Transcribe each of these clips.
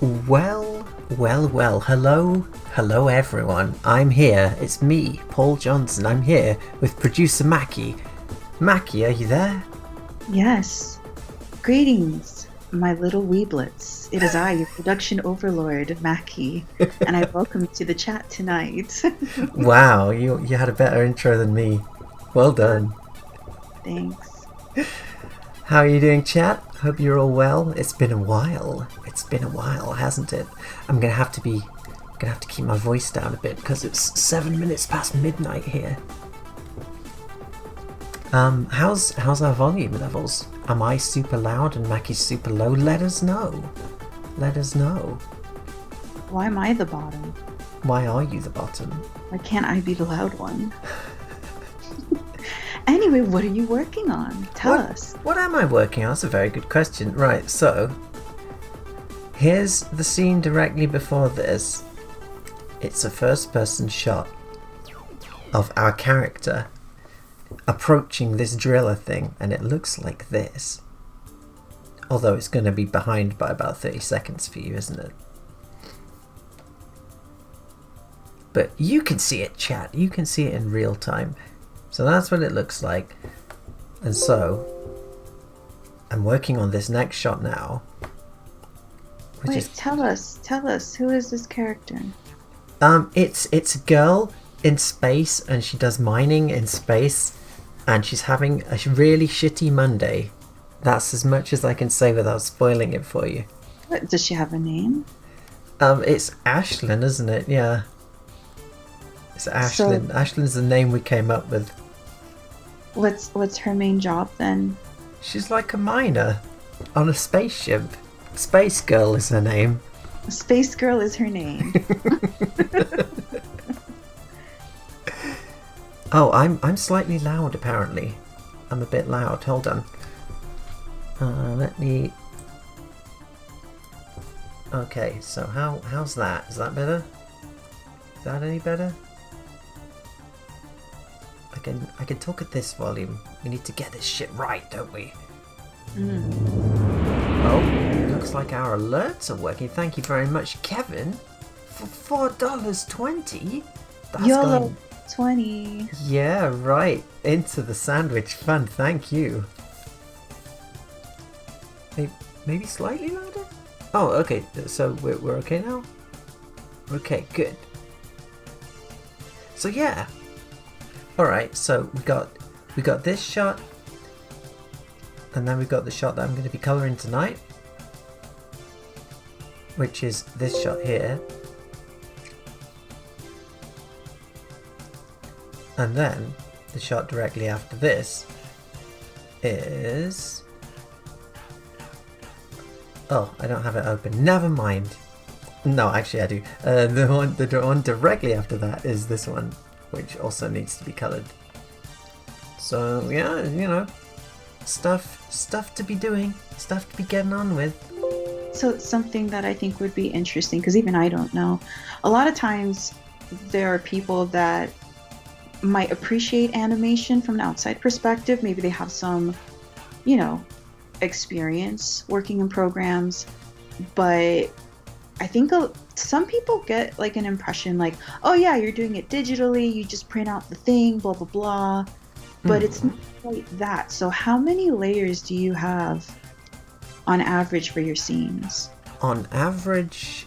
Well, hello everyone. I'm here. It's me, Paul Johnson. I'm here with producer Mackie. Mackie, are you there? Yes. Greetings, my little weeblets. It is I, your production overlord, Mackie, and I welcome you to the chat tonight. Wow, you had a better intro than me. Well done. Thanks. How are you doing, chat? Hope you're all well. It's been a while. It's been a while, hasn't it? I'm gonna have to keep my voice down a bit because it's 7 minutes past midnight here. How's our volume levels? Am I super loud and Mackie's super low? Let us know. Let us know. Why am I the bottom? Why are you the bottom? Why can't I be the loud one? Anyway, what are you working on? Tell us. What am I working on? That's a very good question. Right, so here's the scene directly before this. It's a first-person shot of our character approaching this driller thing, and it looks like this. Although it's going to be behind by about 30 seconds for you, isn't it? But you can see it, chat. You can see it in real time. So that's what it looks like. And so I'm working on this next shot now. Tell us, who is this character? It's a girl in space, and she does mining in space, and she's having a really shitty Monday. That's as much as I can say without spoiling it for you. What, does she have a name? It's Ashlyn, isn't it? Yeah. It's Ashlyn. So, Ashlyn's the name we came up with. What's her main job then? She's like a miner on a spaceship. Space Girl is her name. Space Girl is her name. Oh, I'm slightly loud apparently. I'm a bit loud. Hold on. Let me. Okay, so how's that? Is that better? Is that any better? I can talk at this volume. We need to get this shit right, don't we? Oh, looks like our alerts are working. Thank you very much, Kevin, for $4.20. YOLO 20. Yeah, right. Into the sandwich fund. Thank you. Maybe slightly louder? Oh, okay. So we're okay now? Okay, good. So yeah. Alright, so we got this shot, and then we got the shot that I'm going to be colouring tonight, which is this shot here, and then the shot directly after this is... Oh, I don't have it open. Never mind. No, actually I do. The one directly after that is this one, which also needs to be coloured. So yeah, you know, stuff to be doing, stuff to be getting on with. So something that I think would be interesting, because even I don't know, a lot of times there are people that might appreciate animation from an outside perspective. Maybe they have some, you know, experience working in programs, but I think some people get like an impression like, oh yeah, you're doing it digitally, you just print out the thing, blah blah blah, but it's not quite that. So how many layers do you have on average for your scenes? On average,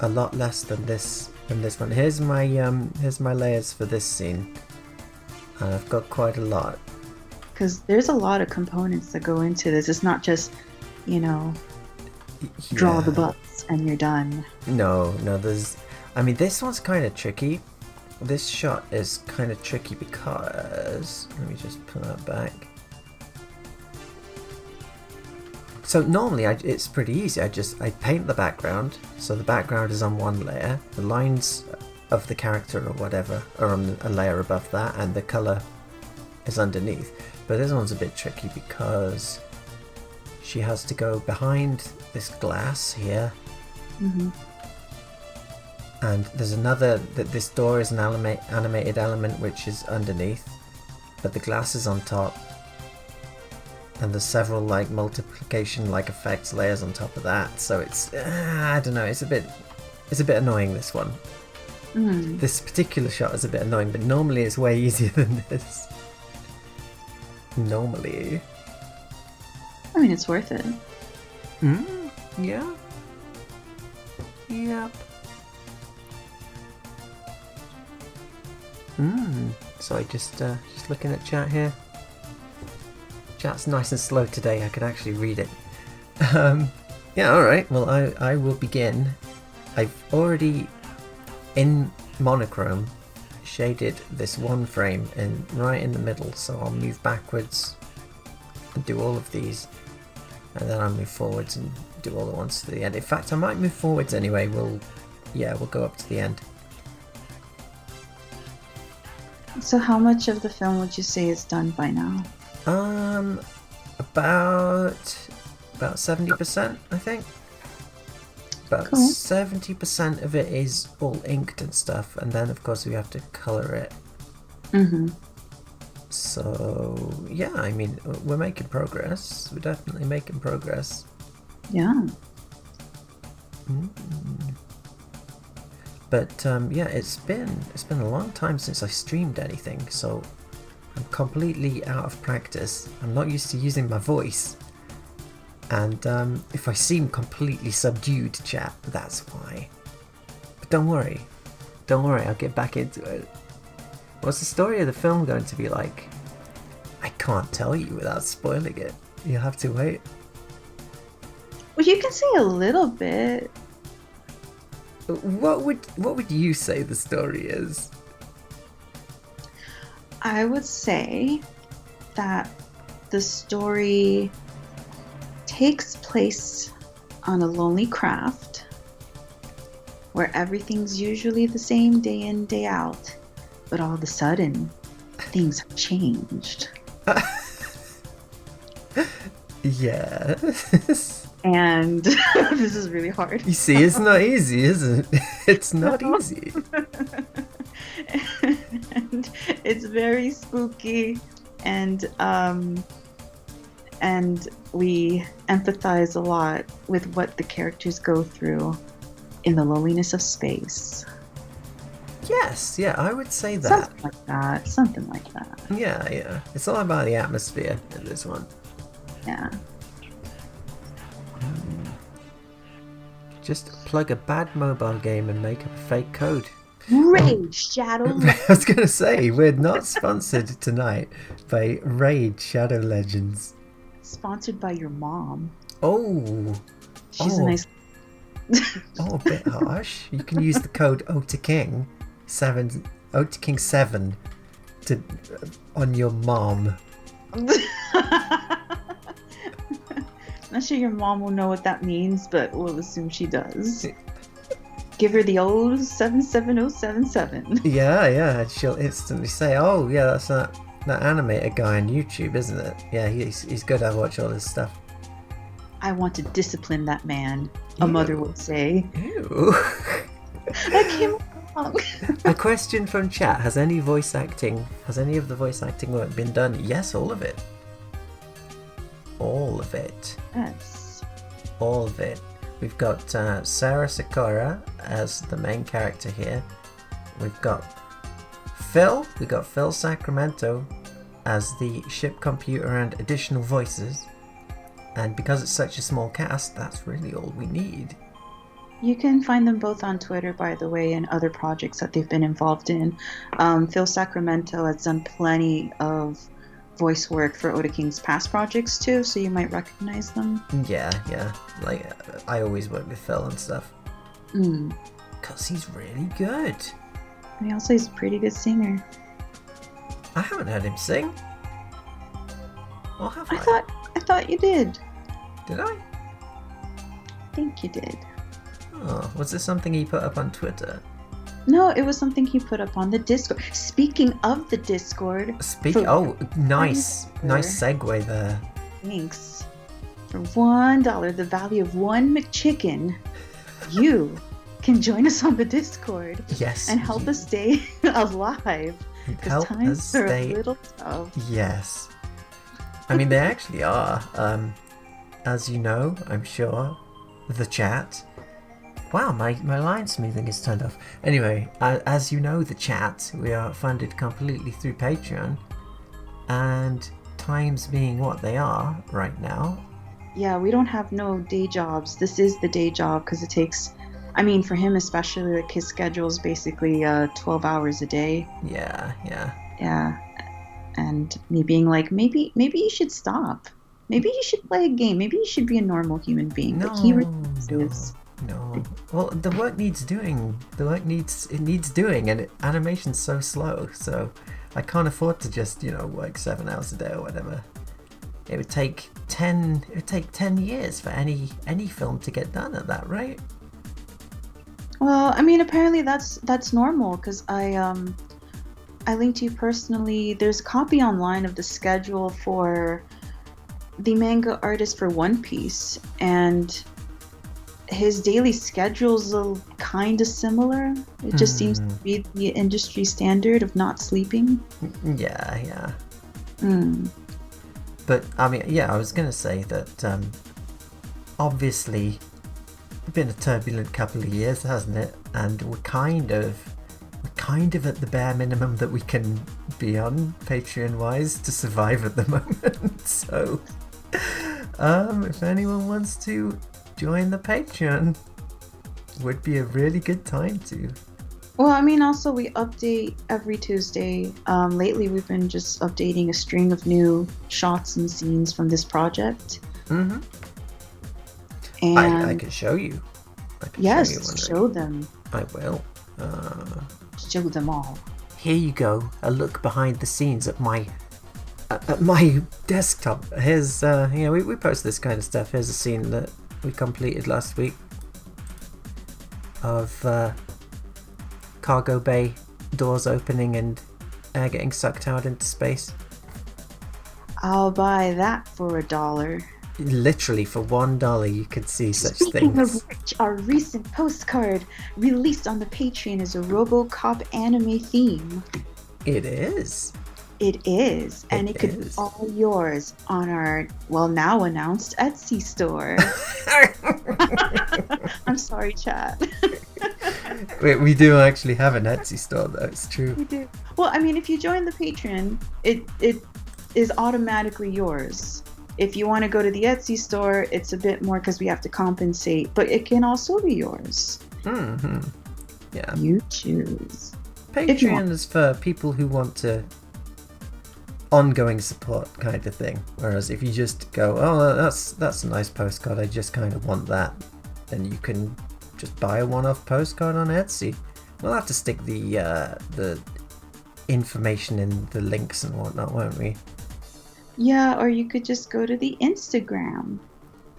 a lot less than this one. Here's my layers for this scene. I've got quite a lot, because there's a lot of components that go into this. It's not just, you know, draw the butts and you're done. No, there's... I mean, this one's kind of tricky. This shot is kind of tricky because... Let me just put that back. So normally it's pretty easy. I paint the background, so the background is on one layer. The lines of the character or whatever are on a layer above that, and the colour is underneath. But this one's a bit tricky because she has to go behind this glass here. And there's another, that this door is an animated element which is underneath, but the glass is on top. and there's several like multiplication like effects layers on top of that, so it's I don't know, it's a bit annoying, this one. This particular shot is a bit annoying, but normally it's way easier than this. Normally. I mean, it's worth it. Yeah. Yep. Sorry, just looking at chat here. Chat's nice and slow today, I could actually read it. Yeah, alright, well I will begin. I've already, in monochrome, shaded this one frame right in the middle, so I'll move backwards and do all of these, and then I'll move forwards and do all the ones to the end. In fact, I might move forwards anyway. We'll go up to the end. So how much of the film would you say is done by now? About 70%, I think. About Cool. 70% of it is all inked and stuff, and then of course we have to colour it. So yeah, I mean, we're making progress. We're definitely making progress. Yeah. But yeah, it's been a long time since I streamed anything, so I'm completely out of practice. I'm not used to using my voice, and if I seem completely subdued, chat, that's why. But don't worry, I'll get back into it. What's the story of the film going to be like? I can't tell you without spoiling it. You'll have to wait. Well, you can say a little bit. What would you say the story is? I would say that the story takes place on a lonely craft where everything's usually the same day in, day out, but all of a sudden things have changed. Yes. And this is really hard. You see, it's not easy, is it? It's not easy. And it's very spooky, and we empathize a lot with what the characters go through in the loneliness of space. Yes, yeah, I would say that. Something like that. Yeah. It's all about the atmosphere in this one. Yeah. Just plug a bad mobile game and make up a fake code. Raid Shadow I was going to say, we're not sponsored tonight by Raid Shadow Legends. Sponsored by your mom. Oh. She's a nice... A bit harsh. You can use the code OtaKing7 on your mom. Not sure your mom will know what that means, but we'll assume she does. Give her the old 77077. Yeah, she'll instantly say, "Oh, yeah, that's that animator guy on YouTube, isn't it? Yeah, he's good. I watch all his stuff." I want to discipline that man, a mother would say. Ew. I came along. A question from chat: Has any of the voice acting work been done? Yes, all of it. All of it. Yes. All of it. We've got Sarah Sakura as the main character here. We've got Phil Sacramento as the ship computer and additional voices. And because it's such a small cast, that's really all we need. You can find them both on Twitter, by the way, and other projects that they've been involved in. Phil Sacramento has done plenty of voice work for OtaKing's past projects too, so you might recognize them. Yeah. Like, I always work with Phil and stuff. Because he's really good. And he also is a pretty good singer. I haven't heard him sing. Or have I? I thought you did. Did I? I think you did. Oh, was this something he put up on Twitter? No, it was something he put up on the Discord. Speaking of the Discord... Nice segue there. Thanks. For $1, the value of one McChicken, you can join us on the Discord. Yes. And help us stay alive. Because times are a little tough. Yes. I mean, they actually are. As you know, I'm sure, the chat. Wow, my line smoothing is turned off. Anyway, as you know, the chat, we are funded completely through Patreon. And times being what they are right now. Yeah, we don't have no day jobs. This is the day job because it takes, I mean, for him especially, like his schedule is basically 12 hours a day. Yeah. Yeah. And me being like, maybe you should stop. Maybe you should play a game. Maybe you should be a normal human being. But he refuses. No. Well, the work needs doing. It needs doing, and animation's so slow. So I can't afford to just work 7 hours a day or whatever. It would take 10 years for any film to get done at that rate. Well, I mean, apparently that's normal because I linked you personally. There's a copy online of the schedule for the manga artist for One Piece, and his daily schedule's kind of similar. It just seems to be the industry standard of not sleeping. Yeah. But I mean, yeah, I was gonna say that obviously it's been a turbulent couple of years, hasn't it? And we're kind of at the bare minimum that we can be on Patreon wise to survive at the moment. So if anyone wants to join the Patreon, would be a really good time to. Well, I mean, also we update every Tuesday. Lately we've been just updating a string of new shots and scenes from this project. Mm-hmm. And I can show you. Show them. I will. Show them all. Here you go. A look behind the scenes at my desktop. Here's we post this kind of stuff. Here's a scene that we completed last week of cargo bay doors opening and air getting sucked out into space. I'll buy that for $1. Literally for $1 you could see such Speaking things. of which, our recent postcard released on the Patreon is a RoboCop anime theme. It is. It is, and it could be all yours on our now announced Etsy store. I'm sorry, chat. Wait, we do actually have an Etsy store though, it's true. We do. Well, I mean, if you join the Patreon, it is automatically yours. If you want to go to the Etsy store, it's a bit more because we have to compensate, but it can also be yours. Mm-hmm. Yeah. You choose. Patreon is for people who want to ongoing support kind of thing. Whereas if you just go, oh, that's a nice postcard, I just kind of want that, then you can just buy a one-off postcard on Etsy. We'll have to stick the information in the links and whatnot, won't we? Yeah, or you could just go to the Instagram.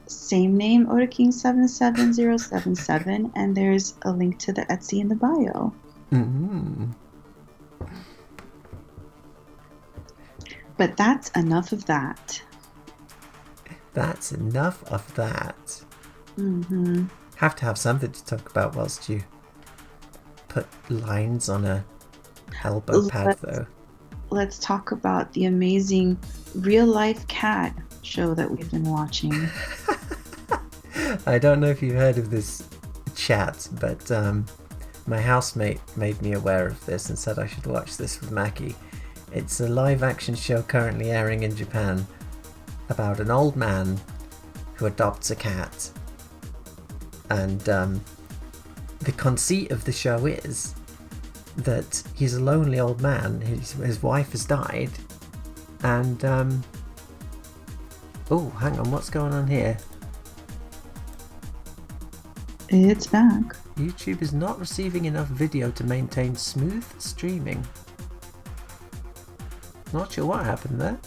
Same name, OtaKing77077, and there's a link to the Etsy in the bio. Mm-hmm. But that's enough of that. That's enough of that. Mm-hmm. Have to have something to talk about whilst you put lines on a elbow pad, though. Let's talk about the amazing real-life cat show that we've been watching. I don't know if you've heard of this chat, but my housemate made me aware of this and said I should watch this with Mackie. It's a live-action show currently airing in Japan about an old man who adopts a cat. And the conceit of the show is that he's a lonely old man. His wife has died. And, oh, hang on, what's going on here? It's back. YouTube is not receiving enough video to maintain smooth streaming. Not sure what happened there.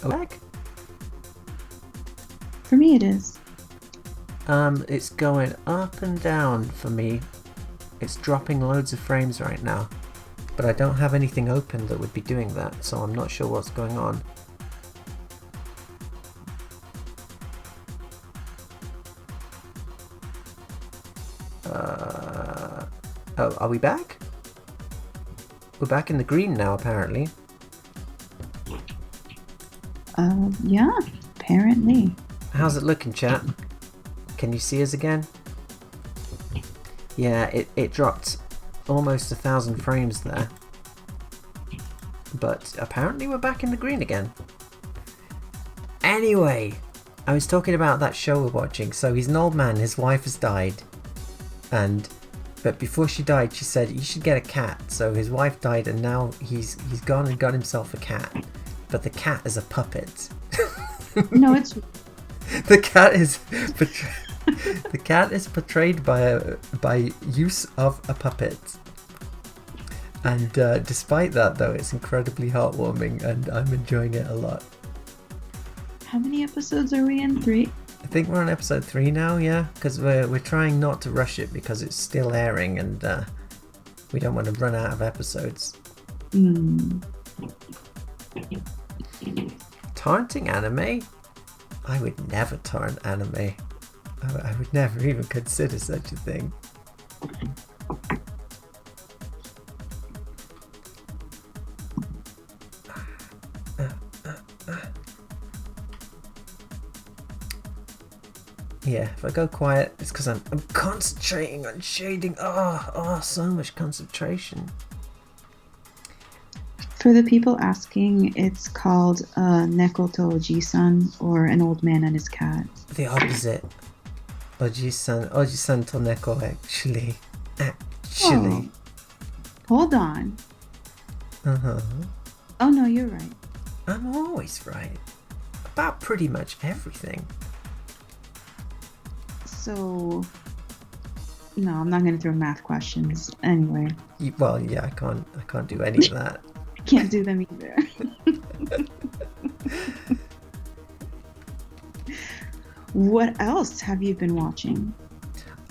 Oh, lag? For me it is. It's going up and down for me. It's dropping loads of frames right now. But I don't have anything open that would be doing that, so I'm not sure what's going on. Oh, are we back? We're back in the green now, apparently. Yeah, apparently. How's it looking, chat? Can you see us again? Yeah, it dropped almost 1,000 frames there. But apparently we're back in the green again. Anyway, I was talking about that show we're watching. So he's an old man, his wife has died. But before she died, she said, you should get a cat. So his wife died and now he's gone and got himself a cat. But the cat is a puppet. No, it's... The cat is the cat is portrayed by use of a puppet. And despite that, though, it's incredibly heartwarming and I'm enjoying it a lot. How many episodes are we in? 3? I think we're on episode 3 now, yeah? Because we're trying not to rush it because it's still airing and we don't want to run out of episodes. Torrenting anime? I would never torrent anime. I would never even consider such a thing. Yeah, if I go quiet, it's because I'm concentrating on shading. Oh, so much concentration. For the people asking, it's called Nekoto Oji-san, or an old man and his cat. The opposite. Oji-san to Neko, actually. Oh. Hold on. Uh-huh. Oh no, you're right. I'm always right. About pretty much everything. So, no, I'm not going to throw math questions anyway. Well, yeah, I can't do any of that. I can't do them either. What else have you been watching?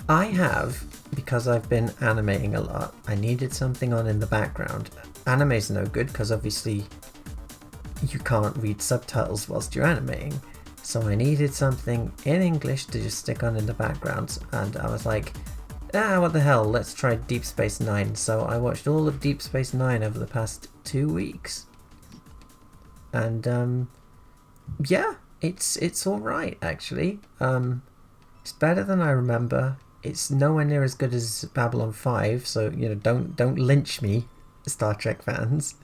I have, because I've been animating a lot. I needed something on in the background. Anime's no good because obviously you can't read subtitles whilst you're animating. So I needed something in English to just stick on in the background, and I was like, what the hell, let's try Deep Space Nine. So I watched all of Deep Space Nine over the past 2 weeks. And yeah, it's alright actually. It's better than I remember. It's nowhere near as good as Babylon 5, so don't lynch me, Star Trek fans.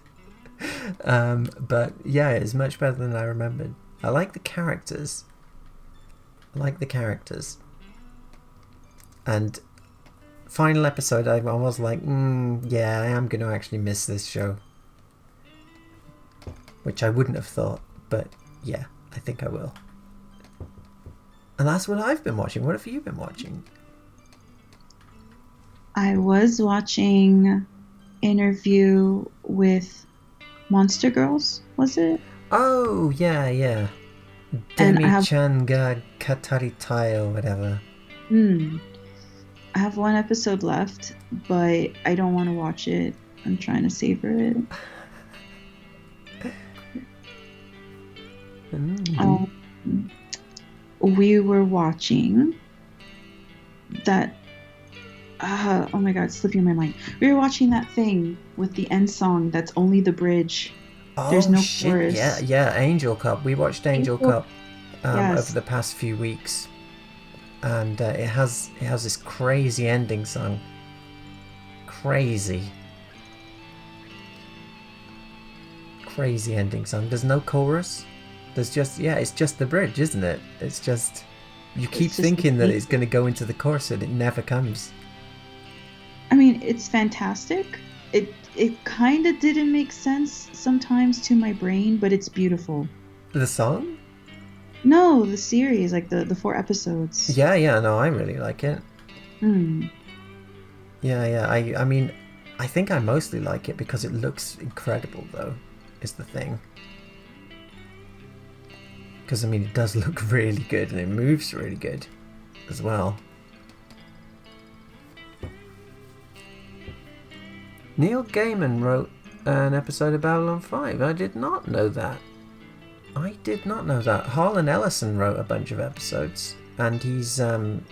But yeah, it's much better than I remembered. I like the characters. And final episode, I was like, yeah, I am going to actually miss this show. Which I wouldn't have thought, but yeah, I think I will. And that's what I've been watching. What have you been watching? I was watching Interview with Monster Girls, was it? Oh, yeah. Demi-chan ga Kataritai or whatever. I have 1 episode left, but I don't want to watch it. I'm trying to savor it. We were watching that... oh my god, it's slipping my mind. We were watching that thing with the end song that's only the bridge. There's no chorus. Yeah, Angel Cup. We watched Angel Cup yes. over the past few weeks, and it has this crazy ending song. Crazy ending song. There's no chorus. There's just it's just the bridge, isn't it? It's just you keep thinking that it's going to go into the chorus, and it never comes. I mean, it's fantastic. It kind of didn't make sense sometimes to my brain, but it's beautiful. The song? No, the series, like the 4 episodes. Yeah, no, I really like it. Yeah, I mean, I think I mostly like it because it looks incredible, though, is the thing. Because, I mean, it does look really good, and it moves really good as well. Neil Gaiman wrote an episode of Babylon 5. I did not know that. Harlan Ellison wrote a bunch of episodes, and he's in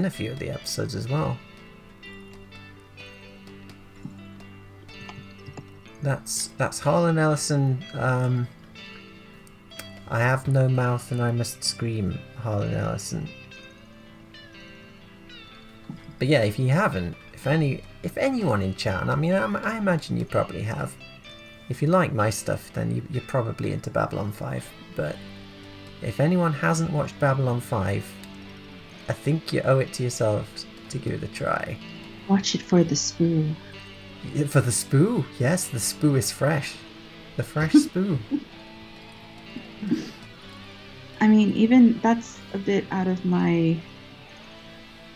a few of the episodes as well. That's Harlan Ellison. I have no mouth and I must scream, Harlan Ellison. But yeah, if you haven't, if anyone in chat, and I mean, I imagine you probably have. If you like my stuff, then you're probably into Babylon 5. But if anyone hasn't watched Babylon 5, I think you owe it to yourselves to give it a try. Watch it for the spoo. For the spoo? Yes, the spoo is fresh. The fresh spoo. I mean, even that's a bit out of my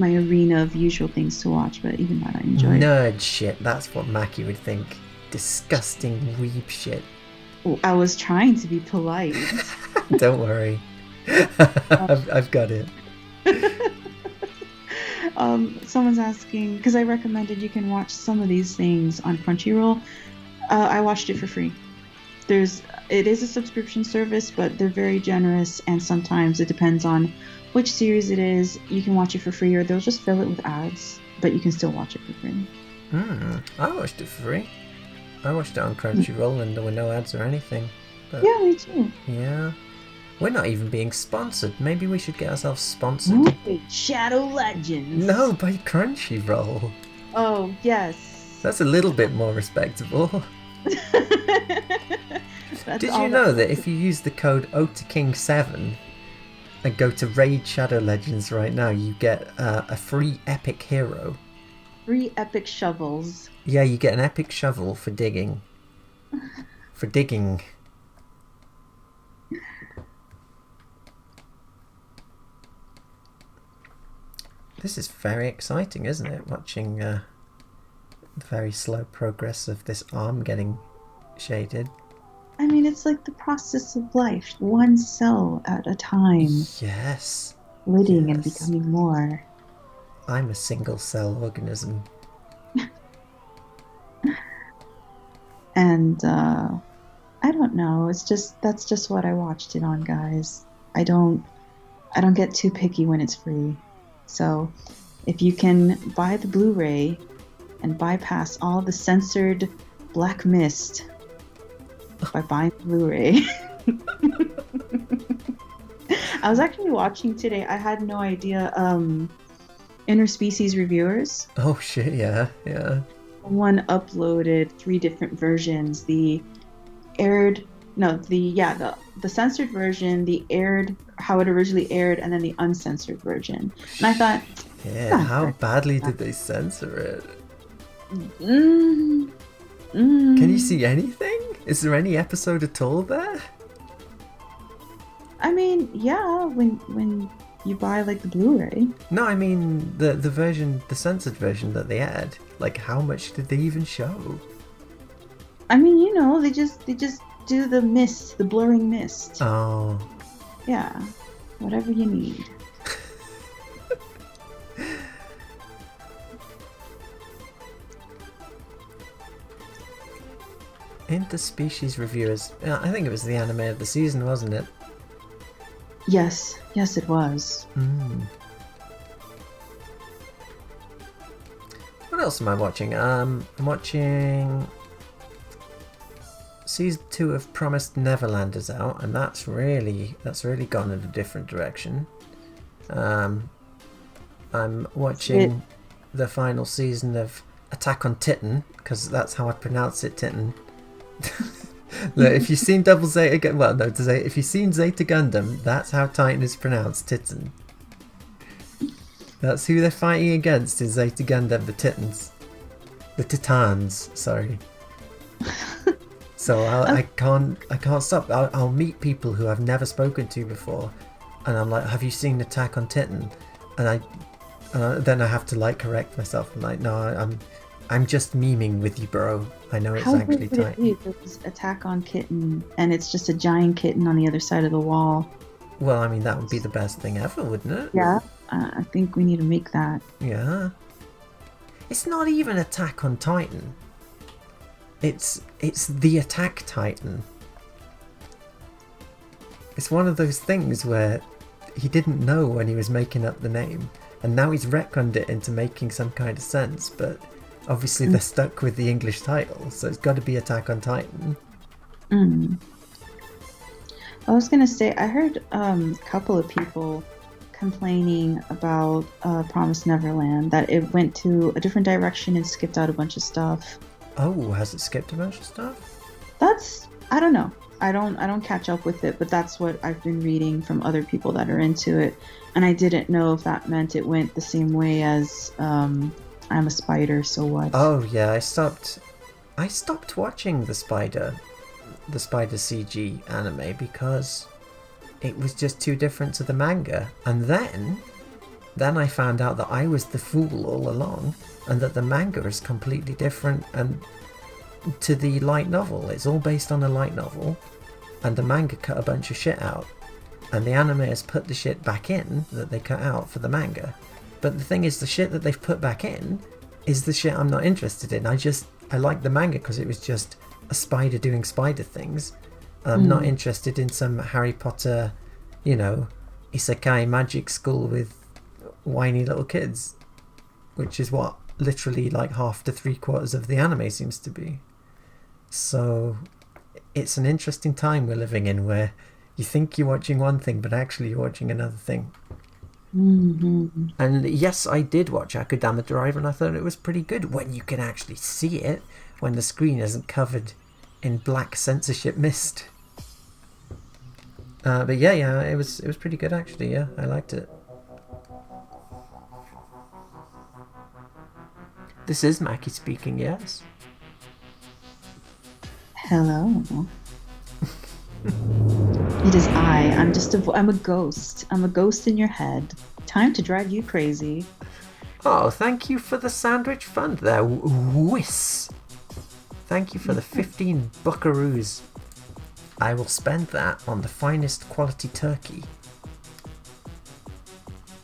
arena of usual things to watch, but even that I enjoy. Nerd shit, that's what Mackie would think. Disgusting weeb shit. Oh, I was trying to be polite. Don't worry. I've got it. Someone's asking, because I recommended you can watch some of these things on Crunchyroll. I watched it for free. It is a subscription service, but they're very generous, and sometimes it depends on which series it is. You can watch it for free, or they'll just fill it with ads, but you can still watch it for free. I watched it for free. I watched it on Crunchyroll and there were no ads or anything. But yeah, me too. Yeah. We're not even being sponsored. Maybe we should get ourselves sponsored. Shadow Legends. No, by Crunchyroll. Oh, yes. That's a little bit more respectable. Did you know that if you use the code OtaKing7 and go to Raid Shadow Legends right now, you get a free epic hero? 3 epic shovels. Yeah, you get an epic shovel for digging. For digging. This is very exciting, isn't it? Watching the very slow progress of this arm getting shaded. I mean, it's like the process of life, one cell at a time. Yes. Living and becoming more. I'm a single cell organism. And I don't know. That's just what I watched it on, guys. I don't get too picky when it's free. So if you can buy the Blu-ray and bypass all the censored black mist by buying the Blu-ray. I was actually watching today. I had no idea. Interspecies reviewers. Oh shit! Yeah. One uploaded 3 different versions. The censored version, the aired how it originally aired, and then the uncensored version. And I thought, yeah, how badly did they censor it? Can you see anything? Is there any episode at all there? I mean, yeah, when you buy like the Blu-ray. No, I mean the version, the censored version that they had. Like, how much did they even show? I mean, you know, they just do the mist, the blurring mist. Oh. Yeah, whatever you need. Interspecies reviewers. I think it was the anime of the season, wasn't it? Yes, it was. What else am I watching? I'm watching season 2 of Promised Neverland is out, and that's really gone in a different direction. I'm watching the final season of Attack on Titan, because that's how I pronounce it, Titan. Look, if you've seen if you've seen Zeta Gundam, that's how Titan is pronounced, Titan. That's who they're fighting against in Zeta Gundam, the Titans. The Titans, sorry. So I can't stop. I'll meet people who I've never spoken to before, and I'm like, have you seen Attack on Titan? And then I have to like correct myself. I'm like, no, I'm just memeing with you, bro. I know it's actually Titan. It was Attack on Kitten, and it's just a giant kitten on the other side of the wall. Well, I mean, that would be the best thing ever, wouldn't it? Yeah, I think we need to make that. Yeah. It's not even Attack on Titan. It's the Attack Titan. It's one of those things where he didn't know when he was making up the name, and now he's retconned it into making some kind of sense, but obviously they're stuck with the English title, so it's got to be Attack on Titan. I was gonna say I heard a couple of people complaining about Promised Neverland that it went to a different direction and skipped out a bunch of stuff. Oh, has it skipped a bunch of stuff? That's I don't know. I don't catch up with it, but that's what I've been reading from other people that are into it, and I didn't know if that meant it went the same way as I'm a Spider, so what? Oh yeah, I stopped watching the Spider CG anime because it was just too different to the manga. And then I found out that I was the fool all along, and that the manga is completely different and to the light novel. It's all based on a light novel, and the manga cut a bunch of shit out, and the anime has put the shit back in that they cut out for the manga. But the thing is, the shit that they've put back in is the shit I'm not interested in. I like the manga because it was just a spider doing spider things. I'm not interested in some Harry Potter, isekai magic school with whiny little kids, which is what literally like half to 3/4 of the anime seems to be. So it's an interesting time we're living in where you think you're watching one thing but actually you're watching another thing. Mm-hmm. And yes, I did watch Akudama Driver, and I thought it was pretty good when you can actually see it, when the screen isn't covered in black censorship mist. But yeah, it was pretty good actually. Yeah, I liked it. This is Mackie speaking. Yes. Hello. It is I. I'm a ghost. I'm a ghost in your head. Time to drive you crazy. Oh, thank you for the sandwich fund there, Whis. Thank you for the 15 buckaroos. I will spend that on the finest quality turkey.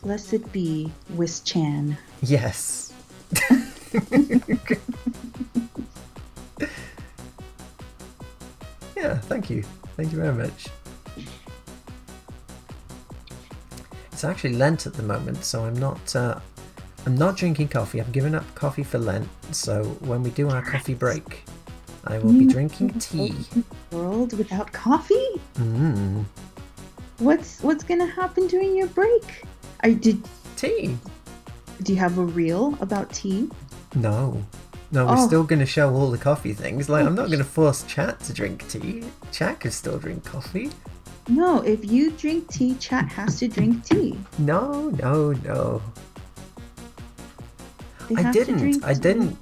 Blessed be Whis Chan. Yes. Yeah, thank you. Thank you very much. It's actually Lent at the moment, so I'm not drinking coffee. I've given up coffee for Lent, so when we do our coffee break, I will be drinking tea. World without coffee? Mm. What's gonna happen during your break? Tea? Do you have a reel about tea? No, we're still going to show all the coffee things. Like, I'm not going to force Chat to drink tea. Chat can still drink coffee. No, if you drink tea, Chat has to drink tea. No. I didn't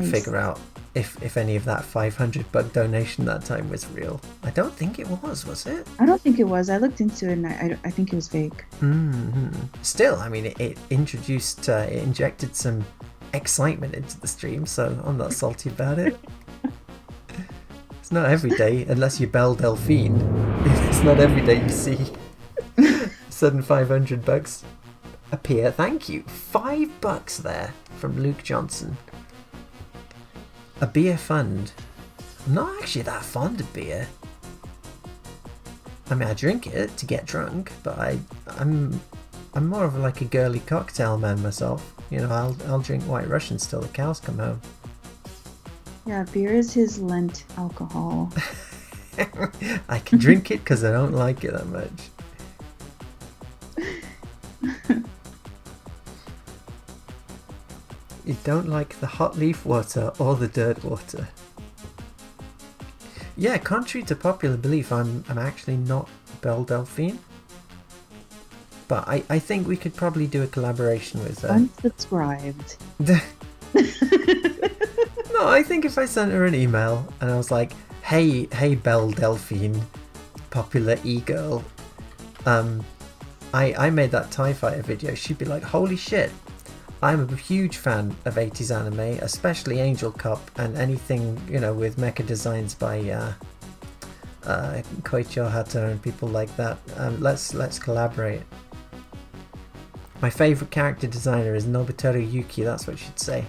figure out if any of that $500 donation that time was real. I don't think it was it? I don't think it was. I looked into it and I think it was fake. Mm-hmm. Still, I mean, it injected some excitement into the stream, so I'm not salty about it. It's not every day, unless you're Belle Delphine. It's not every day you see sudden $500 appear. Thank you. $5 there from Luke Johnson. A beer fund. I'm not actually that fond of beer. I mean, I drink it to get drunk, but I'm more of like a girly cocktail man myself. I'll drink White Russians till the cows come home. Yeah, beer is his Lent alcohol. I can drink it because I don't like it that much. You don't like the hot leaf water or the dirt water. Yeah, contrary to popular belief, I'm actually not Belle Delphine. But I think we could probably do a collaboration with her. Unsubscribed. No, I think if I sent her an email and I was like, hey Belle Delphine, popular e-girl, I made that TIE Fighter video, she'd be like, holy shit, I'm a huge fan of 80s anime, especially Angel Cop and anything, with mecha designs by Koichi Ohata and people like that. Let's collaborate. My favourite character designer is Nobuteru Yuki, that's what she'd say.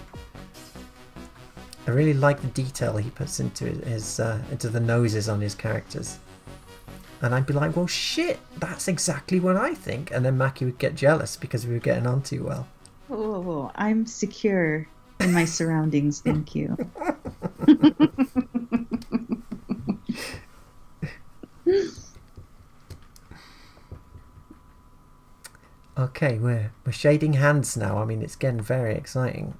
I really like the detail he puts into the noses on his characters. And I'd be like, well shit, that's exactly what I think. And then Maki would get jealous because we were getting on too well. Whoa. I'm secure in my surroundings, thank you. Okay, we're shading hands now. I mean, it's getting very exciting.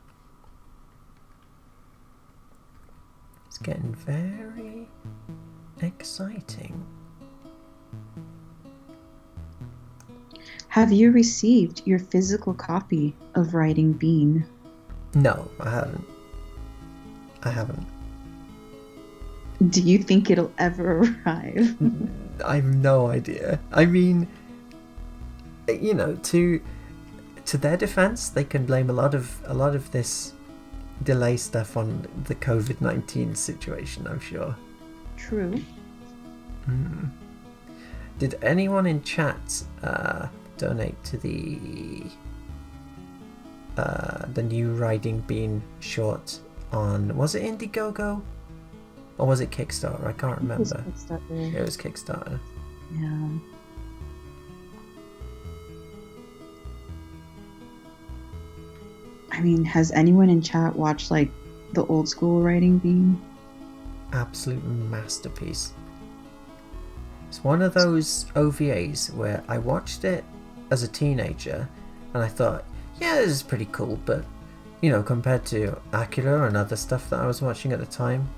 It's getting very exciting. Have you received your physical copy of Writing Bean? No, I haven't. I haven't. Do you think it'll ever arrive? I have no idea. I mean, you know, to their defense, they can blame a lot of this delay stuff on the COVID-19 situation, I'm sure. True. Did anyone in chat donate to the new Riding Bean short on, was it Indiegogo or was it Kickstarter? I can't remember. It was Kickstarter. It was Kickstarter. Yeah. I mean, has anyone in chat watched like the old school Writing Bean? Absolute masterpiece. It's one of those OVAs where I watched it as a teenager and I thought, yeah, this is pretty cool, but you know, compared to Akira and other stuff that I was watching at the time,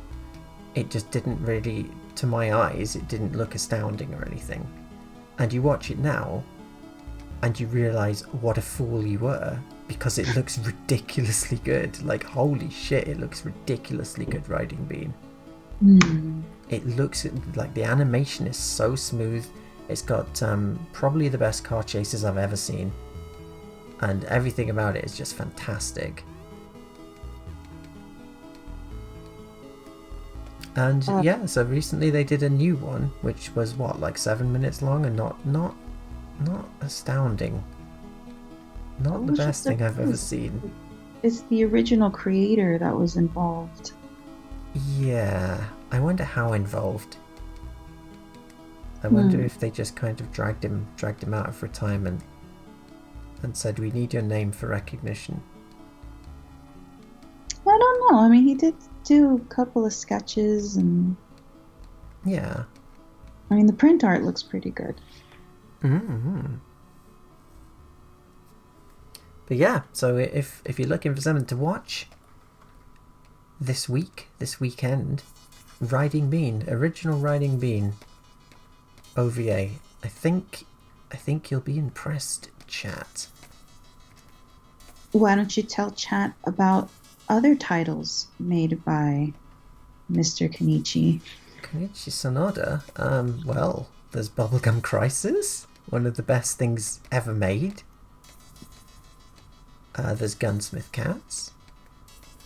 it just didn't really, to my eyes, it didn't look astounding or anything. And you watch it now and you realise what a fool you were, because it looks ridiculously good. Like, holy shit, it looks ridiculously good, Riding Bean. It looks like the animation is so smooth. It's got probably the best car chases I've ever seen, and everything about it is just fantastic. And yeah, so recently they did a new one, which was what, like 7 minutes long, and not astounding. Not the best thing I've ever seen. It's the original creator that was involved. Yeah, I wonder how involved. I wonder if they just kind of dragged him out of retirement and said, we need your name for recognition. I don't know. I mean, he did do a couple of sketches and... Yeah. I mean, the print art looks pretty good. Mm-hmm. But yeah, so if you're looking for something to watch this weekend, Riding Bean, original Riding Bean OVA. I think you'll be impressed, chat. Why don't you tell chat about other titles made by Mr. Kenichi? Kenichi Sonoda? Well, there's Bubblegum Crisis, one of the best things ever made. There's Gunsmith Cats.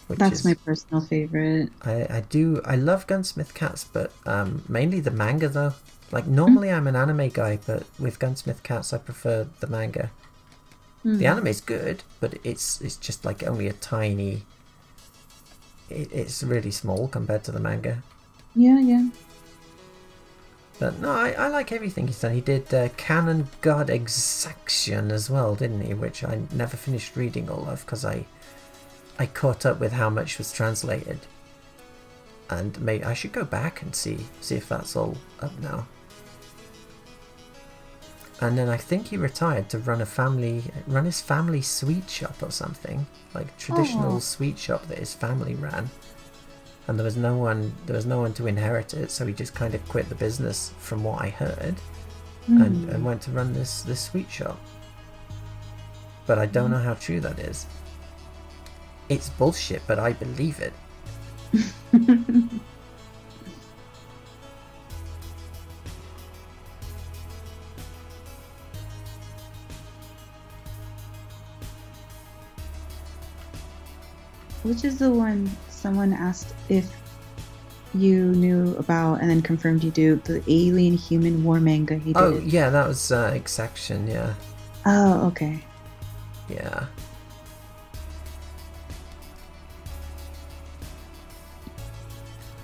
That's my personal favorite. I love Gunsmith Cats, but mainly the manga though. Like, normally I'm an anime guy, but with Gunsmith Cats I prefer the manga. The anime's good, but it's just like only a tiny... It's really small compared to the manga. Yeah. But no, I like everything he's done. He did Canon God Exaction as well, didn't he? Which I never finished reading all of, because I caught up with how much was translated. And maybe I should go back and see if that's all up now. And then I think he retired to run his family sweet shop or something, like traditional sweet shop that his family ran. And there was no one to inherit it, so he just kind of quit the business, from what I heard, and went to run this sweet shop. But I don't know how true that is. It's bullshit, but I believe it. Which is the one someone asked if you knew about and then confirmed you do? The alien human war manga he did. Oh, yeah, that was Exaction, yeah. Oh, okay. Yeah.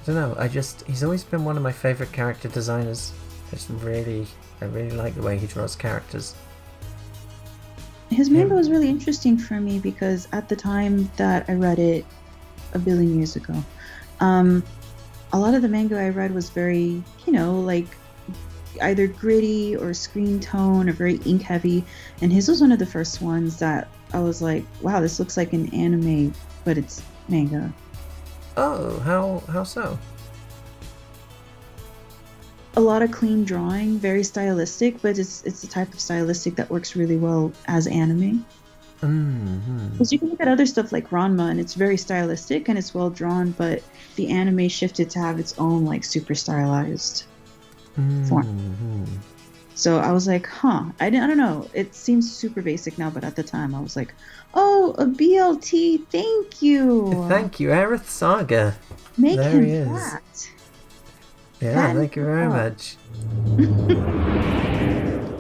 I don't know, he's always been one of my favourite character designers. I really like the way he draws characters. His manga was really interesting for me because at the time that I read it a billion years ago, a lot of the manga I read was very, like either gritty or screen tone or very ink heavy. And his was one of the first ones that I was like, wow, this looks like an anime, but it's manga. Oh, how so? A lot of clean drawing, very stylistic, but it's the type of stylistic that works really well as anime. Mm-hmm. Because you can look at other stuff like Ranma, and it's very stylistic and it's well drawn, but the anime shifted to have its own like super stylized form. Mm-hmm. So I was like, huh, I don't know. It seems super basic now, but at the time I was like, oh, a BLT, thank you. Thank you, Aerith Saga. Make there him he is. that. Yeah, That thank you is very up. much.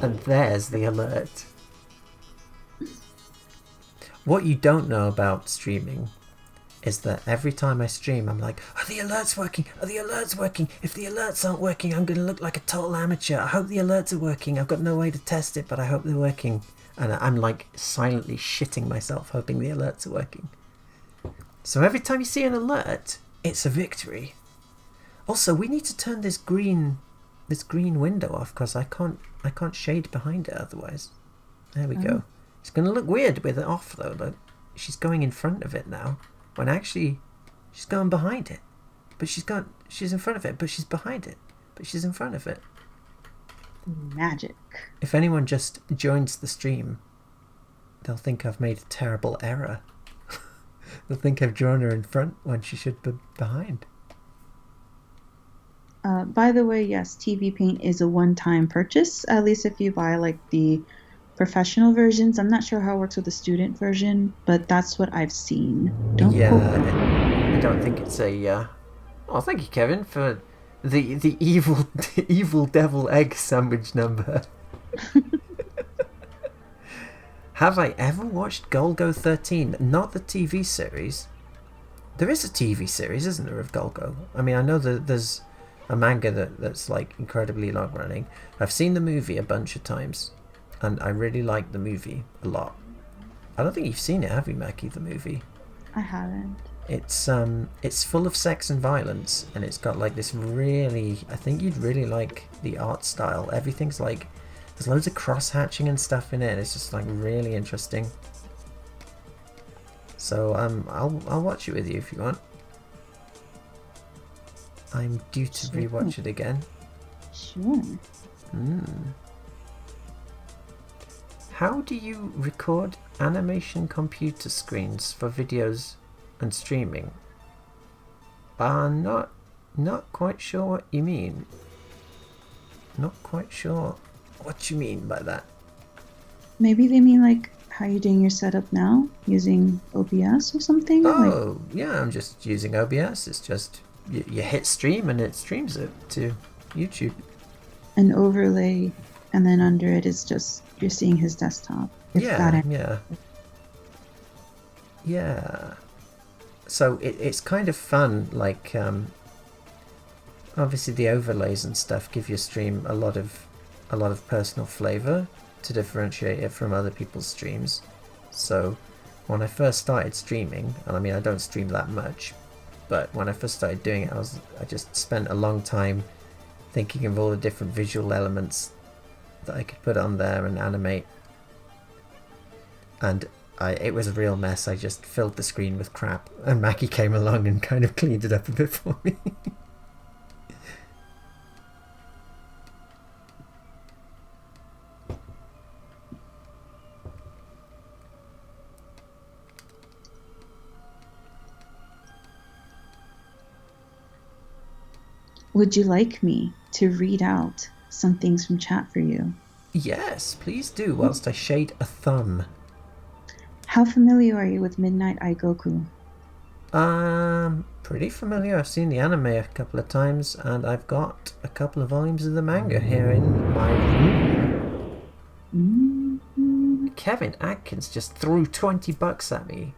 And there's the alert. What you don't know about streaming is that every time I stream, I'm like, are the alerts working? Are the alerts working? If the alerts aren't working, I'm going to look like a total amateur. I hope the alerts are working. I've got no way to test it, but I hope they're working. And I'm like silently shitting myself, hoping the alerts are working. So every time you see an alert, it's a victory. Also, we need to turn this green window off because I can't shade behind it otherwise. There we go. It's going to look weird with it off though. Look, she's going in front of it now, when actually she's going behind it. But she's in front of it, but she's behind it, but she's in front of it. Magic. If anyone just joins the stream, they'll think I've made a terrible error. They'll think I've drawn her in front when she should be behind. By the way, yes, TVPaint is a one-time purchase, at least if you buy like the professional versions. I'm not sure how it works with the student version, but that's what I've seen. I don't think it's a... Oh, thank you, Kevin, for the evil devil egg sandwich number. Have I ever watched Golgo 13? Not the TV series. There is a TV series, isn't there, of Golgo? I mean, I know that there's a manga that's like incredibly long running. I've seen the movie a bunch of times, and I really like the movie a lot. I don't think you've seen it, have you, Mackie, the movie? I haven't. It's full of sex and violence, and it's got like this really... I think you'd really like the art style. Everything's like... There's loads of cross-hatching and stuff in it. It's just like really interesting. So I'll watch it with you if you want. I'm due to rewatch it again. Sure. How do you record animation computer screens for videos and streaming? Not quite sure what you mean. Not quite sure what you mean by that. Maybe they mean like how you're doing your setup now, using OBS or something? Oh, yeah, I'm just using OBS. It's just, you hit stream and it streams it to YouTube. An overlay, and then under it is just, you're seeing his desktop. Yeah. So it's kind of fun, like, obviously the overlays and stuff give your stream a lot of personal flavor to differentiate it from other people's streams. So when I first started streaming, and I mean I don't stream that much, but when I first started doing it, I just spent a long time thinking of all the different visual elements that I could put on there and animate, and it was a real mess. I just filled the screen with crap, and Mackie came along and kind of cleaned it up a bit for me. Would you like me to read out some things from chat for you? Yes, please do, whilst I shade a thumb. How familiar are you with Midnight Aigoku? Pretty familiar. I've seen the anime a couple of times, and I've got a couple of volumes of the manga here in my room. Mm-hmm. Kevin Atkins just threw $20 at me,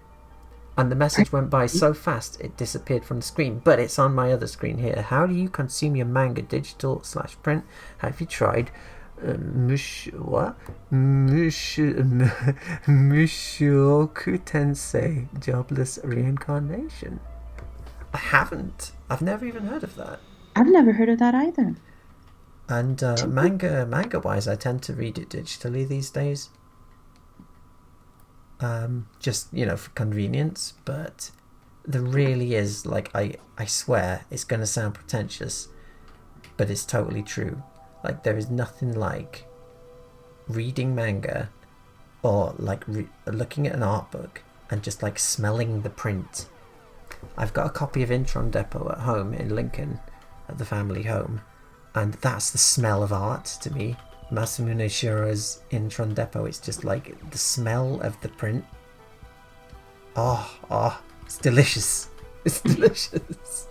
and the message went by so fast it disappeared from the screen, but it's on my other screen here. How do you consume your manga, digital/print? Have you tried Mushoku Tensei, Jobless Reincarnation? I haven't. I've never even heard of that. I've never heard of that either. And manga wise, I tend to read it digitally these days. Just, for convenience, but there really is, like, I swear it's going to sound pretentious, but it's totally true. Like, there is nothing like reading manga or like looking at an art book and just like smelling the print. I've got a copy of Intron Depot at home in Lincoln at the family home, and that's the smell of art to me. Masamune Shiro's Intron Depot, it's just like the smell of the print. Oh, it's delicious. It's delicious.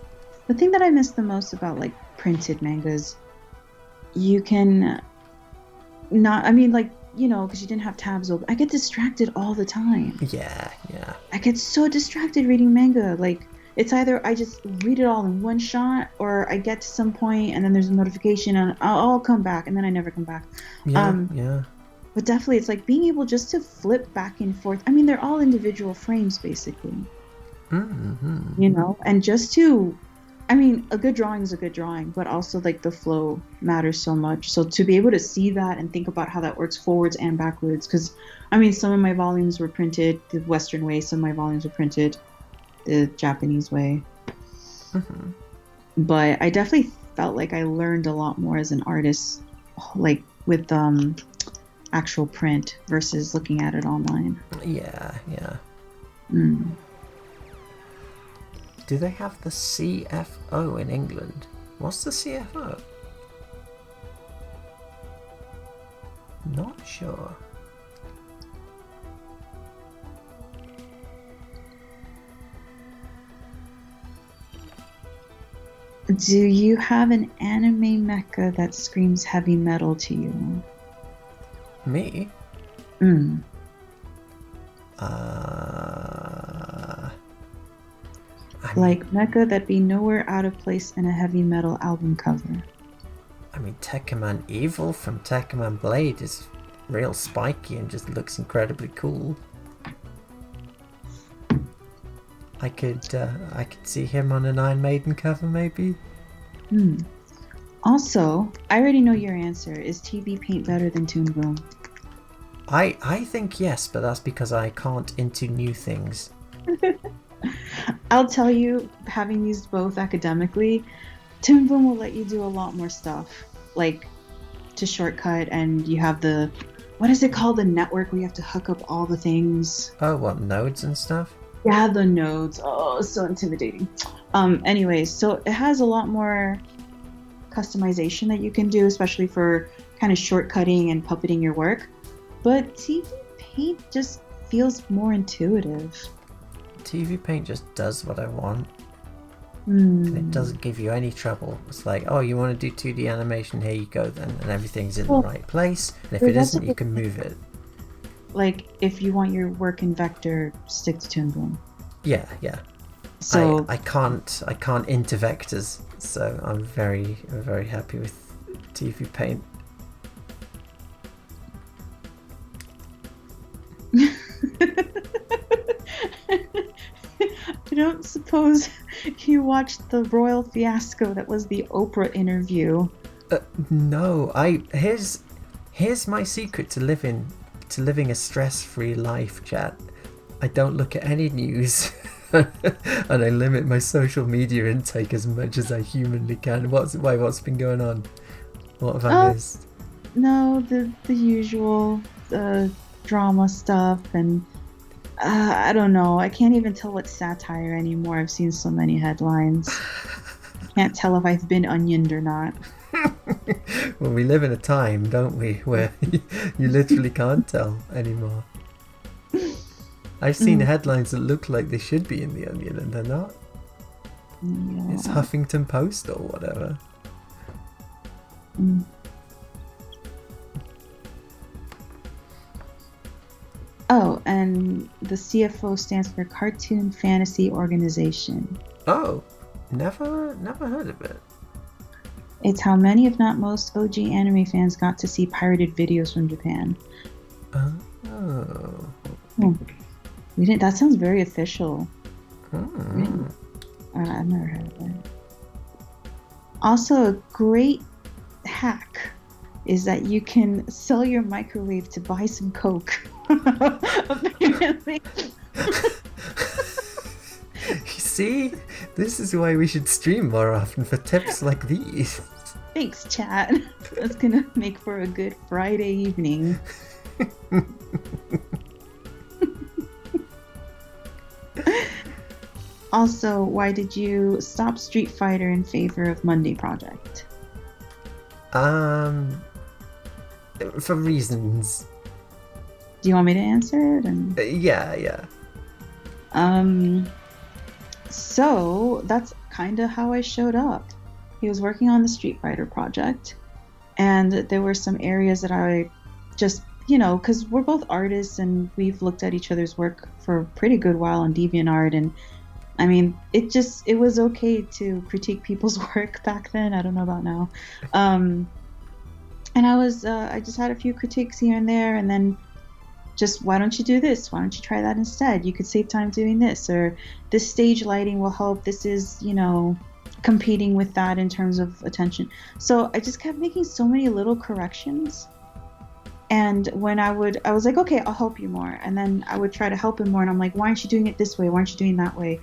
The thing that I miss the most about like printed mangas, you can not, I mean, like, because you didn't have tabs open. I get distracted all the time. Yeah. I get so distracted reading manga. Like, it's either I just read it all in one shot, or I get to some point and then there's a notification and I'll come back, and then I never come back. Yeah. But definitely, it's like being able just to flip back and forth. I mean, they're all individual frames, basically. Mm-hmm. And just to, I mean, a good drawing is a good drawing, but also like the flow matters so much. So to be able to see that and think about how that works forwards and backwards, because I mean, some of my volumes were printed the Western way, some of my volumes were printed the Japanese way. Mm-hmm. But I definitely felt like I learned a lot more as an artist, like with actual print versus looking at it online. Yeah. Mm. Do they have the CFO in England? What's the CFO? Not sure. Do you have an anime mecha that screams heavy metal to you? Me? Like mecha that'd be nowhere out of place in a heavy metal album cover. I mean, Tekkaman Evil from Tekkaman Blade is real spiky and just looks incredibly cool. I could see him on an Iron Maiden cover, maybe. Also, I already know your answer. Is TVPaint better than Toon Boom? I think yes, but that's because I can't into new things. I'll tell you, having used both academically, Toon Boom will let you do a lot more stuff, like to shortcut, and you have the, what is it called, the network where you have to hook up all the things. Oh, what, nodes and stuff? Yeah, the nodes. Oh, so intimidating. Anyways, so it has a lot more customization that you can do, especially for kind of shortcutting and puppeting your work. But TVPaint just feels more intuitive. TVPaint just does what I want. And it doesn't give you any trouble. It's like, oh, you want to do 2D animation, here you go then, and everything's in the right place, and if it isn't, you can move it. Like, if you want your work in vector, stick to Toon Boom. Yeah. So I can't into vectors, so I'm very, very happy with TVPaint. I don't suppose you watched the royal fiasco that was the Oprah interview. No, here's my secret to living a stress-free life, chat. I don't look at any news, and I limit my social media intake as much as I humanly can. What's been going on? What have I missed? No, the usual drama stuff, and I don't know. I can't even tell what's satire anymore. I've seen so many headlines. I can't tell if I've been onioned or not. Well, we live in a time, don't we, where you literally can't tell anymore. I've seen headlines that look like they should be in the Onion and they're not. Yeah. It's Huffington Post or whatever. Oh, and the CFO stands for Cartoon Fantasy Organization. Oh, never heard of it. It's how many, if not most, OG anime fans got to see pirated videos from Japan. Oh. We didn't. That sounds very official. Hmm. I've never heard of it. Also, a great hack is that you can sell your microwave to buy some Coke. Apparently. You see? This is why we should stream more often, for tips like these. Thanks, chat. That's gonna make for a good Friday evening. Also, why did you stop Street Fighter in favor of Monday Project? For reasons. Do you want me to answer it? Yeah. So that's kind of how I showed up. He was working on the Street Fighter project, and there were some areas that I just, because we're both artists and we've looked at each other's work for a pretty good while on DeviantArt, and I mean, it was okay to critique people's work back then. I don't know about now. And I just had a few critiques here and there, and then just, why don't you do this? Why don't you try that instead? You could save time doing this, or this stage lighting will help. This is, competing with that in terms of attention. So I just kept making so many little corrections. And when I was like, okay, I'll help you more. And then I would try to help him more. And I'm like, why aren't you doing it this way? Why aren't you doing that way?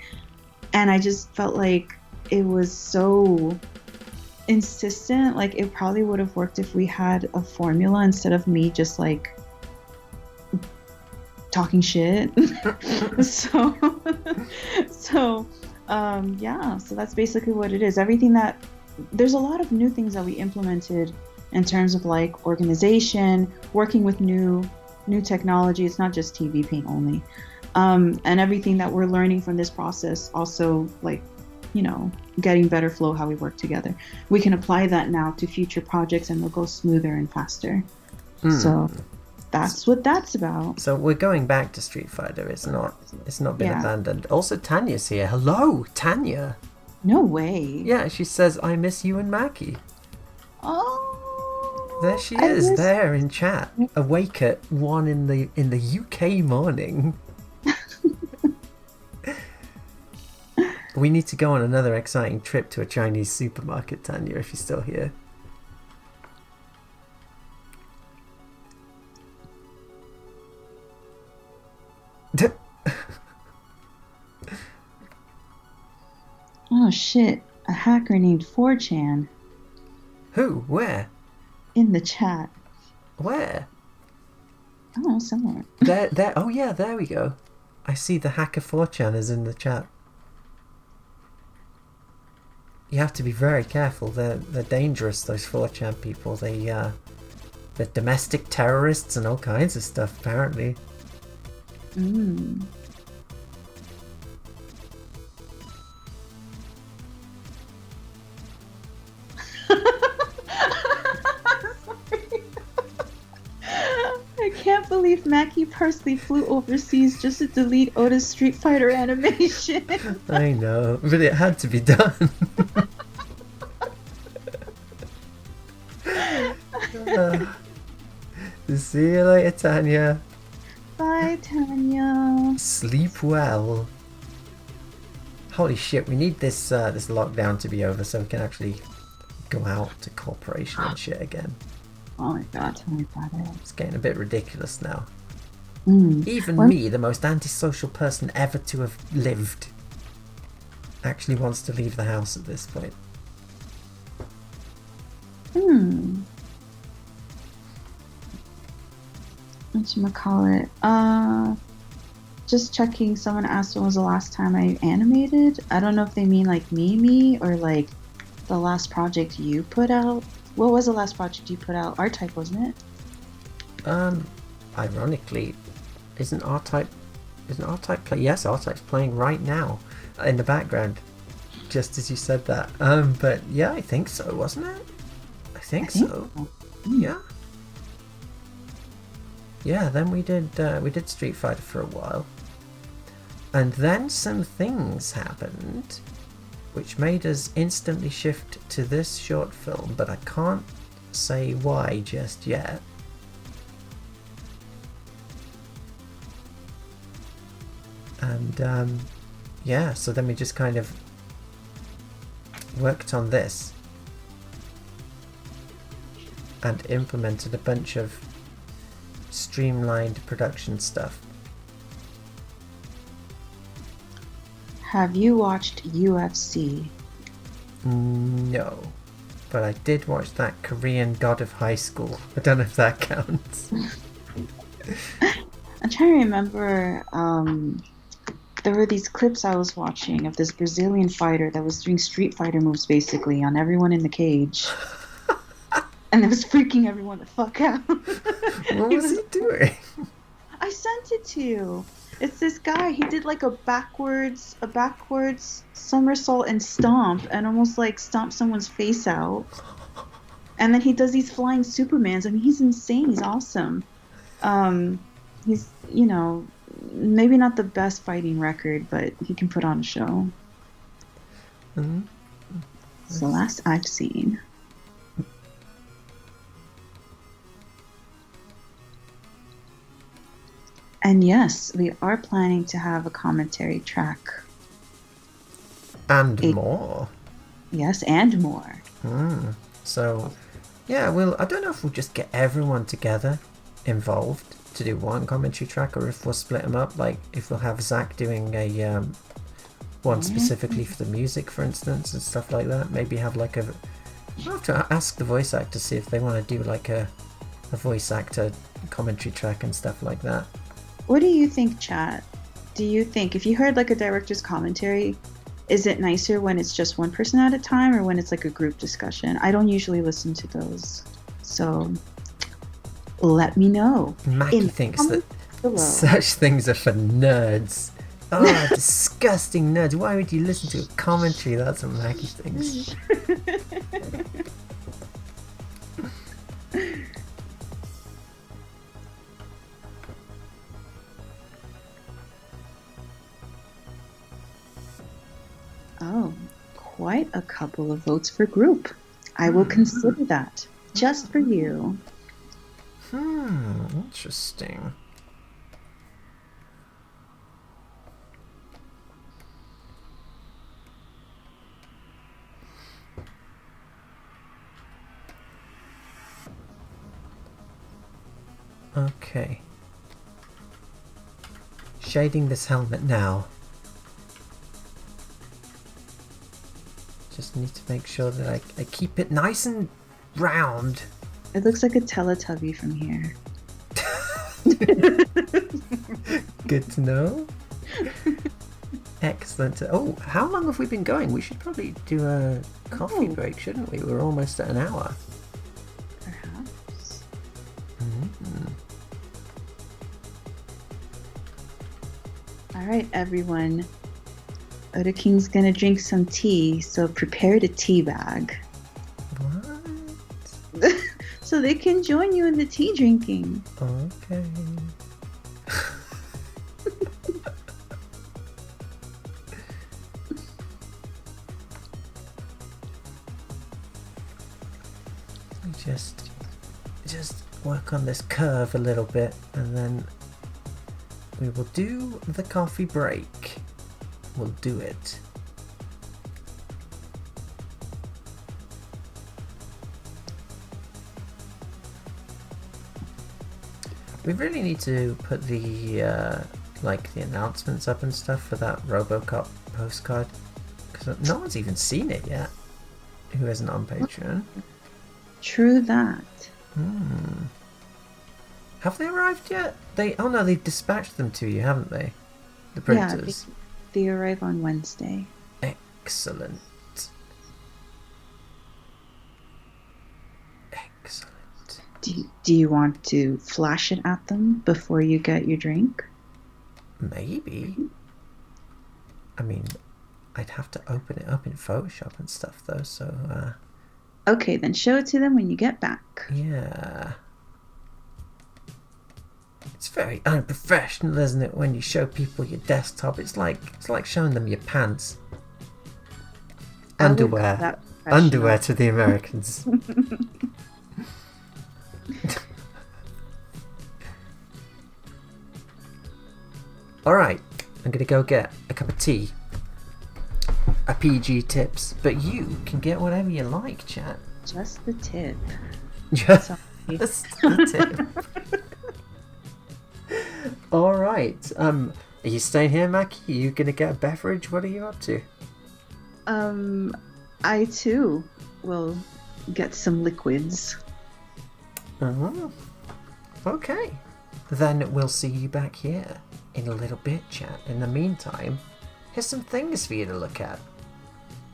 And I just felt like it was so insistent. Like, it probably would have worked if we had a formula instead of me just like talking shit. So that's basically what it is. There's a lot of new things that we implemented in terms of like organization, working with new technology. It's not just TVPaint only. And everything that we're learning from this process, also like, getting better flow, how we work together. We can apply that now to future projects and they'll go smoother and faster. So that's what that's about. So we're going back to Street Fighter. It's not been abandoned. Also, Tanya's here. Hello, Tanya. No way. Yeah, she says, I miss you and Mackie. Oh. There she is, there in chat. Awake at 1 in the UK morning. We need to go on another exciting trip to a Chinese supermarket, Tanya, if you're still here. Oh shit, a hacker named 4chan. Who? Where? In the chat. Where? I don't know, somewhere. There. Oh yeah, there we go. I see the hacker 4chan is in the chat. You have to be very careful. They're dangerous, those 4chan people. They're domestic terrorists and all kinds of stuff, apparently. I can't believe Mackie personally flew overseas just to delete Ota's Street Fighter animation. I know, but it had to be done. See you later, Tanya. Bye, Tanya. Sleep well. Holy shit, we need this lockdown to be over so we can actually go out to corporation and shit again. Oh my god, tell me about it. It's getting a bit ridiculous now. Even me, the most antisocial person ever to have lived, actually wants to leave the house at this point. Whatchamacallit? Just checking, someone asked when was the last time I animated. I don't know if they mean like me, or like the last project you put out. What was the last project you put out? R-Type, wasn't it? Ironically, isn't R-Type play? Yes, R-Type's playing right now in the background, just as you said that. But yeah, I think so, wasn't it? I think so. Yeah. Yeah, then we did Street Fighter for a while. And then some things happened which made us instantly shift to this short film, but I can't say why just yet. And yeah, so then we just kind of worked on this. and implemented a bunch of streamlined production stuff. Have you watched UFC? No, but I did watch that Korean God of High School. I don't know if that counts. I'm trying to remember. There were these clips I was watching of this Brazilian fighter that was doing Street Fighter moves basically on everyone in the cage. And it was freaking everyone the fuck out. What was he doing? I sent it to you. It's this guy. He did like a backwards somersault and stomp, and almost like stomp someone's face out. And then he does these flying Supermans. I mean, he's insane. He's awesome. He's, you know, maybe not the best fighting record, but he can put on a show. Mm-hmm. It's the last I've seen. And yes, we are planning to have a commentary track. And more. Yes, and more. So, yeah, I don't know if we'll just get everyone together involved to do one commentary track, or if we'll split them up, like if we'll have Zach doing a one specifically for the music, for instance, and stuff like that. Maybe have like I'll have to ask the voice actor, see if they want to do like a voice actor commentary track and stuff like that. What do you think, chat? Do you think if you heard like a director's commentary, is it nicer when it's just one person at a time, or when it's like a group discussion? I don't usually listen to those, so let me know. Mackie thinks that such things are for nerds. Oh, disgusting nerds. Why would you listen to a commentary? That's what Mackie thinks. Oh, quite a couple of votes for group. I will consider that. Just for you. Interesting. Okay. Shading this helmet now. Just need to make sure that I keep it nice and round. It looks like a Teletubby from here. Good to know. Excellent. Oh, how long have we been going? We should probably do a coffee break, shouldn't we? We're almost at an hour. Perhaps. All right, everyone. OtaKing's gonna drink some tea, so prepare the tea bag. What? So they can join you in the tea drinking. Okay. Just work on this curve a little bit, and then we will do the coffee break. We'll do it. We really need to put the like the announcements up and stuff for that RoboCop postcard, because no one's even seen it yet who isn't on Patreon. True that. Have they arrived yet? They've dispatched them to you, haven't they? The printers. Yeah, they arrive on Wednesday. Excellent. Do you want to flash it at them before you get your drink? Maybe. I mean, I'd have to open it up in Photoshop and stuff though, so okay, then show it to them when you get back. Yeah. It's very unprofessional, isn't it, when you show people your desktop? It's like showing them your pants. Underwear. Underwear to the Americans. Alright, I'm gonna go get a cup of tea. A PG tips, but you can get whatever you like, chat. Just the tip. That's the tip. All right. Are you staying here, Mackie? Are you gonna get a beverage? What are you up to? I too will get some liquids. Oh, okay. Then we'll see you back here in a little bit, chat. In the meantime, here's some things for you to look at.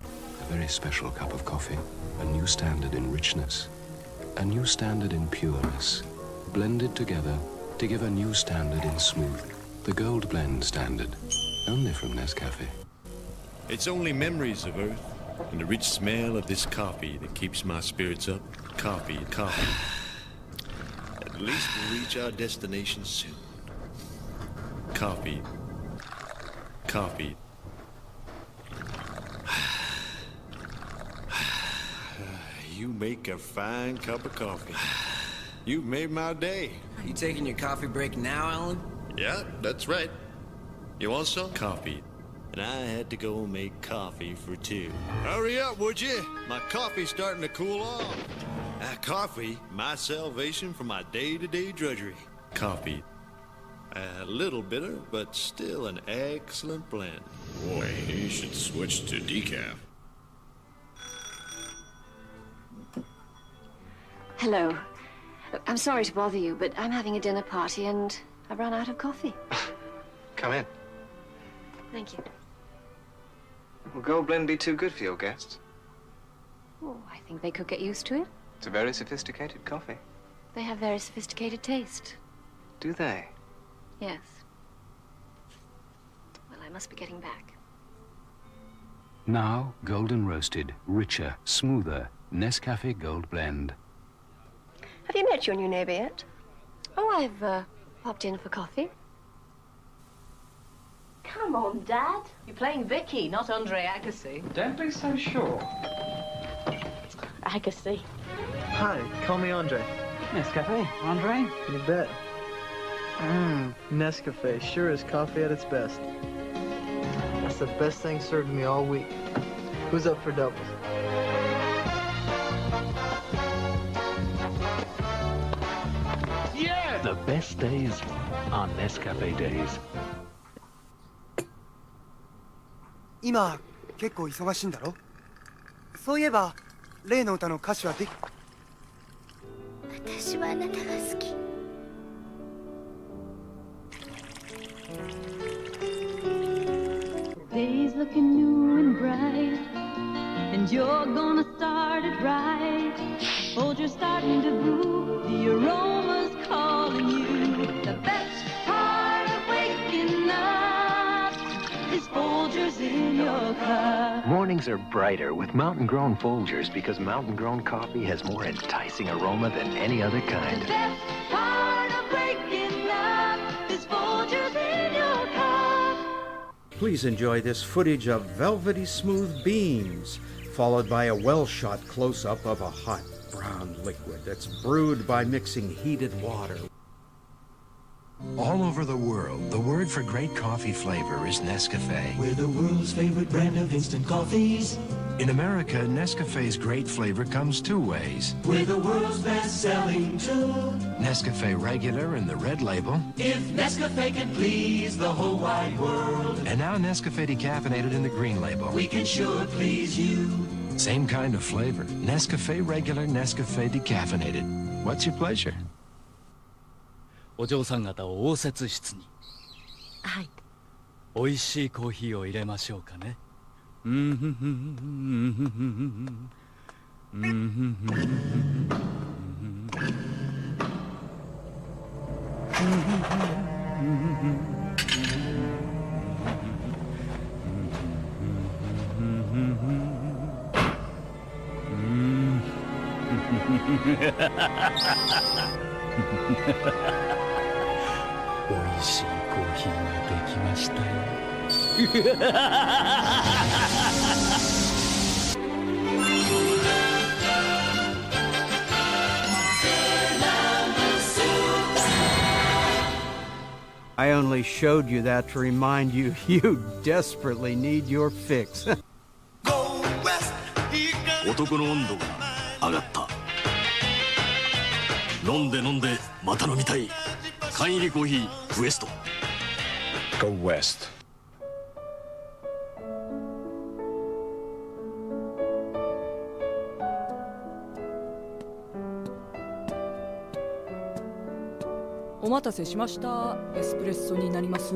A very special cup of coffee. A new standard in richness. A new standard in pureness. Blended together to give a new standard in smooth. The Gold Blend standard. Only from Nescafe. It's only memories of Earth and the rich smell of this coffee that keeps my spirits up. Coffee. At least we'll reach our destination soon. Coffee. You make a fine cup of coffee. You've made my day. You taking your coffee break now, Alan? Yeah, that's right. You want some? Coffee. And I had to go make coffee for two. Hurry up, would you? My coffee's starting to cool off. Coffee, my salvation from my day-to-day drudgery. Coffee. A little bitter, but still an excellent blend. Boy, you should switch to decaf. Hello. I'm sorry to bother you, but I'm having a dinner party and I've run out of coffee. Come in. Thank you. Will Gold Blend be too good for your guests? Oh, I think they could get used to it. It's a very sophisticated coffee. They have very sophisticated taste. Do they? Yes. Well, I must be getting back. Now, golden roasted, richer, smoother, Nescafe Gold Blend. Have you met your new neighbor yet? Oh, I've popped in for coffee. Come on, Dad. You're playing Vicky, not Andre Agassi. Don't be so sure. Agassi. Hi, call me Andre. Nescafe, Andre? You bet. Nescafe sure is coffee at its best. That's the best thing served to me all week. Who's up for doubles? Yeah! The best days are Nescafe days. 今結構忙しいんだろ？そういえば例の歌の歌詞はで私はあなたが好き。Days looking new and bright, and you're gonna start it right. Folger's starting to brew, the aroma's calling you. The best part of waking up is Folgers in your cup. Mornings are brighter with mountain-grown Folgers because mountain-grown coffee has more enticing aroma than any other kind. The best part of waking up is Folgers in your cup. Please enjoy this footage of velvety smooth beans, followed by a well-shot close-up of a hot brown liquid that's brewed by mixing heated water. All over the world, the word for great coffee flavor is Nescafe. We're the world's favorite brand of instant coffees. In America, Nescafe's great flavor comes two ways. We're the world's best-selling too. Nescafe Regular in the red label. If Nescafe can please the whole wide world. And now Nescafe Decaffeinated in the green label. We can sure please you. Same kind of flavor. Nescafe Regular, Nescafe Decaffeinated. What's your pleasure? お嬢さん方を応接室に。はい。美味しいコーヒーを入れましょうかね。美味しいコーヒーができましたよ。I only showed you that to remind you you desperately need your fix. 男の温度が上がった。飲んで飲んでまた飲みたい缶入りコーヒーウエスト Go west.お待たせしました。エスプレッソになります。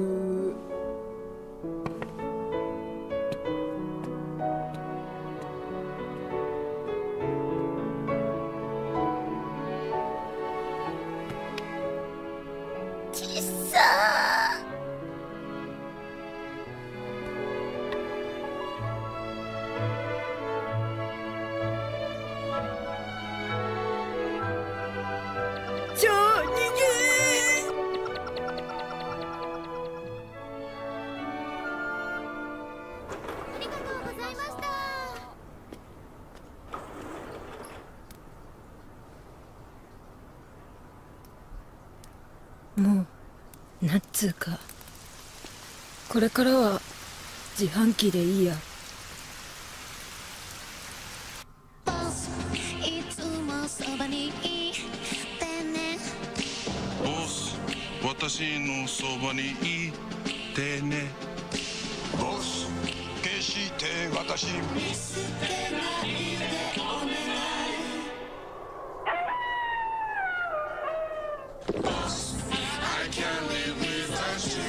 もうなんつうかこれからは自販機でいいや。いつもそばにいてね。ボス、私のそばにいてね。ボス、決して私見捨てないでお願い。Boss, I can't live without you.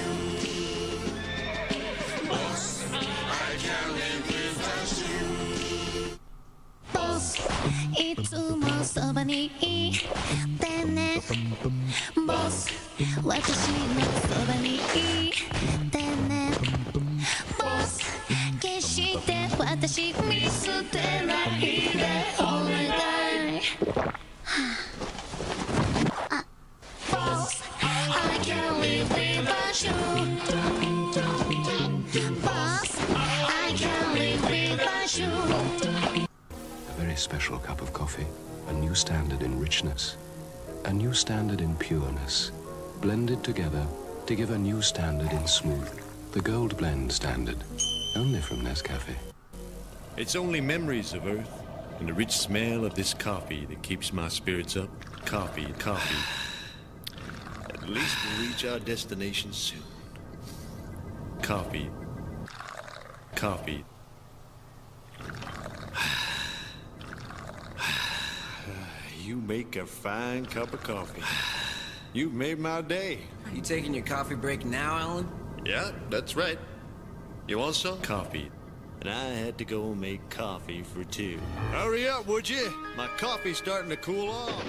Boss, I can't live without you. Boss, いつもそばにいてね。Boss, 私のそばにいてね。Boss, 決して私見捨てないでお願い。Boss, I can't live without you. Boss, I can't live without you. A very special cup of coffee, a new standard in richness, a new standard in pureness, blended together to give a new standard in smooth. The Gold Blend standard, only from Nescafe. It's only memories of Earth and the rich smell of this coffee that keeps my spirits up. Coffee. At least we'll reach our destination soon. Coffee. You make a fine cup of coffee. You've made my day. You taking your coffee break now, Alan? Yeah, that's right. You want some? Coffee. And I had to go make coffee for two. Hurry up, would you? My coffee's starting to cool off.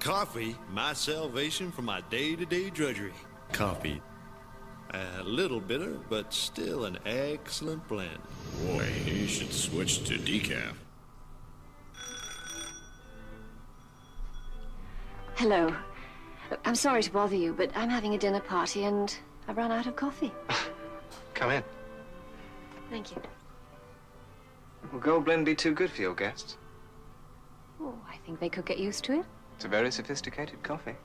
Coffee, my salvation from my day-to-day drudgery. Coffee. A little bitter, but still an excellent blend. Boy, you should switch to decaf. Hello. I'm sorry to bother you, but I'm having a dinner party and I've run out of coffee. Come in. Thank you. Will Gold Blend be too good for your guests? Oh, I think they could get used to it. It's a very sophisticated coffee.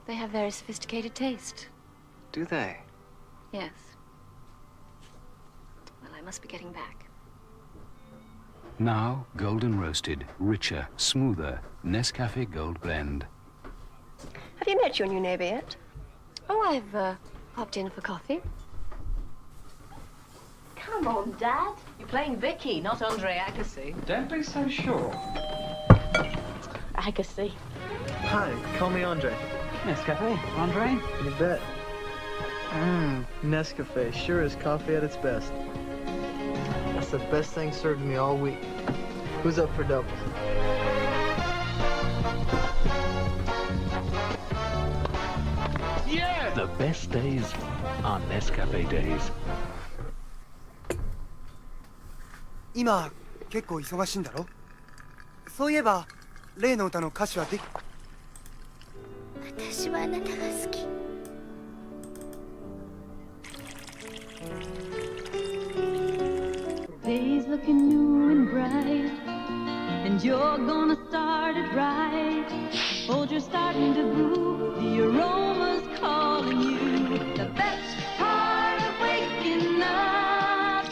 They have very sophisticated taste. Do they? Yes. Well, I must be getting back. Now, golden roasted, richer, smoother, Nescafe Gold Blend. Have you met your new neighbor yet? Oh, I've popped in for coffee. Come on, Dad. You're playing Vicky, not Andre Agassi. Don't be so sure. Agassi. Hi, call me Andre. Nescafe, Andre? You bet. Nescafe sure is coffee at its best. That's the best thing served me all week. Who's up for doubles? Yeah! The best days are Nescafe days. 今結構忙しいんだろ。そういえば例の歌の歌詞はでき。私はあなたが好き。Days looking new and bright, and you're gonna start it right. Hold, you're starting to brew, the aroma's calling you. The best part of waking up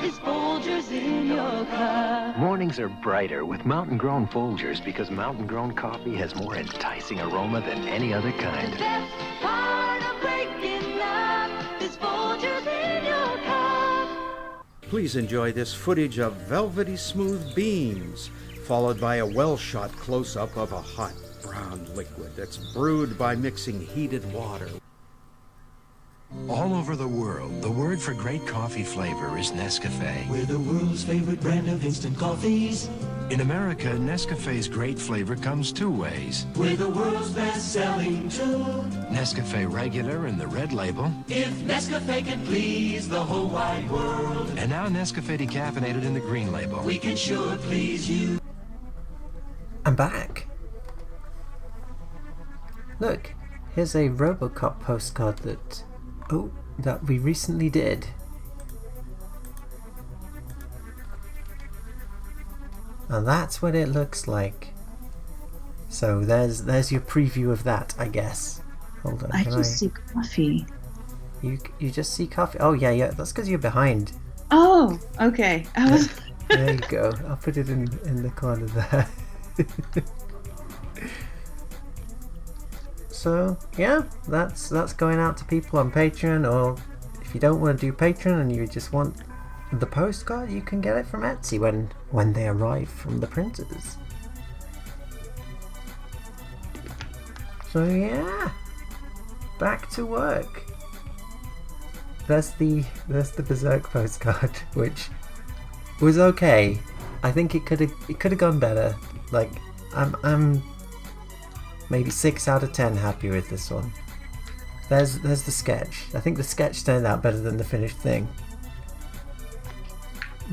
is Folgers in your cup. Morning mornings are brighter with mountain-grown Folgers because mountain-grown coffee has more enticing aroma than any other kind. The best part of waking up is Folgers in your cup. Please enjoy this footage of velvety smooth beans, followed by a well-shot close-up of a hot brown liquid that's brewed by mixing heated water. All over the world, the word for great coffee flavor is Nescafe. We're the world's favorite brand of instant coffees. In America, Nescafe's great flavor comes two ways. We're the world's best-selling too. Nescafe Regular in the red label. If Nescafe can please the whole wide world. And now Nescafe Decaffeinated in the green label. We can sure please you. I'm back. Look, here's a Robocop postcard that we recently did. And that's what it looks like. So there's your preview of that, I guess. Hold on. I just see coffee. You just see coffee? Oh yeah, that's because you're behind. Oh, okay. I was. There you go. I'll put it in the corner there. So yeah, that's going out to people on Patreon, or if you don't want to do Patreon and you just want the postcard, you can get it from Etsy when they arrive from the printers. So yeah, back to work. There's the Berserk postcard, which was okay. I think it could have gone better. Like I'm maybe 6 out of 10 happy with this one. There's the sketch. I think the sketch turned out better than the finished thing.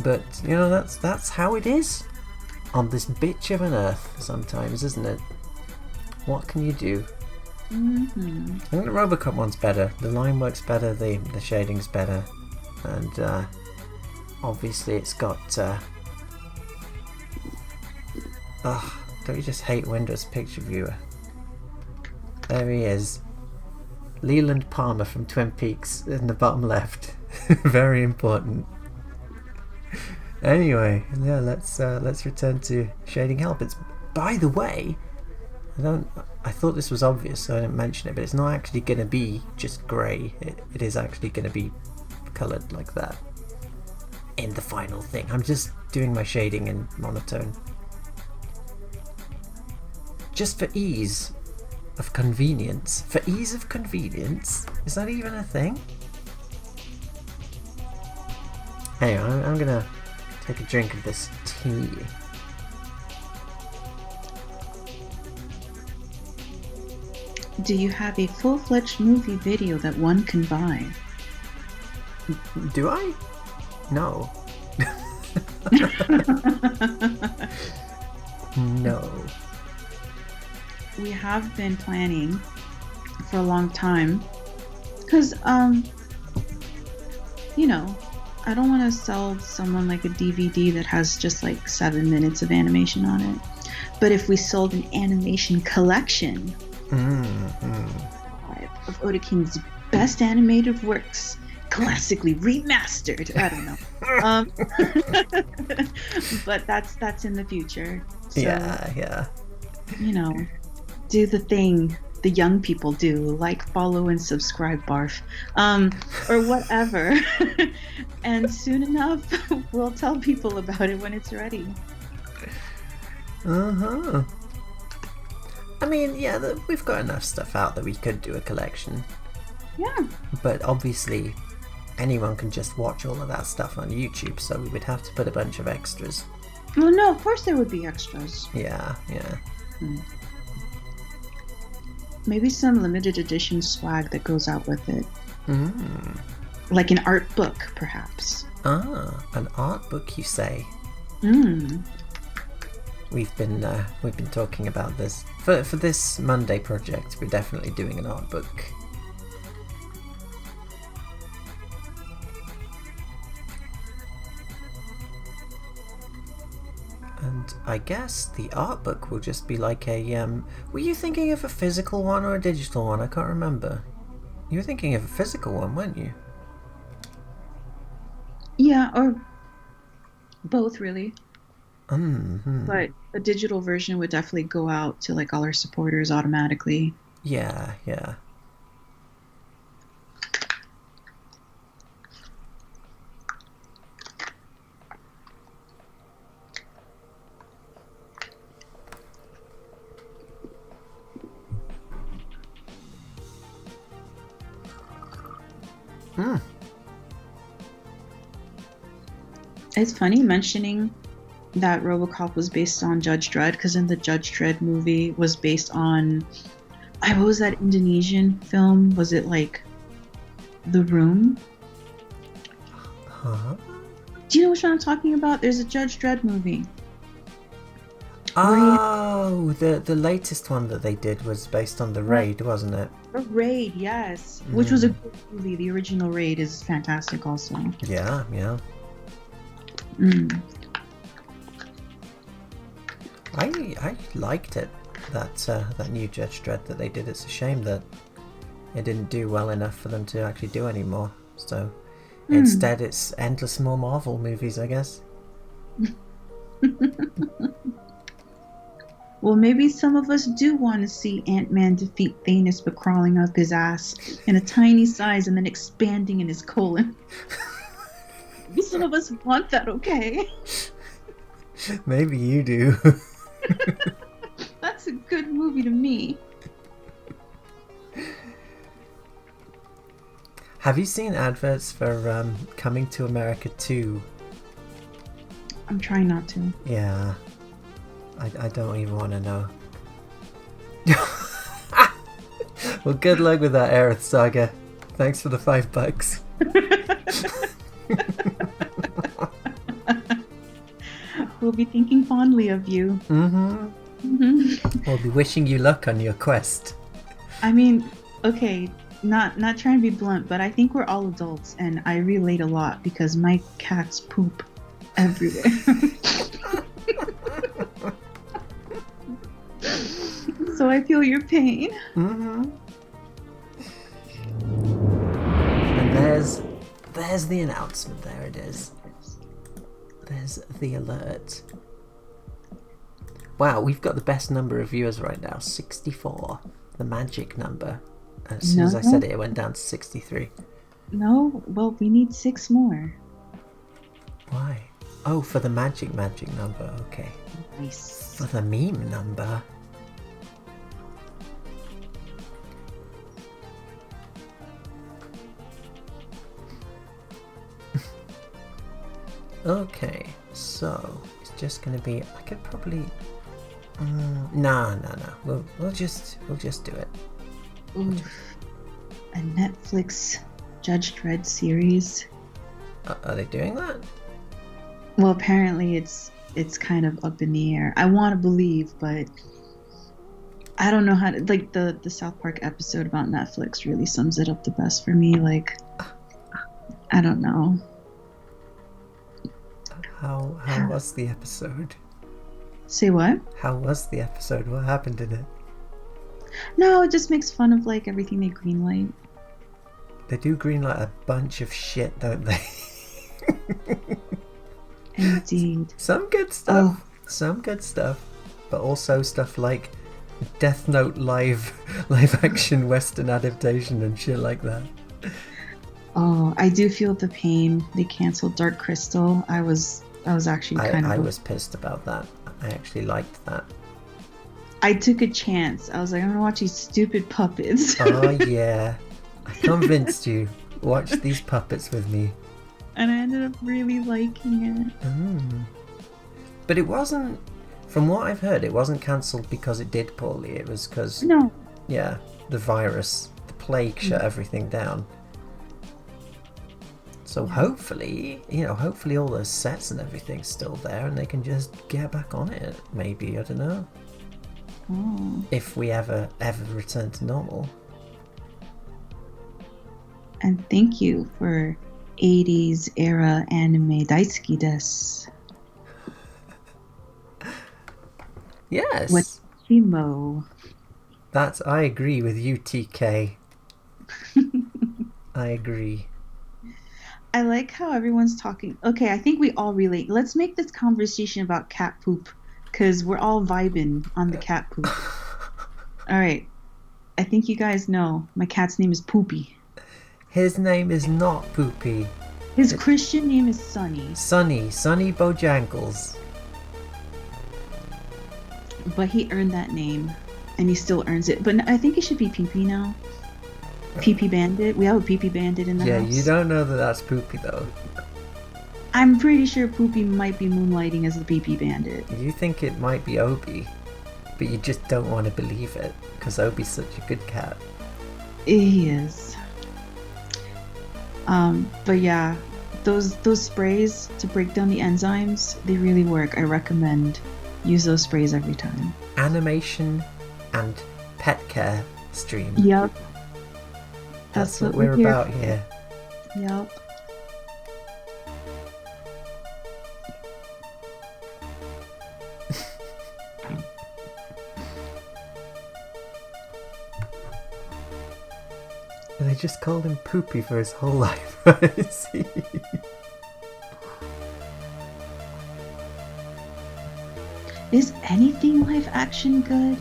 But you know, that's how it is on this bitch of an earth sometimes, isn't it? What can you do? Mm-hmm. I think the Robocop one's better. The line works better. The shading's better, and obviously it's got. Don't you just hate Windows Picture Viewer? There he is. Leland Palmer from Twin Peaks in the bottom left. Very important. Anyway, yeah, let's return to shading help. It's, by the way, I thought this was obvious, so I didn't mention it, but it's not actually going to be just grey. It is actually going to be coloured like that in the final thing. I'm just doing my shading in monotone. Just for ease of convenience. For ease of convenience? Is that even a thing? Anyway, I'm gonna take a drink of this tea. Do you have a full-fledged movie video that one can buy? Do I? No. No. We have been planning for a long time because you know, I don't want to sell someone like a DVD that has just like 7 minutes of animation on it, but if we sold an animation collection of OtaKing's best animated works, classically remastered, I don't know, but that's in the future. So, yeah, you know, do the thing the young people do, like follow and subscribe, barf, or whatever. And soon enough, we'll tell people about it when it's ready. I mean, yeah, we've got enough stuff out that we could do a collection. Yeah. But obviously, anyone can just watch all of that stuff on YouTube, so we would have to put a bunch of extras. Well, no, of course there would be extras. Yeah. Maybe some limited edition swag that goes out with it. Like an art book, perhaps. An art book, you say? We've been talking about this for this Monday project. We're definitely doing an art book. And I guess the art book will just be like a were you thinking of a physical one or a digital one? I can't remember. You were thinking of a physical one, weren't you? Yeah, or both, really. But a digital version would definitely go out to like all our supporters automatically. Yeah, yeah. It's funny mentioning that RoboCop was based on Judge Dredd, because in the Judge Dredd movie was based on, what was that Indonesian film? Was it like The Room? Huh? Do you know which one I'm talking about? There's a Judge Dredd movie. Oh, the latest one that they did was based on The Raid, wasn't it? The Raid, yes. Which was a good movie. The original Raid is fantastic also. Yeah, yeah. I liked it, that new Judge Dredd that they did. It's a shame that it didn't do well enough for them to actually do any more. So instead it's endless more Marvel movies, I guess. Well, maybe some of us do want to see Ant-Man defeat Thanos by crawling up his ass in a tiny size and then expanding in his colon. Maybe some of us want that, okay? Maybe you do. That's a good movie to me. Have you seen adverts for Coming to America 2? I'm trying not to. Yeah. I don't even want to know. Well, good luck with that, Aerith Saga. Thanks for the $5. We'll be thinking fondly of you. We'll be wishing you luck on your quest. I mean, okay, not trying to be blunt, but I think we're all adults, and I relate a lot because my cats poop everywhere. So I feel your pain. And there's the announcement. There it is. There's the alert. Wow, we've got the best number of viewers right now, 64. The magic number. As soon as I said it, it went down to 63. No, well, we need 6 more. Why? Oh, for the magic number. Okay. Nice. For the meme number. Okay, so it's just gonna be. I could probably. No. We'll just do it. Oof. A Netflix Judge Dredd series. Are they doing that? Well, apparently it's kind of up in the air. I want to believe, but I don't know how to. Like the South Park episode about Netflix really sums it up the best for me. Like, I don't know. How was the episode? Say what? How was the episode? What happened in it? No, it just makes fun of like everything they greenlight. They do greenlight a bunch of shit, don't they? Indeed. Some good stuff. Some good stuff. But also stuff like Death Note live action Western adaptation and shit like that. Oh, I do feel the pain. They canceled Dark Crystal. I was actually I was pissed about that. I actually liked that. I took a chance. I was like, I'm gonna watch these stupid puppets. Oh yeah. I convinced you. Watch these puppets with me. And I ended up really liking it. But it wasn't, from what I've heard, it wasn't cancelled because it did poorly. It was because, yeah, the virus, the plague shut everything down. So hopefully all those sets and everything's still there and they can just get back on it. Maybe, I don't know. If we ever return to normal. And thank you for 80s era anime daisuki desu. Yes. With Chimo. I agree with you, TK. I agree. I like how everyone's talking. Okay, I think we all relate. Let's make this conversation about cat poop, because we're all vibing on the cat poop. All right. I think you guys know my cat's name is Poopy. His name is not Poopy. His Christian name is Sonny. Sonny Bojangles. But he earned that name, and he still earns it. But I think it should be Pee-Pee now. Pee-Pee Bandit. We have a Pee-Pee Bandit in the house. Yeah, you don't know that that's Poopy though. I'm pretty sure Poopy might be moonlighting as the Pee-Pee Bandit. You think it might be Obi, but you just don't want to believe it, because Obi's such a good cat. He is. But yeah, those sprays to break down the enzymes, they really work. I recommend use those sprays every time. Animation and pet care stream. Yep. That's what we're about here. Yep. They just called him Poopy for his whole life. Is anything live action good?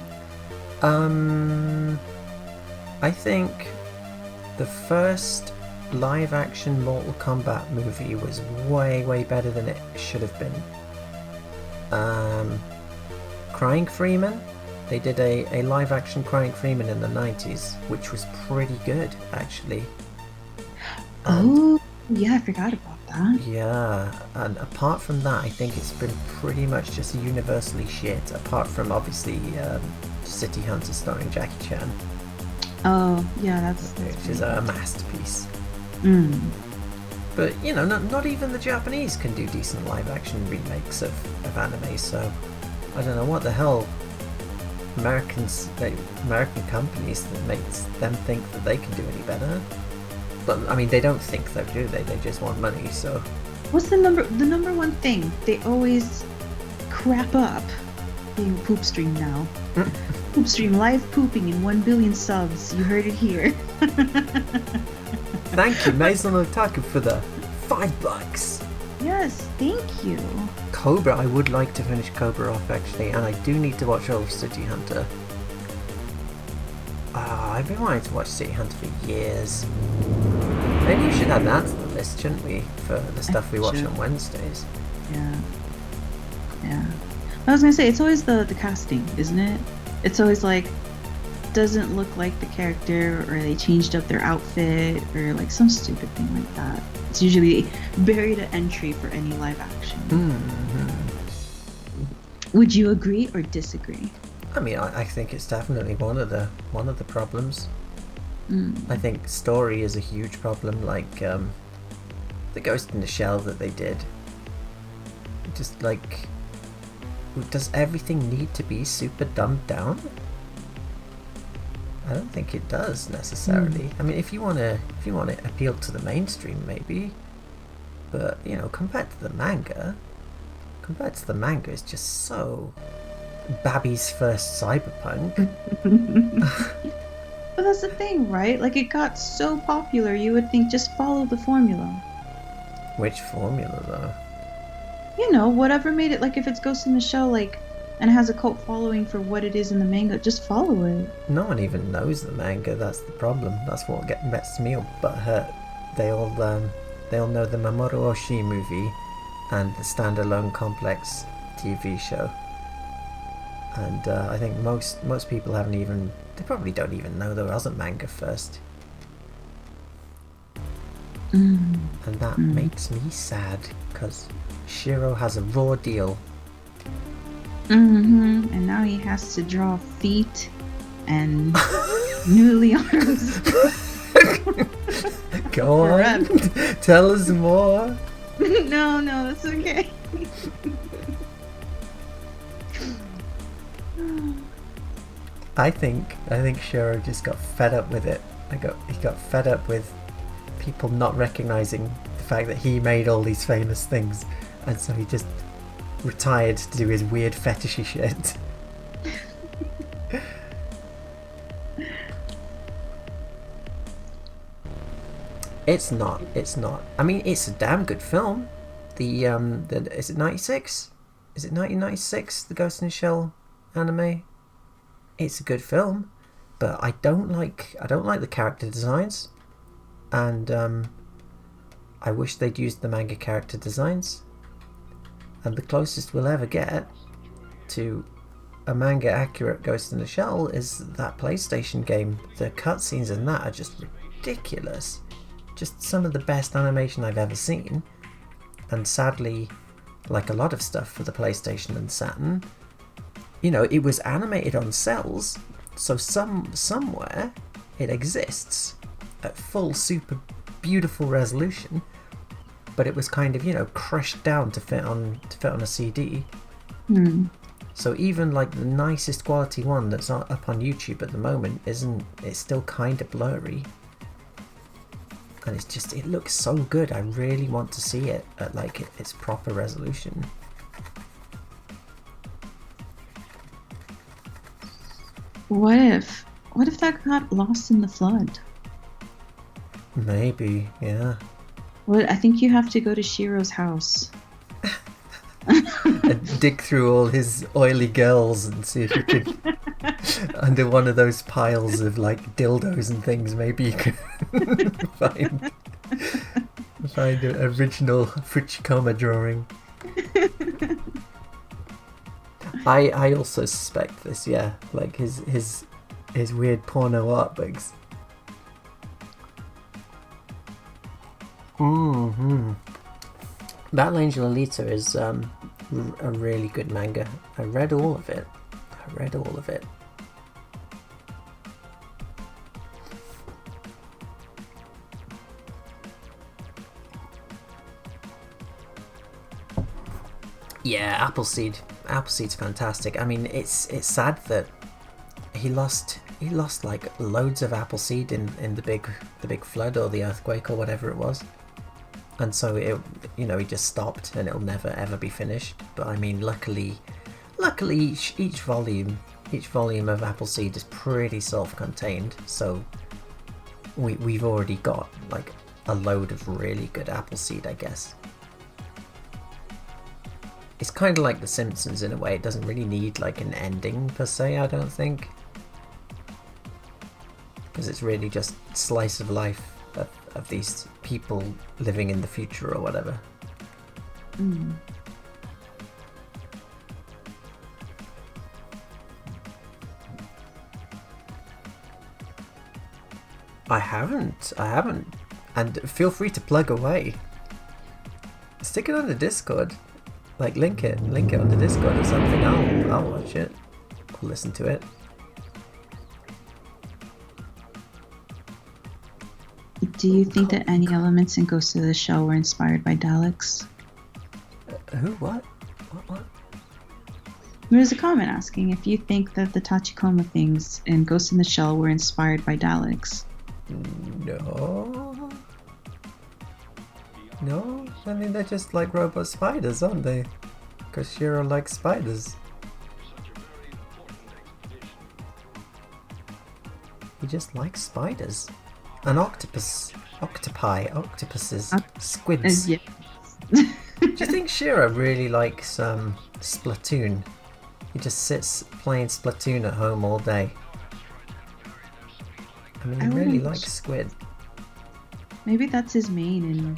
I think the first live action Mortal Kombat movie was way better than it should have been. Crying Freeman? They did a live action Crying Freeman in the 90s, which was pretty good, actually. Oh, yeah, I forgot about that. Yeah, and apart from that, I think it's been pretty much just universally shit, apart from obviously City Hunter starring Jackie Chan. Oh, yeah, which is a masterpiece. Mm. But, you know, not even the Japanese can do decent live action remakes of anime, so I don't know what the hell American companies that makes them think that they can do any better. But I mean, they don't think though, do they? They just want money. So what's the number one thing they always crap up? Being a poop stream now. Poop stream live pooping in 1 billion subs. You heard it here. Thank you, Maison Otaku, for the $5. Yes, thank you. Cobra, I would like to finish Cobra off actually, and I do need to watch all of City Hunter. I've been wanting to watch City Hunter for years. Maybe we should add that to the list, shouldn't we? For the stuff we watch on Wednesdays. Yeah. I was gonna say, it's always the casting, isn't it? It's always like, doesn't look like the character, or they changed up their outfit, or like some stupid thing like that. It's usually barrier to entry for any live action. Mm-hmm. Would you agree or disagree? I mean, I think it's definitely one of the problems. I think story is a huge problem, like the Ghost in the Shell that they did. Just like, does everything need to be super dumbed down? I don't think it does necessarily. I mean, if you want to appeal to the mainstream, maybe. But you know, compared to the manga, it's just so Babby's first cyberpunk. But that's the thing, right? Like, it got so popular, you would think just follow the formula. Which formula, though? You know, whatever made it. Like, if it's Ghost in the Shell, like, and it has a cult following for what it is in the manga, just follow it. No one even knows the manga. That's the problem. That's what gets me all butthurt. They all know the Mamoru Oshii movie and the standalone Complex TV show. And I think most people haven't even. They probably don't even know there was a manga first. And that makes me sad, because Shiro has a raw deal. And now he has to draw feet and newly arms. Go on, tell us more. No, that's okay. I think Shiro just got fed up with it. He got fed up with people not recognizing the fact that he made all these famous things, and so he just retired to do his weird fetishy shit. It's not. It's not. I mean, it's a damn good film. Is it 96? Is it 1996? The Ghost in the Shell anime. It's a good film, but I don't like the character designs, and I wish they'd used the manga character designs. And the closest we'll ever get to a manga accurate Ghost in the Shell is that PlayStation game. The cutscenes in that are just ridiculous. Just some of the best animation I've ever seen. And sadly, like a lot of stuff for the PlayStation and Saturn, it was animated on cells, so somewhere it exists at full super beautiful resolution, but it was kind of crushed down to fit on a CD. So even like the nicest quality one that's up on YouTube at the moment it's still kind of blurry. And it looks so good. I really want to see it at like its proper resolution. What if that got lost in the flood? Maybe, yeah. Well, I think you have to go to Shiro's house. And dig through all his oily girls and see if you could under one of those piles of like dildos and things, maybe you could find an original Fuchikoma drawing. I also suspect this, yeah, like his weird porno art books. Battle Angel Alita is a really good manga. I read all of it. Yeah, Appleseed's fantastic. I mean, it's sad that he lost like loads of Appleseed in the big flood or the earthquake or whatever it was. And so he just stopped, and it'll never ever be finished. But I mean, luckily, each volume of Appleseed is pretty self-contained. So we've already got like a load of really good Appleseed, I guess. It's kind of like The Simpsons in a way. It doesn't really need like an ending per se, I don't think, because it's really just slice of life of these people living in the future or whatever. I haven't, and feel free to plug away. Stick it on the Discord, like link it on the Discord or something. I'll watch it, I'll listen to it. Do you think that any elements in Ghost of the Shell were inspired by Daleks? Who? What? There's a comment asking if you think that the Tachikoma things in Ghost in the Shell were inspired by Daleks. No, I mean, they're just like robot spiders, aren't they? Because Shiro likes spiders. He just likes spiders. And octopuses, squids. Yeah. Do you think Shiro really likes Splatoon? He just sits playing Splatoon at home all day. I mean, he really likes squid. Maybe that's his main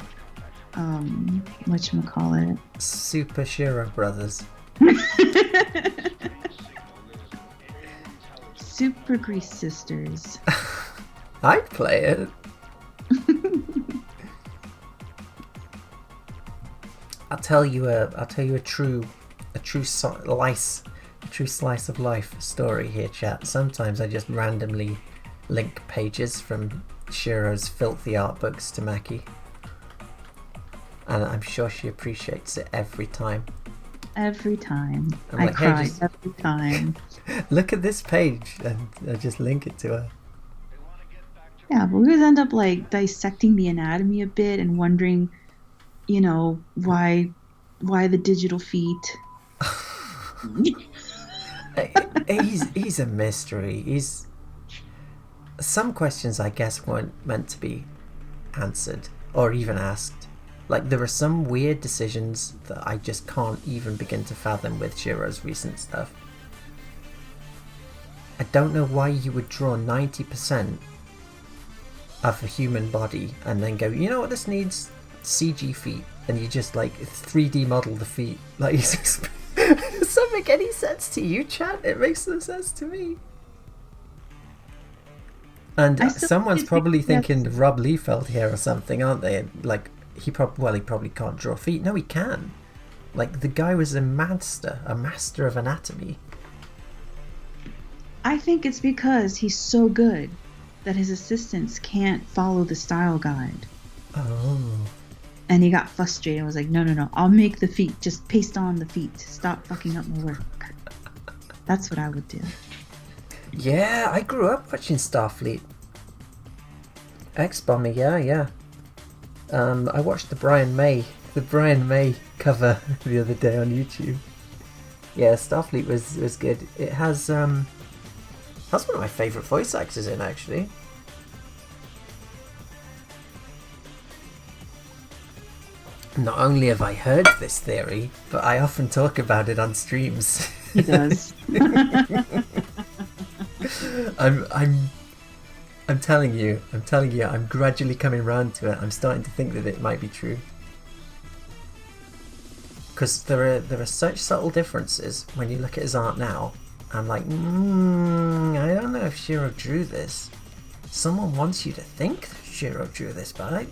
in whatchamacallit. Super Shiro Brothers. Super Grease Sisters. I'd play it. I'll tell you a true slice of life story here, chat. Sometimes I just randomly link pages from Shiro's filthy art books to Maki, and I'm sure she appreciates it every time. Every time. I'm like, cry hey, every time. Look at this page, and I just link it to her. Yeah, but we always end up like dissecting the anatomy a bit and wondering, why the digital feet. He's a mystery. Some questions I guess weren't meant to be answered or even asked. Like, there are some weird decisions that I just can't even begin to fathom with Shiro's recent stuff. I don't know why you would draw 90% of a human body and then go, you know what this needs? CG feet. And you just, like, 3D model the feet. Like, does that make any sense to you, chat? It makes no sense to me. And someone's probably thinking Rob Liefeld here or something, aren't they? Like, he probably can't draw feet. No, he can. Like, the guy was a master of anatomy. I think it's because he's so good that his assistants can't follow the style guide. Oh. And he got frustrated and was like, no, I'll make the feet. Just paste on the feet. Stop fucking up my work. That's what I would do. Yeah, I grew up watching Starfleet. X-Bomber, yeah. I watched the Brian May cover the other day on YouTube. Yeah, Starfleet was good. It has that's one of my favourite voice actors in, actually. Not only have I heard this theory, but I often talk about it on streams. He does. I'm telling you, I'm gradually coming around to it. I'm starting to think that it might be true. Because there are such subtle differences when you look at his art now. I'm like, I don't know if Shiro drew this. Someone wants you to think that Shiro drew this, but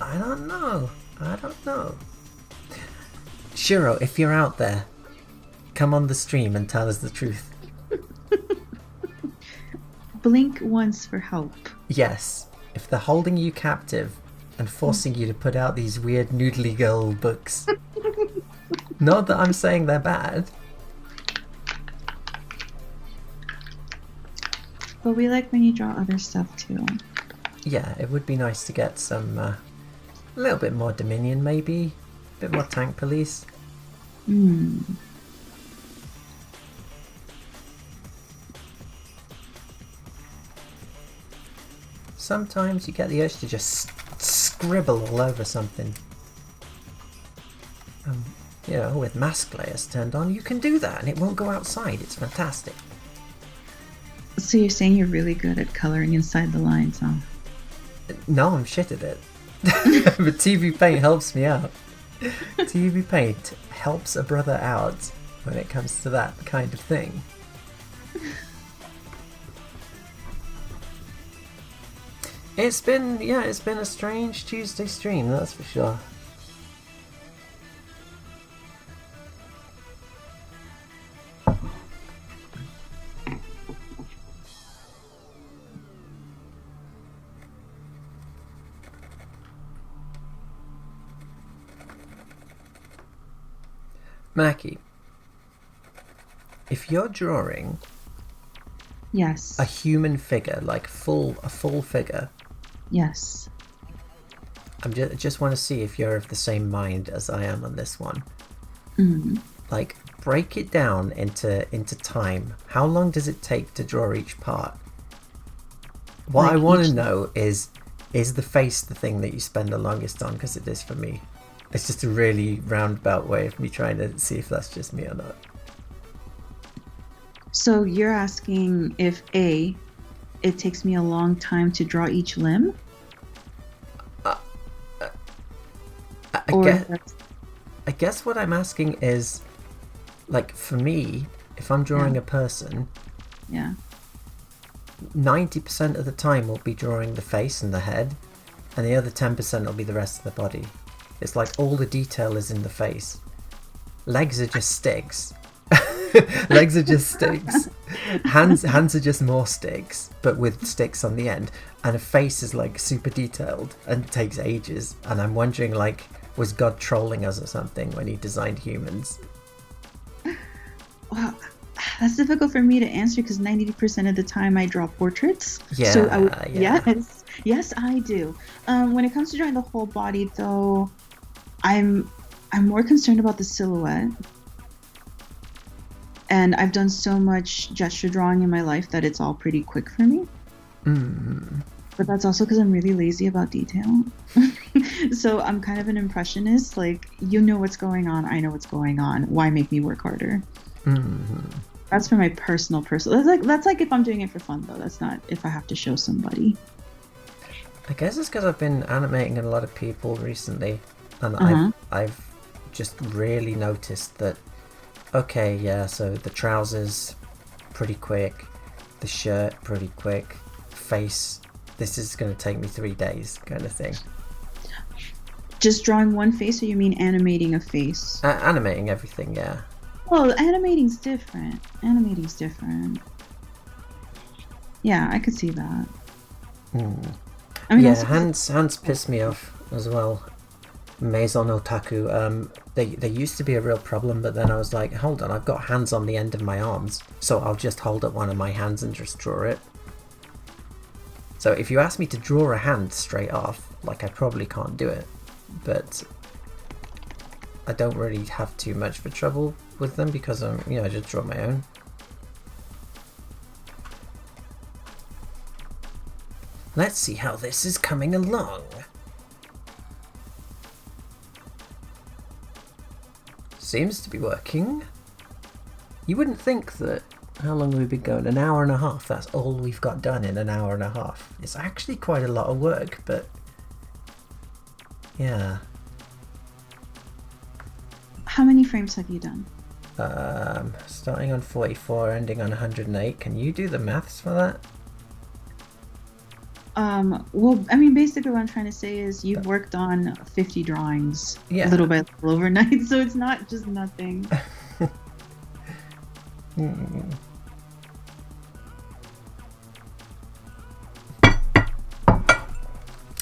I don't know. Shiro, if you're out there, come on the stream and tell us the truth. Blink once for help. Yes, if they're holding you captive and forcing you to put out these weird noodly girl books. Not that I'm saying they're bad. But we like when you draw other stuff too. Yeah, it would be nice to get some, a little bit more Dominion maybe, a bit more Tank Police. Sometimes you get the urge to just scribble all over something. You know, with mask layers turned on, you can do that and it won't go outside. It's fantastic. So you're saying you're really good at coloring inside the lines, huh? No, I'm shit at it. But TVPaint helps me out. TVPaint helps a brother out when it comes to that kind of thing. It's been a strange Tuesday stream, that's for sure. Mackie, if you're drawing yes, a human figure, like a full figure, yes, I just want to see if you're of the same mind as I am on this one. Like, break it down into time. How long does it take to draw each part? What like I want to know is the face the thing that you spend the longest on? Because it is for me. It's just a really roundabout way of me trying to see if that's just me or not. So you're asking if it takes me a long time to draw each limb? I guess what I'm asking is, like, for me, if I'm drawing a person, 90% of the time we'll be drawing the face and the head, and the other 10% will be the rest of the body. It's like all the detail is in the face. Legs are just sticks. Legs are just sticks. Hands are just more sticks, but with sticks on the end. And a face is like super detailed and takes ages. And I'm wondering, like, was God trolling us or something when he designed humans? Well, that's difficult for me to answer because 90% of the time I draw portraits. Yeah, so yes, I do. When it comes to drawing the whole body, though, I'm more concerned about the silhouette. And I've done so much gesture drawing in my life that it's all pretty quick for me. But that's also because I'm really lazy about detail. So I'm kind of an impressionist. Like, you know what's going on, I know what's going on. Why make me work harder? That's for my personal. That's like if I'm doing it for fun, though. That's not if I have to show somebody. I guess it's because I've been animating a lot of people recently, and I've just really noticed that. Okay, yeah. So the trousers, pretty quick. The shirt, pretty quick. Face. This is going to take me 3 days, kind of thing. Just drawing one face, or you mean animating a face? Animating everything, yeah. Well, animating's different. Animating's different. Yeah, I could see that. I mean, yeah, hands piss me off as well. Maison Otaku. They used to be a real problem, but then I was like, hold on, I've got hands on the end of my arms, so I'll just hold up one of my hands and just draw it. So if you ask me to draw a hand straight off, like, I probably can't do it, but I don't really have too much of a trouble with them because I just draw my own. Let's see how this is coming along. Seems to be working. You wouldn't think that. How long have we been going? An hour and a half. That's all we've got done in an hour and a half. It's actually quite a lot of work, but yeah. How many frames have you done? Starting on 44, ending on 108. Can you do the maths for that? Well, I mean, basically what I'm trying to say is you've worked on 50 drawings little by little overnight, so it's not just nothing.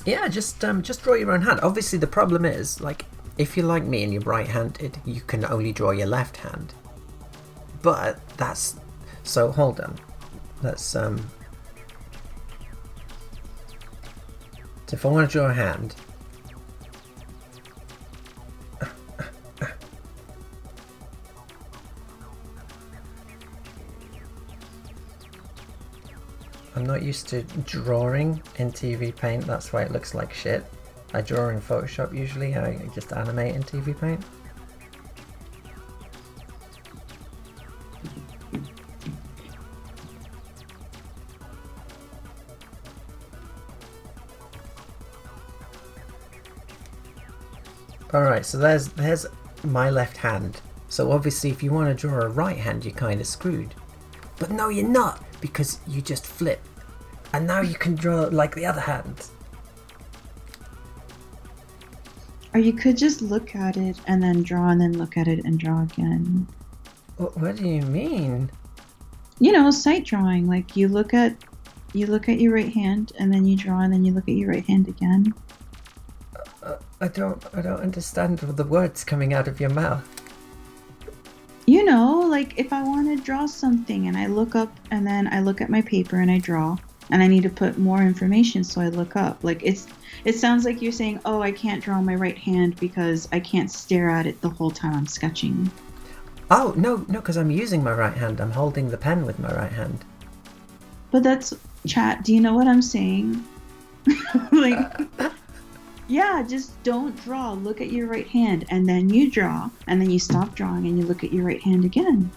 Yeah, just draw your own hand. Obviously the problem is, like, if you're like me and you're right-handed, you can only draw your left hand. But that's... So, hold on. Let's, So if I want to draw a hand... I'm not used to drawing in TVPaint, that's why it looks like shit. I draw in Photoshop usually, I just animate in TVPaint. Alright, so there's my left hand. So obviously if you want to draw a right hand, you're kind of screwed. But no, you're not, because you just flip. And now you can draw like the other hand. Or you could just look at it and then draw and then look at it and draw again. What do you mean? You know, sight drawing. Like you look at your right hand and then you draw and then you look at your right hand again. I don't understand the words coming out of your mouth. You know, like if I want to draw something and I look up and then I look at my paper and I draw and I need to put more information, so I look up. Like it sounds like you're saying, oh, I can't draw my right hand because I can't stare at it the whole time I'm sketching. Oh, no, because I'm using my right hand. I'm holding the pen with my right hand. But that's, chat, do you know what I'm saying? Like, yeah, just don't draw. Look at your right hand, and then you draw, and then you stop drawing, and you look at your right hand again.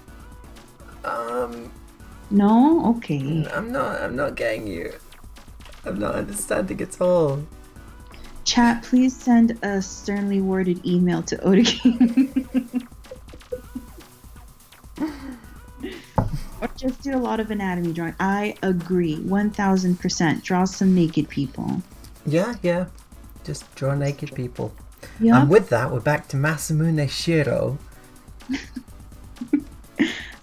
No? Okay. I'm not getting you. I'm not understanding at all. Chat, please send a sternly worded email to OtaKing. Or just do a lot of anatomy drawing. I agree, 1000%. Draw some naked people. Yeah. Just draw naked people. Yep. And with that, we're back to Masamune Shiro.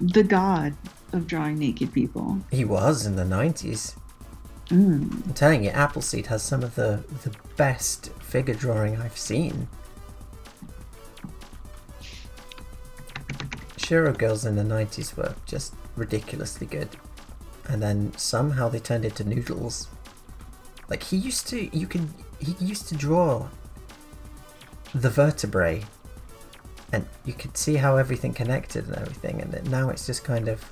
The god of drawing naked people. He was in the 90s. Mm. I'm telling you, Appleseed has some of the best figure drawing I've seen. Shiro girls in the 90s were just ridiculously good. And then somehow they turned into noodles. Like he used to draw the vertebrae and you could see how everything connected and everything, and now it's just kind of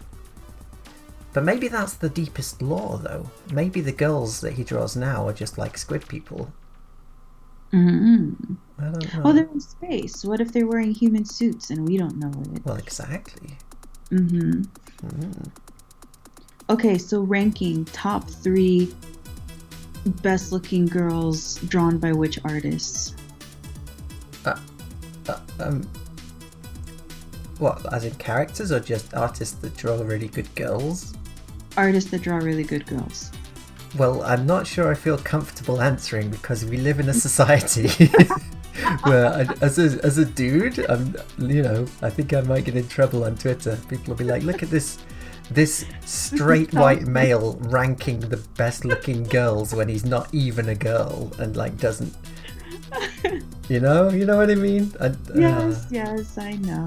But maybe that's the deepest lore, though. Maybe the girls that he draws now are just like squid people. Mm-hmm. I don't know. Oh, they're in space. What if they're wearing human suits and we don't know it? Well, exactly. Mm-hmm. Okay, so ranking top 3 best-looking girls drawn by which artists? What, as in characters or just artists that draw really good girls? Artists that draw really good girls. Well, I'm not sure I feel comfortable answering because we live in a society where, as a dude, I think I might get in trouble on Twitter. People will be like, "Look at this straight white male ranking the best-looking girls when he's not even a girl and like doesn't." You know what I mean? Yes, I know.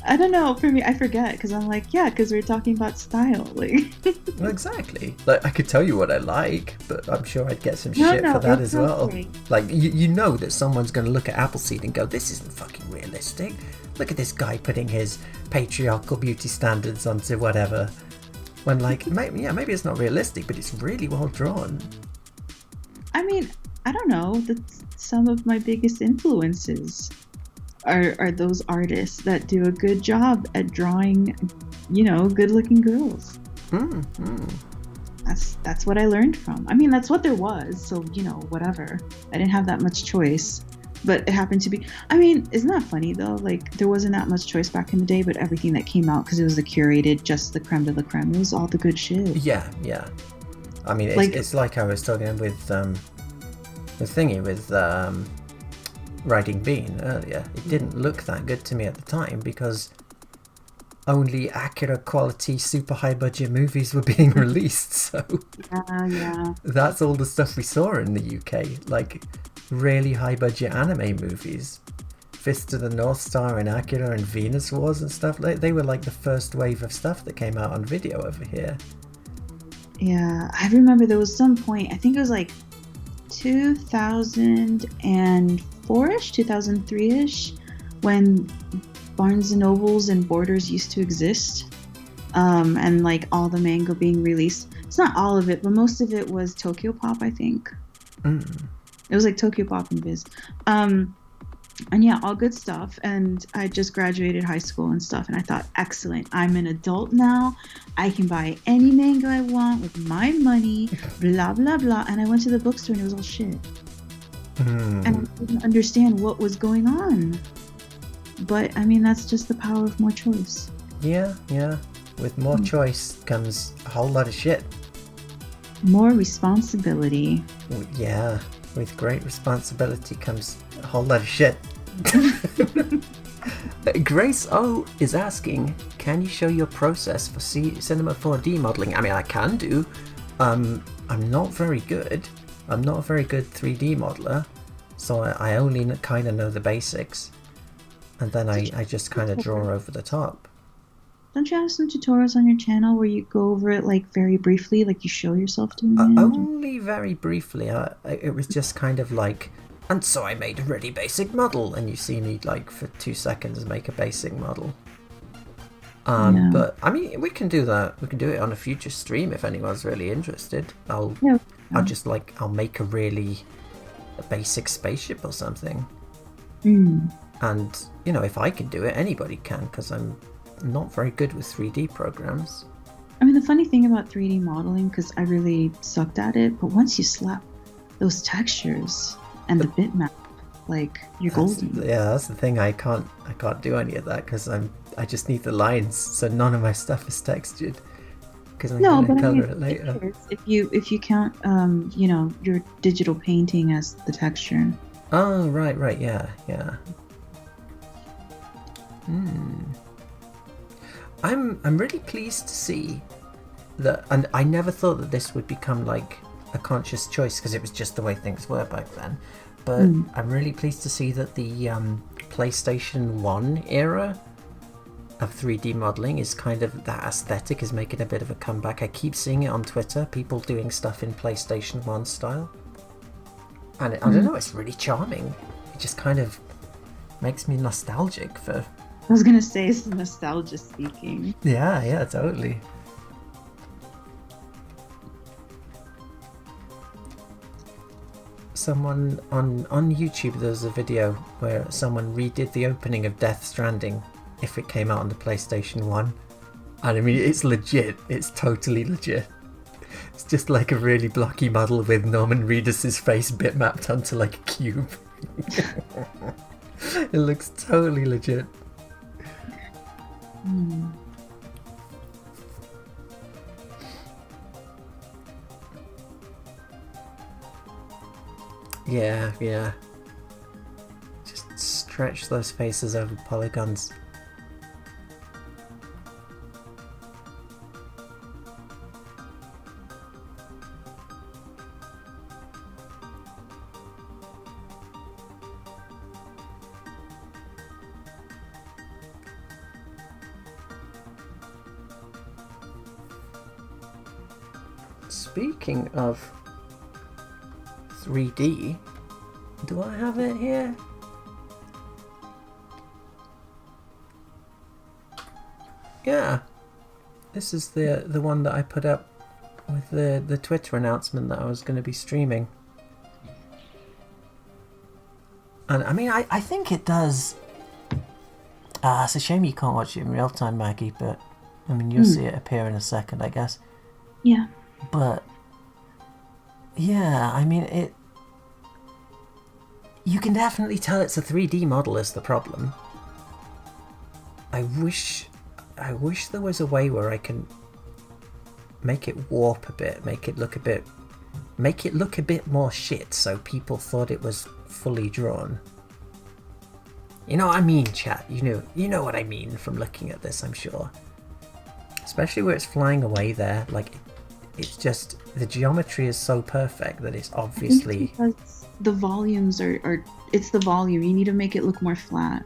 I don't know. For me, I forget because I'm like, yeah, because we're talking about style. Like, well, exactly. Like, I could tell you what I like, but I'm sure I'd get some shit for that as well. Okay. Like, you know that someone's going to look at Appleseed and go, "This isn't fucking realistic. Look at this guy putting his patriarchal beauty standards onto whatever." When, like, maybe it's not realistic, but it's really well drawn. I mean, I don't know. That's some of my biggest influences. Are those artists that do a good job at drawing, good-looking girls. That's what I learned from. I mean, that's what there was, so, whatever. I didn't have that much choice, but it happened to be... I mean, isn't that funny, though? Like, there wasn't that much choice back in the day, but everything that came out, because it was the curated, just the creme de la creme, it was all the good shit. Yeah. I mean, it's like I was talking with Riding Bean earlier. It didn't look that good to me at the time because only Acura quality super high budget movies were being released, so yeah, that's all the stuff we saw in the UK, like really high budget anime movies. Fist of the North Star and Acura and Venus Wars and stuff. They were like the first wave of stuff that came out on video over here. Yeah, I remember there was some point, I think it was like 2004-ish, 2003-ish, when Barnes and Nobles and Borders used to exist, and like all the manga being released. It's not all of it, but most of it was Tokyo Pop, I think. It was like Tokyo Pop and Viz. And yeah, all good stuff. And I just graduated high school and stuff, and I thought, excellent, I'm an adult now. I can buy any manga I want with my money, blah, blah, blah. And I went to the bookstore and it was all shit. And I didn't understand what was going on. But, I mean, that's just the power of more choice. Yeah. With more choice comes a whole lot of shit. More responsibility. Yeah. With great responsibility comes a whole lot of shit. Grace O is asking, can you show your process for Cinema 4D modeling? I mean, I can do. I'm not very good. I'm not a very good 3D modeler, so I only kind of know the basics. And then I just kind of draw over the top. Don't you have some tutorials on your channel where you go over it like very briefly, like you show yourself doing it? Only very briefly. It was just kind of like, and so I made a really basic model, and you see me like for 2 seconds make a basic model. But I mean, we can do that. We can do it on a future stream if anyone's really interested. I'll make a basic spaceship or something. And if I can do it, anybody can, because I'm not very good with 3D programs. I mean, the funny thing about 3D modeling, because I really sucked at it, but once you slap those textures and the bitmap, like, you're golden. Yeah, that's the thing. I can't do any of that because I just need the lines, so none of my stuff is textured. Because I'm going to color it later. If you count, your digital painting as the texture. Oh, right, yeah. I'm really pleased to see that, and I never thought that this would become like a conscious choice because it was just the way things were back then, but I'm really pleased to see that the PlayStation 1 era of 3D modeling is kind of, that aesthetic is making a bit of a comeback. I keep seeing it on Twitter, people doing stuff in PlayStation 1 style, and I don't know, it's really charming. It just kind of makes me nostalgic for... I was gonna say, it's nostalgia speaking. Yeah, totally. someone on YouTube, there's a video where someone redid the opening of Death Stranding if it came out on the PlayStation 1. And I mean, it's legit. It's totally legit. It's just like a really blocky model with Norman Reedus' face bitmapped onto like a cube. It looks totally legit. Yeah. Just stretch those faces over polygons. Speaking of 3D, do I have it here? Yeah, this is the one that I put up with the Twitter announcement that I was going to be streaming. And I mean, I think it does. It's a shame you can't watch it in real time, Maggie, but I mean, you'll see it appear in a second, I guess. Yeah. But yeah, I mean, you can definitely tell it's a 3D model is the problem. I wish there was a way where I can make it warp a bit, make it look a bit more shit, so people thought it was fully drawn. You know what I mean, chat? You know what I mean from looking at this, I'm sure. Especially where it's flying away there, like it's just the geometry is so perfect that it's obviously. Because the volumes are it's the volume. You need to make it look more flat.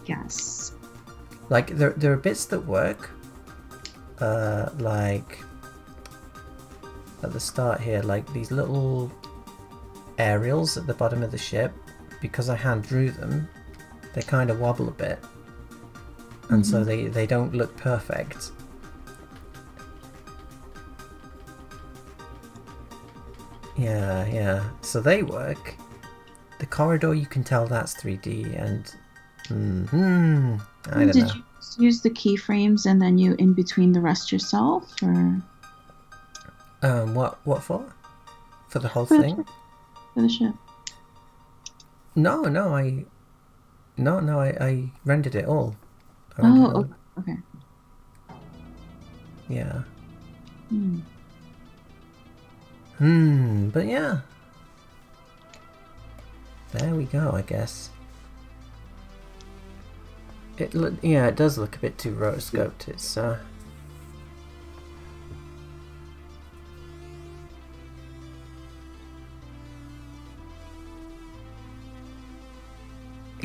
Yes. Like there are bits that work. Like at the start here, like these little aerials at the bottom of the ship, because I hand drew them, they kind of wobble a bit. And so they don't look perfect. Yeah. So they work. The corridor, you can tell that's 3D, and I don't know. Did you use the keyframes and then you in between the rest yourself, or? What for? For the whole thing? For the ship. No, I rendered it all. Okay. Yeah. But yeah. There we go, I guess. It does look a bit too rotoscoped. It's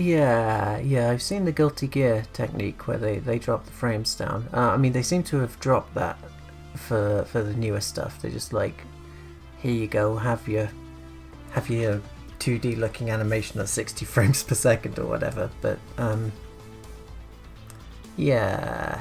Yeah, I've seen the Guilty Gear technique where they drop the frames down. I mean, they seem to have dropped that for the newer stuff. They're just like, here you go, have your 2D looking animation at 60 frames per second or whatever. But yeah.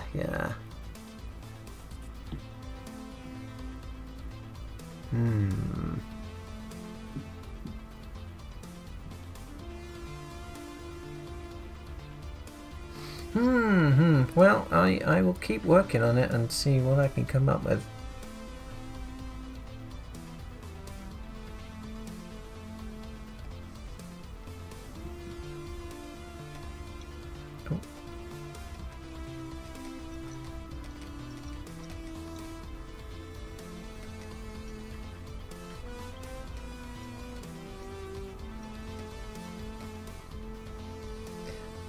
Well, I will keep working on it and see what I can come up with. Oh.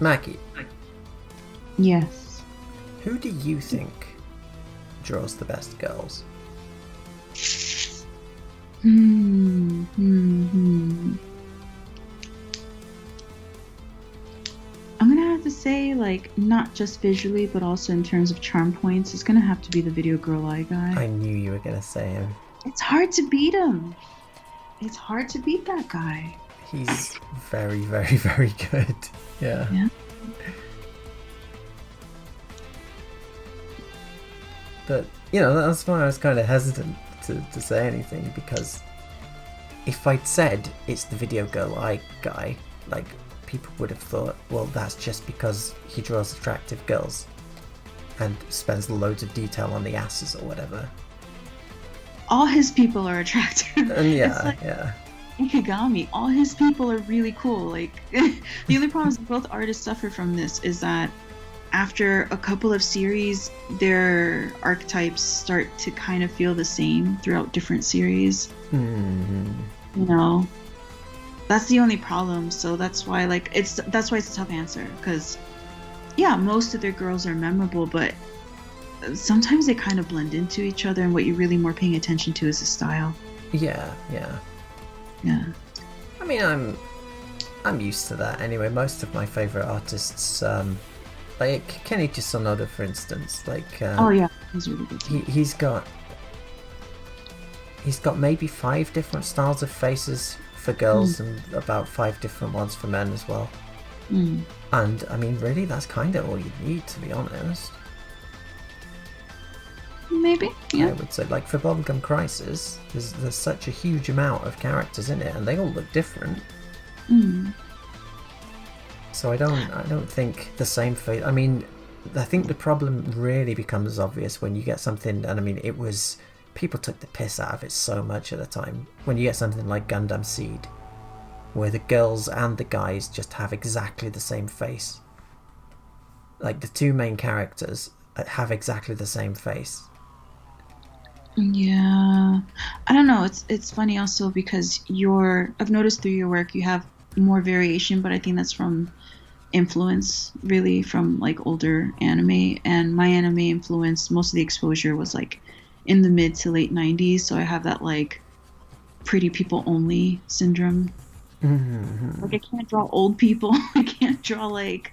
Maggie. Yes. Who do you think draws the best girls? I'm gonna have to say, like, not just visually, but also in terms of charm points, it's gonna have to be the Video Girl Eye guy. I knew you were gonna say him. It's hard to beat him. It's hard to beat that guy. He's very, very, very good. Yeah. But, you know, that's why I was kind of hesitant to say anything, because if I'd said it's the Video Girl Eye guy, like, people would have thought, well, that's just because he draws attractive girls and spends loads of detail on the asses or whatever. All his people are attractive. And yeah, It's like yeah. Ikigami, all his people are really cool. Like, the only problem is both artists suffer from this is that after a couple of series, their archetypes start to kind of feel the same throughout different series. Mm-hmm. You know, that's the only problem. So that's why, like, that's why it's a tough answer. Because, yeah, most of their girls are memorable, but sometimes they kind of blend into each other, and what you're really more paying attention to is the style. Yeah. I mean, I'm used to that anyway. Most of my favorite artists, like Kenichi Sonoda, for instance, like oh yeah, he's really good. He's got maybe 5 different styles of faces for girls and about 5 different ones for men as well. And I mean, really, that's kind of all you need, to be honest. Maybe, yeah. I would say, like, for Bubblegum Crisis, there's such a huge amount of characters in it, and they all look different. So I don't think the same face. I mean, I think the problem really becomes obvious when you get something, and I mean, people took the piss out of it so much at the time. When you get something like Gundam Seed, where the girls and the guys just have exactly the same face. Like, the 2 main characters have exactly the same face. Yeah, I don't know. It's funny also because I've noticed through your work you have more variation, but I think that's from influence, really, from like older anime. And my anime influence, most of the exposure was like in the mid to late 90s, so I have that like pretty people only syndrome. Like, I can't draw old people. I can't draw like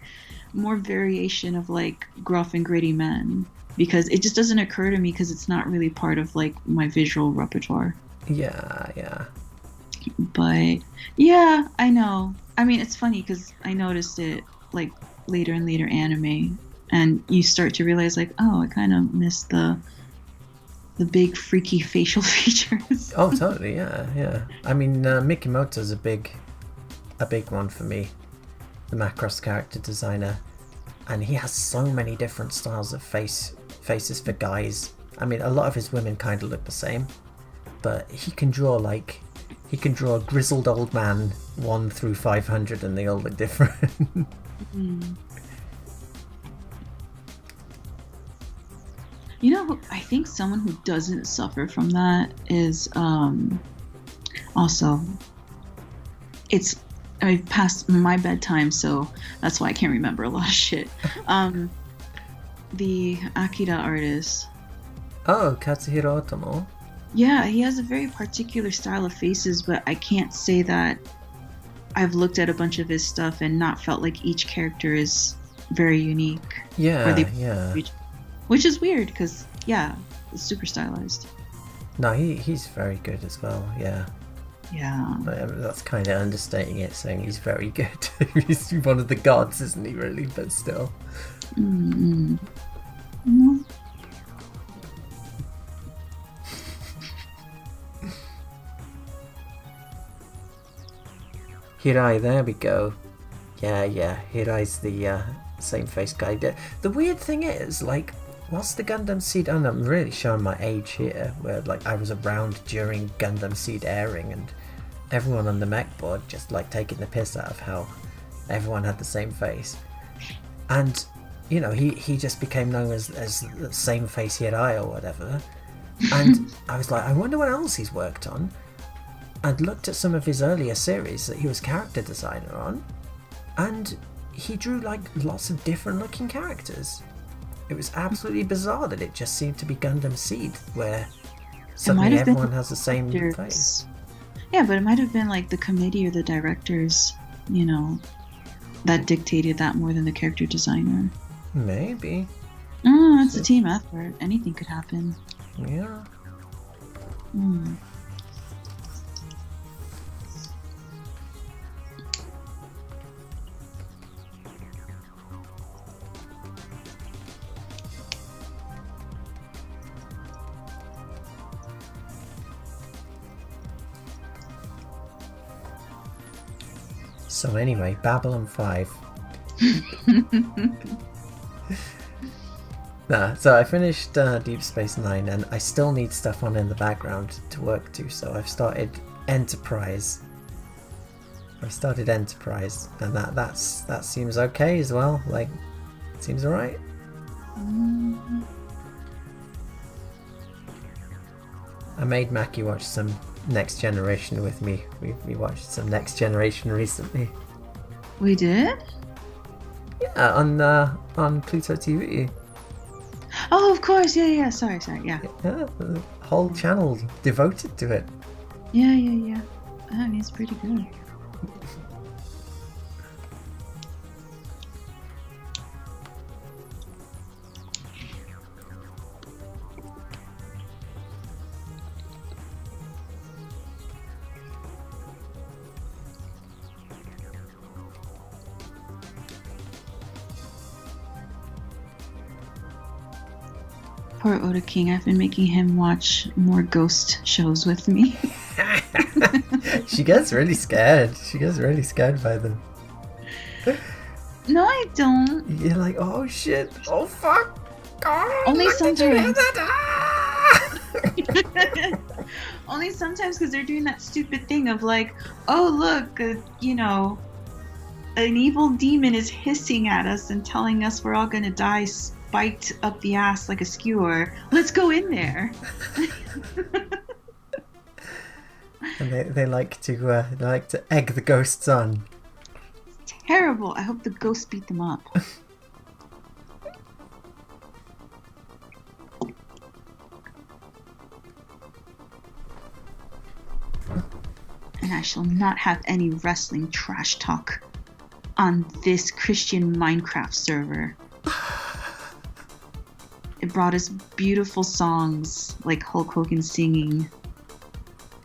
more variation of like gruff and gritty men, because it just doesn't occur to me, because it's not really part of like my visual repertoire. Yeah. But yeah, I know. I mean, it's funny because I noticed it like later and later anime, and you start to realize like, oh, I kind of missed the big freaky facial features. Oh, totally, yeah. I mean, Mikimoto's a big one for me, the Macross character designer, and he has so many different styles of faces for guys. I mean, a lot of his women kind of look the same, but he can draw a grizzled old man 1 through 500, and they all look different. You know, I think someone who doesn't suffer from that is also, I've passed my bedtime, so that's why I can't remember a lot of shit. The Akira artist. Oh, Katsuhiro Otomo. Yeah, he has a very particular style of faces, but I can't say that I've looked at a bunch of his stuff and not felt like each character is very unique. Yeah. Which is weird, because, yeah, it's super stylized. No, he's very good as well, yeah. Yeah. That's kind of understating it, saying he's very good. He's one of the gods, isn't he, really? But still. Mm-hmm. Hirai, there we go. Yeah, Hirai's the same face guy. The weird thing is, like, whilst the Gundam Seed, and I'm really showing my age here, where like I was around during Gundam Seed airing, and everyone on the mech board just like taking the piss out of how everyone had the same face. And, you know, he just became known as the same face Hirai or whatever. And I was like, I wonder what else he's worked on. I'd looked at some of his earlier series that he was character designer on, and he drew like lots of different looking characters. It was absolutely bizarre that it just seemed to be Gundam Seed, where suddenly everyone has the same face. Yeah, but it might have been like the committee or the directors, you know, that dictated that more than the character designer. Maybe. It's a team effort. Anything could happen. Yeah. So anyway, Babylon 5. So I finished Deep Space Nine, and I still need stuff on in the background to work to, so I've started Enterprise. And that seems okay as well. Like, it seems alright. I made Mackie watch some Next Generation with me. We watched some Next Generation recently. We did? Yeah, on Pluto TV. Oh, of course. Yeah. Sorry. Yeah. Yeah, the whole channel devoted to it. Yeah. I mean, it's pretty good. Poor Oda King, I've been making him watch more ghost shows with me. She gets really scared. She gets really scared by them. No, I don't. You're like, oh shit, oh fuck. Oh, only sometimes. Only sometimes, because they're doing that stupid thing of like, oh look, an evil demon is hissing at us and telling us we're all gonna die spiked up the ass like a skewer. Let's go in there. And they like to egg the ghosts on. It's terrible. I hope the ghosts beat them up. And I shall not have any wrestling trash talk on this Christian Minecraft server. It brought us beautiful songs like Hulk Hogan singing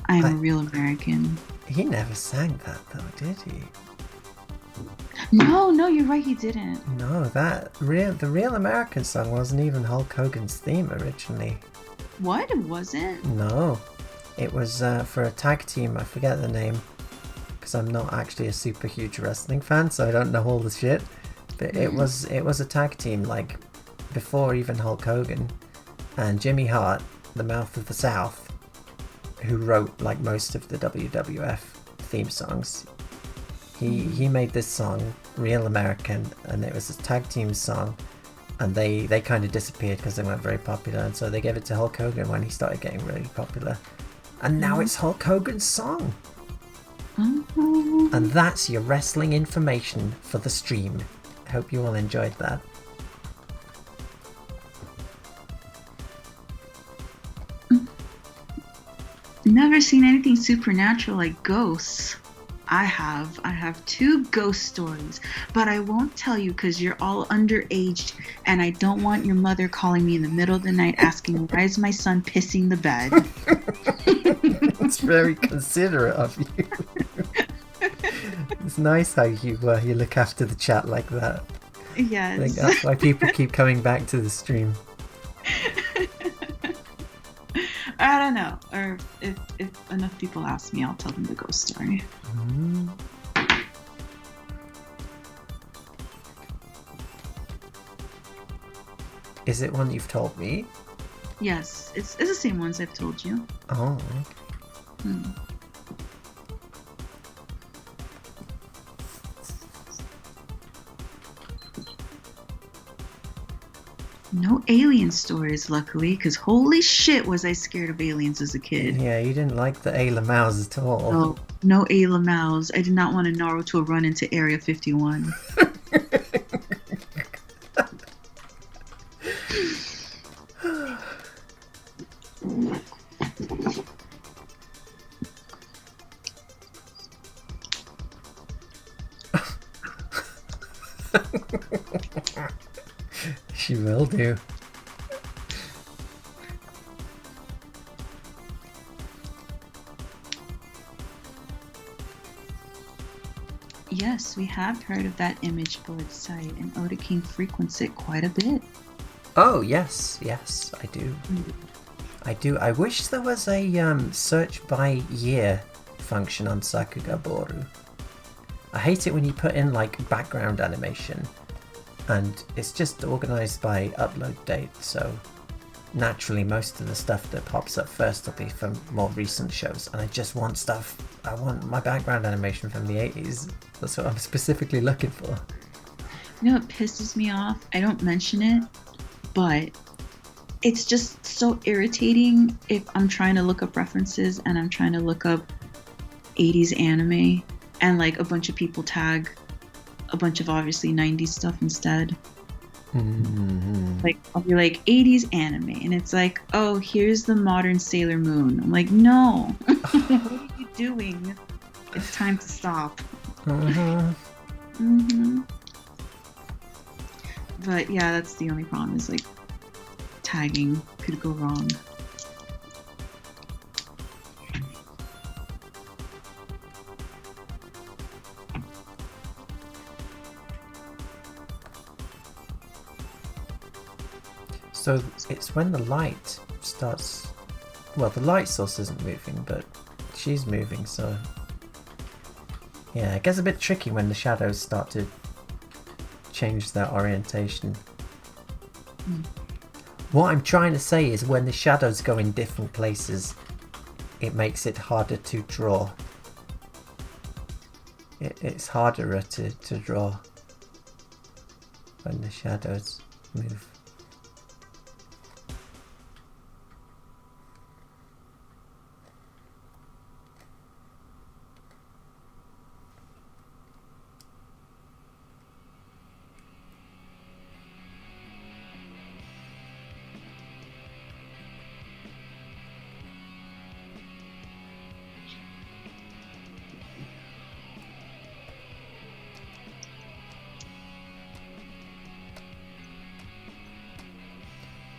I'm a Real American. He never sang that though, did he? No, you're right, he didn't. No, the Real American song wasn't even Hulk Hogan's theme originally. What? It wasn't? No. It was for a tag team, I forget the name, because I'm not actually a super huge wrestling fan, so I don't know all the shit. But it was a tag team, like, before even Hulk Hogan, and Jimmy Hart, the Mouth of the South, who wrote like most of the WWF theme songs. He made this song, Real American, and it was a tag team song, and they kind of disappeared because they weren't very popular, and so they gave it to Hulk Hogan when he started getting really popular. And now it's Hulk Hogan's song. And that's your wrestling information for the stream. I hope you all enjoyed that. Never seen anything supernatural like ghosts. I have 2 ghost stories, but I won't tell you because you're all underaged, and I don't want your mother calling me in the middle of the night asking why is my son pissing the bed. It's very considerate of you. It's nice how you look after the chat like that. Yes. I think that's why people keep coming back to the stream. I don't know. Or if enough people ask me, I'll tell them the ghost story. Is it one you've told me? Yes, it's the same ones I've told you. Oh, okay. No alien stories, luckily, because holy shit was I scared of aliens as a kid. Yeah, you didn't like the Ayla Mouse at all. No Ayla Mouse. I did not want a Naruto run into Area 51. She will do. Yes, we have heard of that image board site, and OtaKing frequents it quite a bit. Oh, yes, I do. I do. I wish there was a search by year function on Sakugaboru. I hate it when you put in like background animation and it's just organized by upload date, so naturally most of the stuff that pops up first will be from more recent shows, and I just want stuff. I want my background animation from the 80s. That's what I'm specifically looking for. You know what pisses me off? I don't mention it, but it's just so irritating if I'm trying to look up references and I'm trying to look up 80s anime and like a bunch of people tag a bunch of obviously 90s stuff instead. Like I'll be like 80s anime and it's like, oh, here's the modern Sailor Moon. I'm like, no. What are you doing? It's time to stop. But yeah, that's the only problem is like tagging could go wrong. So it's when the light starts, well, the light source isn't moving, but she's moving, so yeah, it gets a bit tricky when the shadows start to change their orientation. What I'm trying to say is when the shadows go in different places, it makes it harder to draw. It's harder to draw when the shadows move.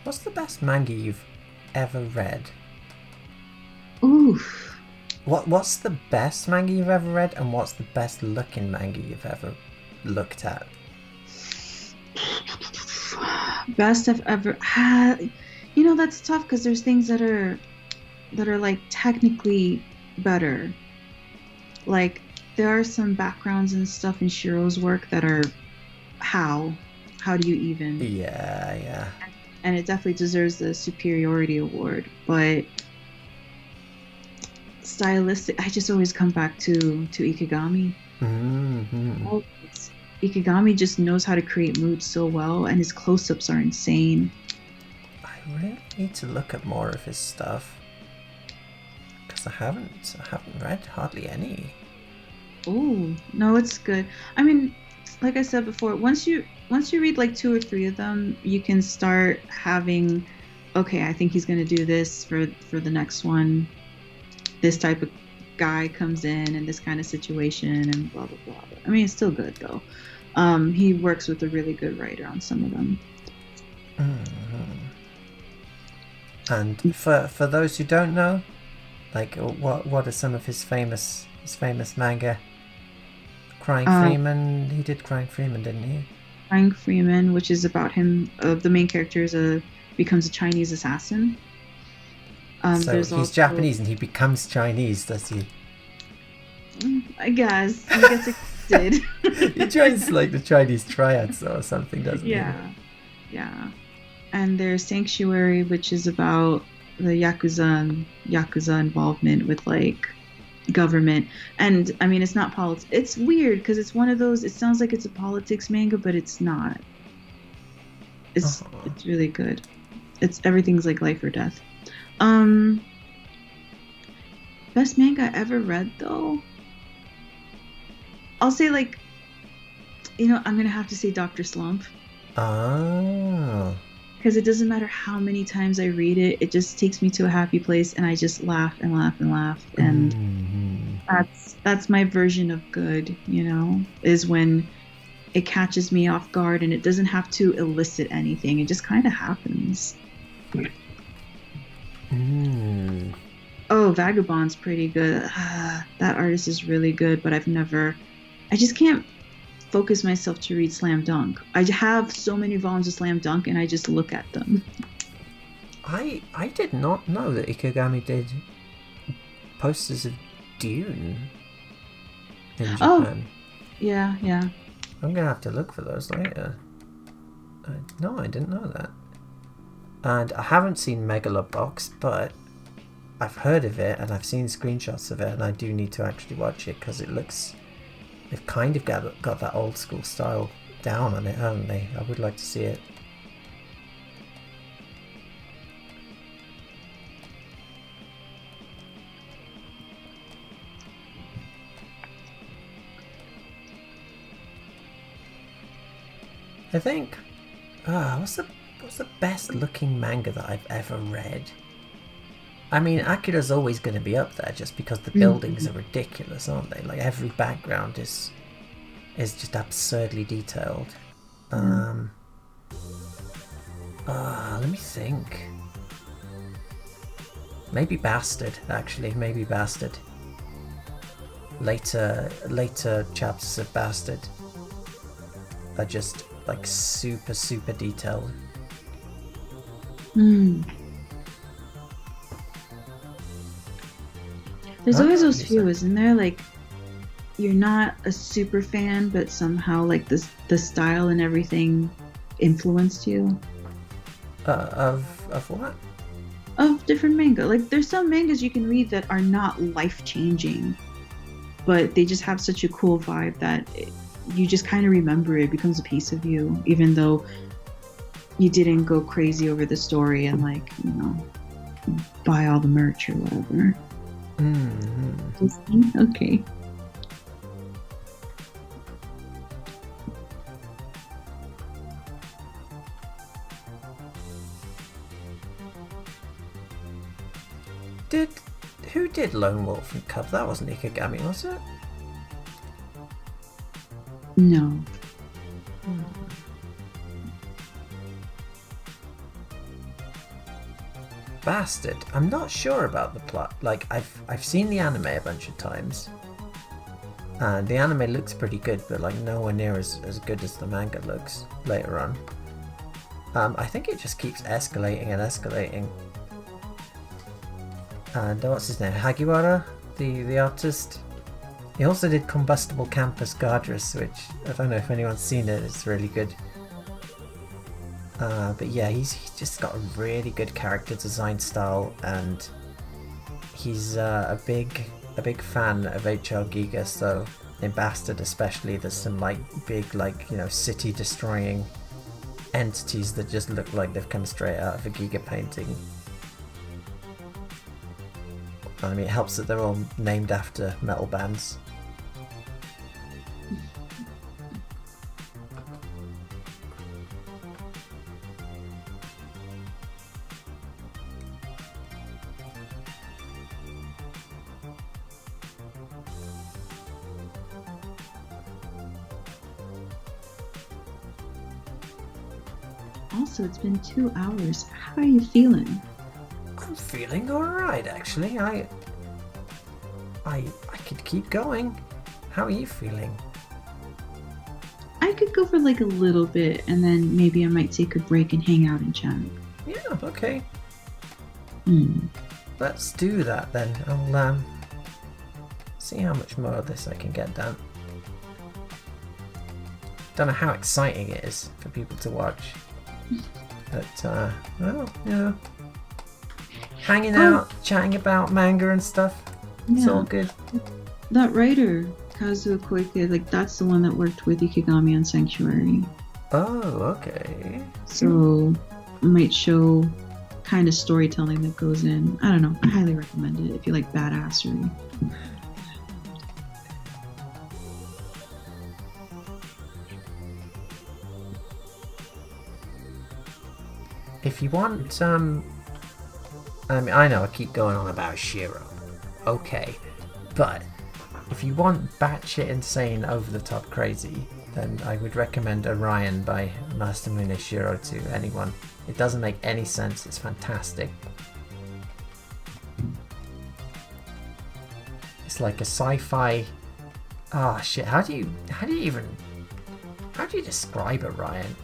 What's the best manga you've ever read? Oof. What's the best manga you've ever read, and what's the best looking manga you've ever looked at? Best I've ever had. You know, that's tough because there's things that are like technically better. Like there are some backgrounds and stuff in Shiro's work that are how do you even? Yeah. And it definitely deserves the superiority award, but stylistic, I just always come back to Ikigami. Ikigami just knows how to create mood so well, and his close-ups are insane. I really need to look at more of his stuff because I haven't read hardly any. Oh no, it's good. I mean, like I said before, once you read like 2 or 3 of them, you can start having, okay, I think he's going to do this for the next one. This type of guy comes in this kind of situation and blah, blah, blah. I mean, it's still good though. He works with a really good writer on some of them. And for those who don't know, like what are some of his famous manga? Crying Freeman, he did Crying Freeman, didn't he? Crying Freeman, which is about him, the main character becomes a Chinese assassin. So he's also Japanese and he becomes Chinese, does he? I guess. He gets accepted. He joins like the Chinese triads or something, doesn't he? Yeah. And there's Sanctuary, which is about the Yakuza involvement with like government. And I mean, it's not politics. It's weird because it's one of those, it sounds like it's a politics manga, but it's not. It's really good. Everything's like life or death. Best manga I ever read though, I'll say like, I'm gonna have to say Dr. Slump. Because it doesn't matter how many times I read it, it just takes me to a happy place and I just laugh and laugh and laugh. And that's my version of good, is when it catches me off guard and it doesn't have to elicit anything. It just kind of happens. Oh, Vagabond's pretty good. That artist is really good, but I just can't focus myself to read Slam Dunk. I have so many volumes of Slam Dunk and I just look at them. I did not know that Ikigami did posters of Dune in Japan. Yeah, yeah. I'm gonna have to look for those later. No, I didn't know that. And I haven't seen Megalobox, but I've heard of it and I've seen screenshots of it, and I do need to actually watch it because it looks... They've kind of got that old school style down on it, haven't they? I would like to see it. I think... what's the best looking manga that I've ever read? I mean, Akira's always going to be up there just because the buildings are ridiculous, aren't they? Like, every background is just absurdly detailed. Let me think. Maybe Bastard, actually. Maybe Bastard. Later chapters of Bastard are just, like, super, super detailed. There's always those few, isn't there? Like, you're not a super fan, but somehow, like, the style and everything influenced you. Of what? Of different manga. Like, there's some mangas you can read that are not life-changing, but they just have such a cool vibe that you just kind of remember it. It becomes a piece of you, even though you didn't go crazy over the story and, like, you know, buy all the merch or whatever. Okay. Who did Lone Wolf and Cub? That wasn't Ikigami, was it? No. Bastard. I'm not sure about the plot. Like, I've seen the anime a bunch of times, and the anime looks pretty good, but like nowhere near as good as the manga looks later on. I think it just keeps escalating and escalating. And what's his name? Hagiwara, the artist. He also did Combustible Campus Guardress, which I don't know if anyone's seen it. It's really good. But yeah, he's just got a really good character design style, and he's a big fan of H.R. Giga. So in Bastard especially, there's some like big, like, you know, city destroying entities that just look like they've come straight out of a Giga painting. I mean, it helps that they're all named after metal bands. Also, it's been 2 hours. How are you feeling? I'm feeling alright, actually. I could keep going. How are you feeling? I could go for like a little bit, and then maybe I might take a break and hang out and chat. Yeah, okay. Let's do that then. I'll see how much more of this I can get done. Don't know how exciting it is for people to watch. But, well, yeah. Hanging out, chatting about manga and stuff. It's all good. That writer, Kazuo Koike, like, that's the one that worked with Ikigami on Sanctuary. Oh, okay. So, it might show kind of storytelling that goes in. I don't know. I highly recommend it if you like badassery. If you want, I mean, I know I keep going on about Shiro. Okay. But if you want batshit insane, over-the-top crazy, then I would recommend Orion by Masamune Shiro to anyone. It doesn't make any sense. It's fantastic. It's like a sci-fi... Ah, shit. How do you describe Orion?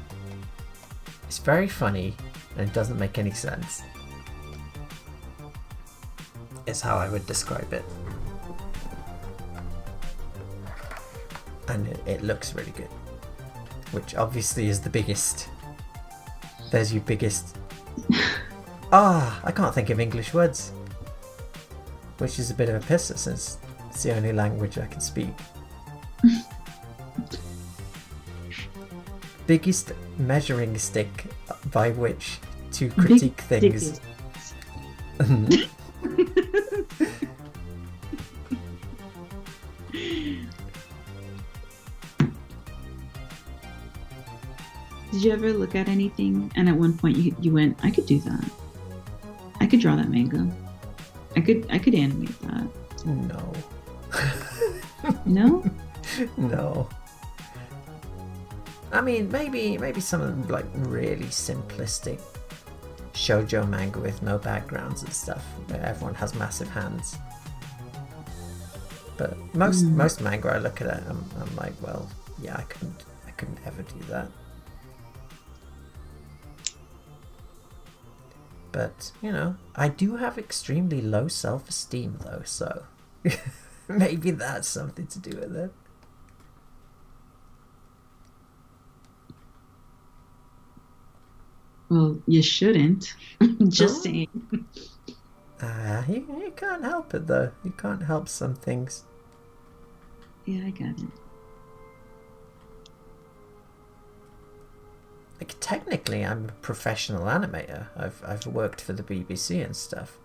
It's very funny, and it doesn't make any sense. Is how I would describe it. and it looks really good, which obviously is the biggest. There's your biggest. I can't think of English words, which is a bit of a pisser since it's the only language I can speak. Biggest measuring stick by which to critique things. Did you ever look at anything and at one point you went, I could do that. I could draw that manga. I could animate that. No. No? No. I mean, maybe some of them like really simplistic shoujo manga with no backgrounds and stuff, where everyone has massive hands. But most manga I look at it, I'm like, well, yeah, I couldn't ever do that. But, you know, I do have extremely low self-esteem though, so maybe that's something to do with it. Well, you shouldn't. Just saying. You can't help it though. You can't help some things. Yeah, I got it. Like, technically, I'm a professional animator. I've worked for the BBC and stuff.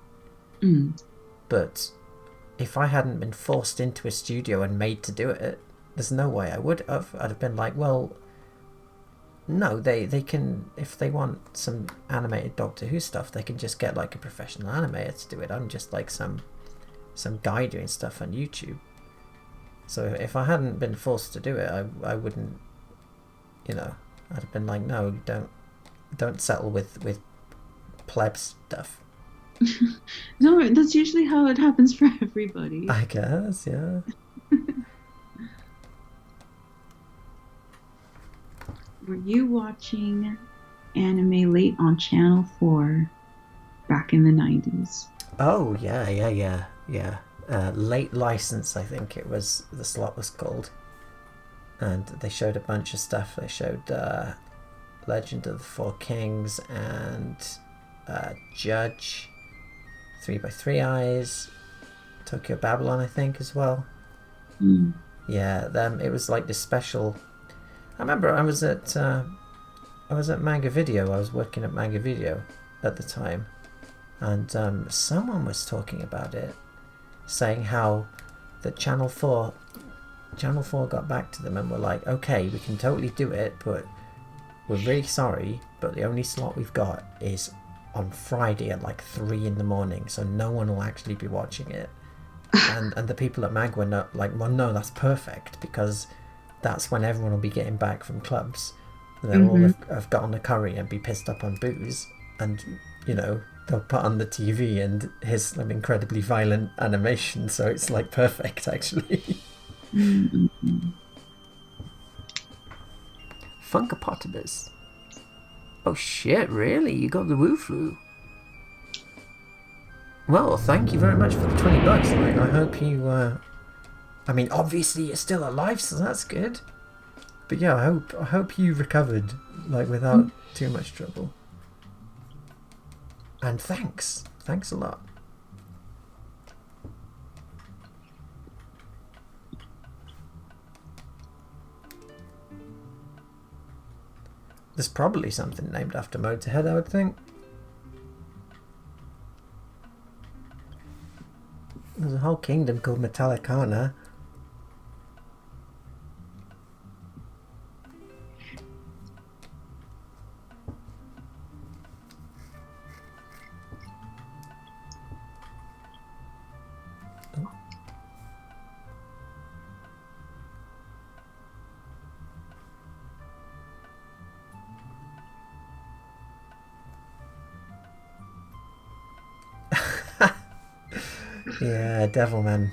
But if I hadn't been forced into a studio and made to do it, there's no way I would have. I'd have been like, well, no, they can, if they want some animated Doctor Who stuff, they can just get like a professional animator to do it. I'm just like some guy doing stuff on YouTube. So if I hadn't been forced to do it, I wouldn't, you know, I'd have been like, no, don't settle with pleb stuff. No, that's usually how it happens for everybody. I guess, yeah. Were you watching anime late on Channel 4 back in the 90s? Oh, yeah. Late License, I think it was, the slot was called. And they showed a bunch of stuff. They showed Legend of the Four Kings and Judge, 3x3 Eyes, Tokyo Babylon, I think, as well. Yeah, it was like this special. I remember I was at Manga Video. I was working at Manga Video at the time, and someone was talking about it, saying how the Channel 4 got back to them and were like, okay, we can totally do it, but we're really sorry, but the only slot we've got is on Friday at like 3 in the morning, so no one will actually be watching it. and the people at Mag were like, well, no, that's perfect, because that's when everyone will be getting back from clubs. They'll all have got on a curry and be pissed up on booze, and, you know, they'll put on the TV and here's some incredibly violent animation, so it's like perfect, actually. Funkapotamus. Oh shit, really? You got the woo flu? Well, thank you very much for the $20. Like, I hope you, I mean, obviously you're still alive, so that's good. But yeah, I hope you recovered, like, without too much trouble. And thanks a lot. There's probably something named after Motorhead, I would think. There's a whole kingdom called Metallicana. Yeah, Devilman.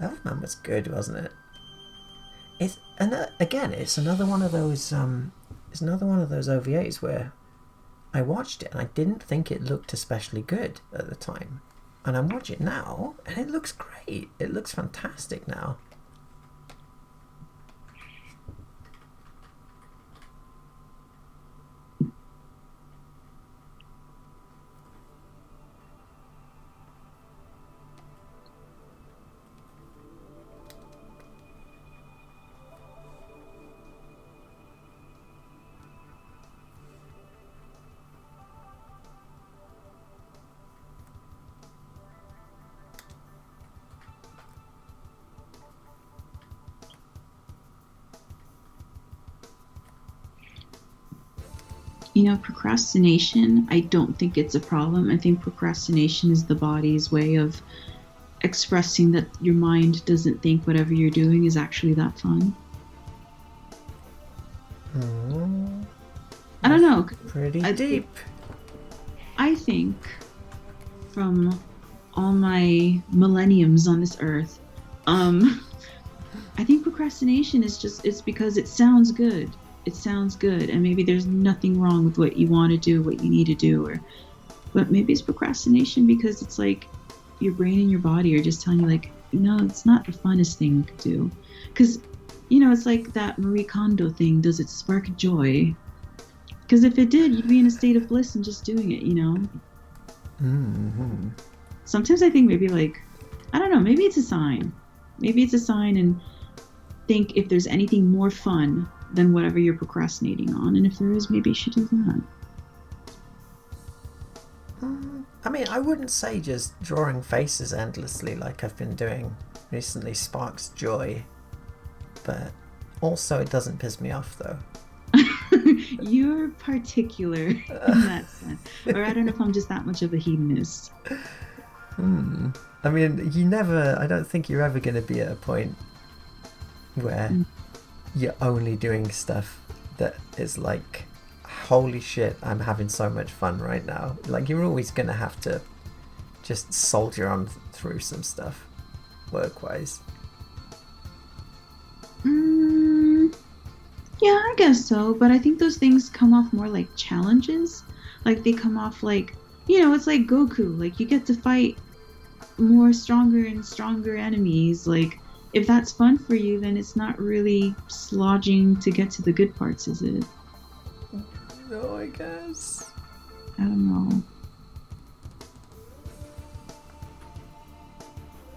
Devilman was good, wasn't it? It's another one of those. It's another one of those OVAs where I watched it and I didn't think it looked especially good at the time, and I watch it now and it looks great. It looks fantastic now. procrastination, I don't think it's a problem. I think procrastination is the body's way of expressing that your mind doesn't think whatever you're doing is actually that fun. I don't know. Pretty deep. I think from all my millenniums on this earth, I think procrastination is it's because it sounds good. It sounds good, and maybe there's nothing wrong with what you want to do, what you need to do, but maybe it's procrastination because it's like your brain and your body are just telling you like, no, it's not the funnest thing you could do. Because, it's like that Marie Kondo thing, does it spark joy? Because if it did, you'd be in a state of bliss and just doing it, Mm-hmm. Sometimes I think maybe like, I don't know, maybe it's a sign. Maybe it's a sign, and think if there's anything more fun than whatever you're procrastinating on. And if there is, maybe you should do that. I mean, I wouldn't say just drawing faces endlessly like I've been doing recently sparks joy, but also it doesn't piss me off though. You're particular in that sense. Or I don't know if I'm just that much of a hedonist. I mean, I don't think you're ever going to be at a point where you're only doing stuff that is like, holy shit, I'm having so much fun right now. Like, you're always going to have to just soldier on through some stuff, work-wise. Yeah, I guess so. But I think those things come off more like challenges. Like, they come off like, it's like Goku. Like, you get to fight more stronger and stronger enemies. Like, if that's fun for you, then it's not really slogging to get to the good parts, is it? No, I guess. I don't know.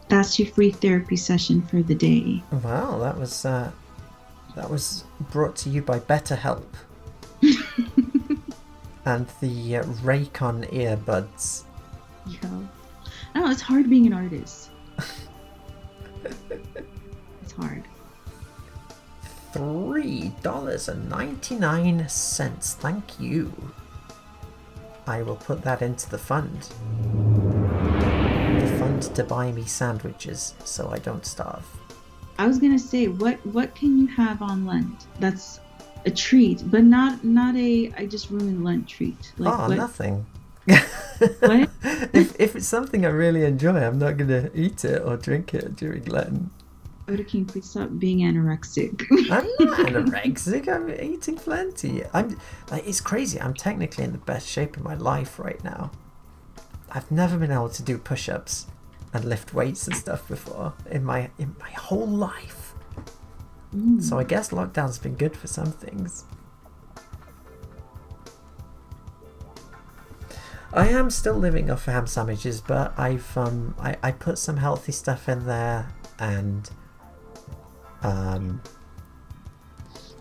That's your free therapy session for the day. Wow, that was brought to you by BetterHelp and the Wacom earbuds. Yeah. I don't know, it's hard being an artist. It's hard. $3.99. Thank you. I will put that into the fund. The fund to buy me sandwiches so I don't starve. I was gonna say, what can you have on Lent? That's a treat, but not a I just ruined Lent treat. Like, nothing. What? If it's something I really enjoy, I'm not gonna eat it or drink it during Lent. OtaKing, please stop being anorexic. I'm not anorexic. I'm eating plenty. It's crazy. I'm technically in the best shape of my life right now. I've never been able to do push-ups and lift weights and stuff before in my whole life. So I guess lockdown's been good for some things. I am still living off ham sandwiches, but I've I put some healthy stuff in there, and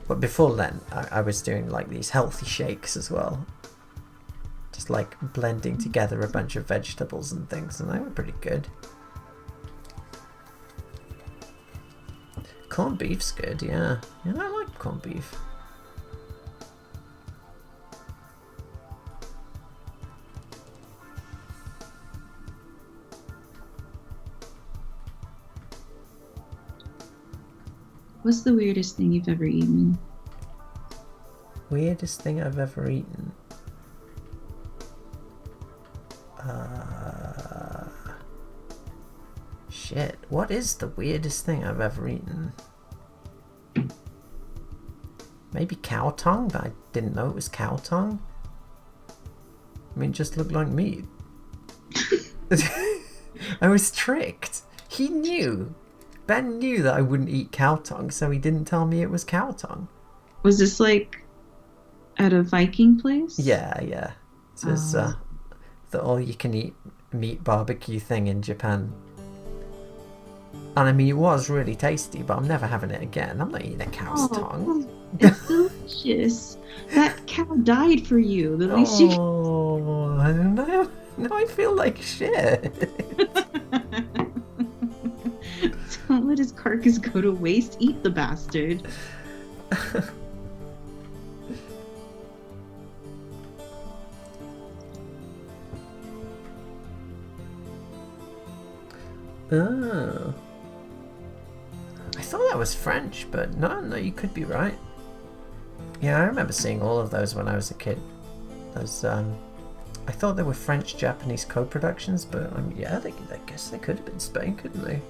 but before Lent I was doing like these healthy shakes as well, just like blending together a bunch of vegetables and things, and they were pretty good. Corned beef's good, yeah. Yeah, I like corned beef. What's the weirdest thing you've ever eaten? Weirdest thing I've ever eaten? Shit, what is the weirdest thing I've ever eaten? Maybe cow tongue, but I didn't know it was cow tongue. I mean, it just looked like meat. I was tricked. He knew. Ben knew that I wouldn't eat cow tongue, so he didn't tell me it was cow tongue. Was this like at a Viking place? Yeah. It was the all-you-can-eat meat barbecue thing in Japan. And I mean, it was really tasty, but I'm never having it again. I'm not eating a cow's tongue. It's delicious. That cow died for you. The least you can... I don't know. Now I feel like shit. Don't let his carcass go to waste. Eat the bastard. Oh. I thought that was French, but no, you could be right. Yeah, I remember seeing all of those when I was a kid. Those, I thought they were French-Japanese co-productions, but yeah, I guess they could have been Spain, couldn't they?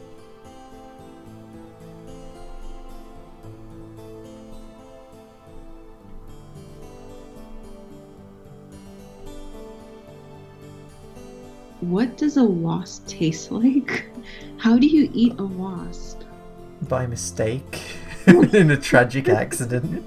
What does a wasp taste like? How do you eat a wasp? By mistake. In a tragic accident.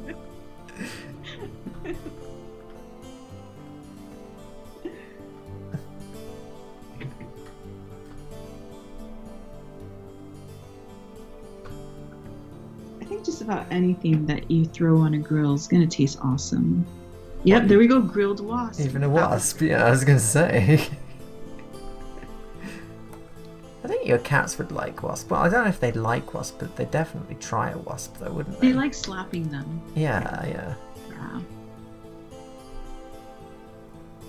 I think just about anything that you throw on a grill is gonna taste awesome. Yep, there we go, grilled wasp. Even a wasp, yeah, I was gonna say. I think your cats would like wasp. Well, I don't know if they'd like wasp, but they'd definitely try a wasp though, wouldn't they? They like slapping them. Yeah.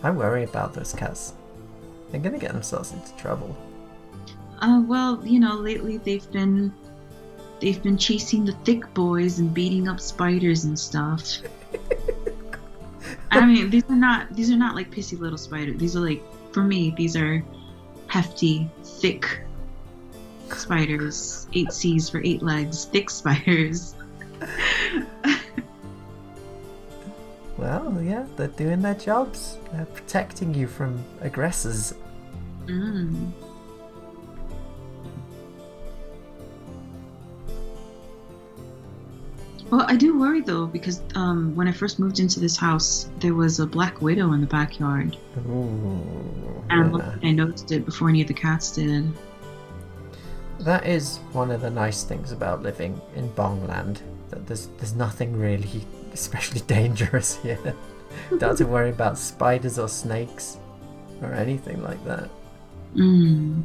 I worry about those cats. They're gonna get themselves into trouble. Well, you know, lately they've been chasing the thick boys and beating up spiders and stuff. I mean, these are not like pissy little spiders. These are like, for me, these are hefty, thick spiders. 8 C's for 8 legs, thick spiders. Well, yeah, they're doing their jobs. They're protecting you from aggressors. Mm. Well, I do worry though, because when I first moved into this house, there was a black widow in the backyard. Ooh, and yeah. I noticed it before any of the cats did. That is one of the nice things about living in Bongland, that there's nothing really especially dangerous here. Don't have to worry about spiders or snakes or anything like that. Mm.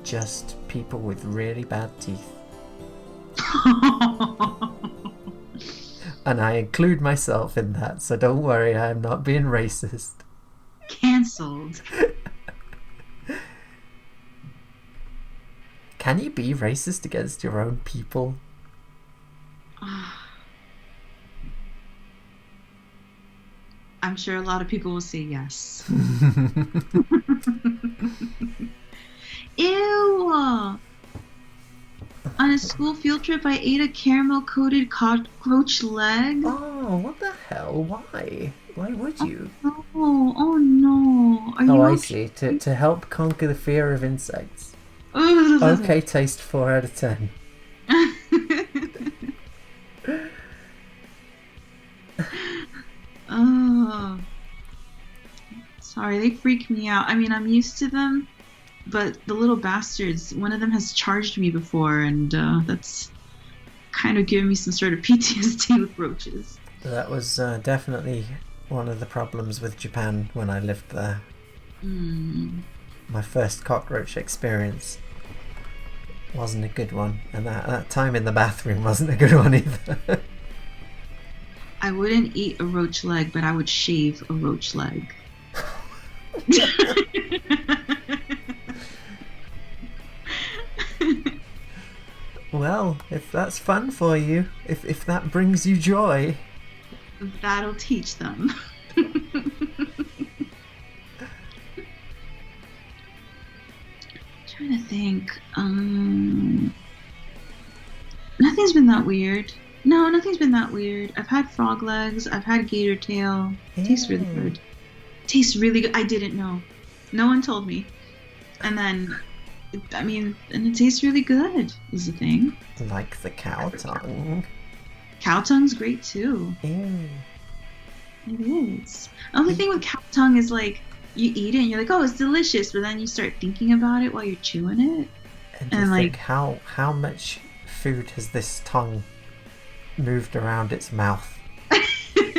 Just people with really bad teeth. And I include myself in that, so don't worry, I am not being racist. Cancelled. Can you be racist against your own people? I'm sure a lot of people will say yes. Ew! On a school field trip, I ate a caramel-coated cockroach leg. Oh, what the hell? Why? Why would you? Oh no. Are you I okay? see. To help conquer the fear of insects. Okay, taste 4 out of 10. Oh. Sorry, they freak me out. I mean, I'm used to them, but the little bastards, one of them has charged me before, and that's kind of given me some sort of PTSD with roaches. That was definitely one of the problems with Japan when I lived there. Mm. My first cockroach experience wasn't a good one, and that time in the bathroom wasn't a good one either. I wouldn't eat a roach leg, but I would shave a roach leg. Well, if that's fun for you, if that brings you joy, that'll teach them. Trying to think. Nothing's been that weird. No, nothing's been that weird. I've had frog legs. I've had gator tail. Tastes really good. Tastes really good. I didn't know. No one told me. And then, I mean, and it tastes really good, is the thing. Like the cow tongue. Cow tongue's great too. Ew. It is. The only thing with cow tongue is like, you eat it and you're like, oh, it's delicious, but then you start thinking about it while you're chewing it. And like, how much food has this tongue moved around its mouth?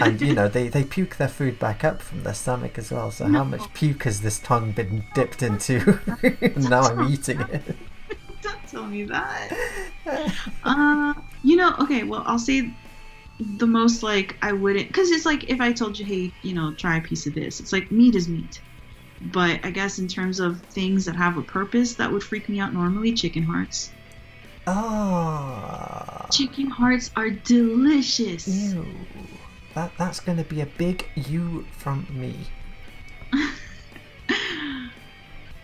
And you know, they puke their food back up from their stomach as well, so how much puke has this tongue been dipped into? Now I'm eating it. Don't tell me that. You know, okay, well, I'll say the most, like, I wouldn't, because it's like if I told you, hey, you know, try a piece of this, it's like meat is meat. But I guess in terms of things that have a purpose that would freak me out normally, chicken hearts. Oh. Chicken hearts are delicious. Ew. That's going to be a big you from me.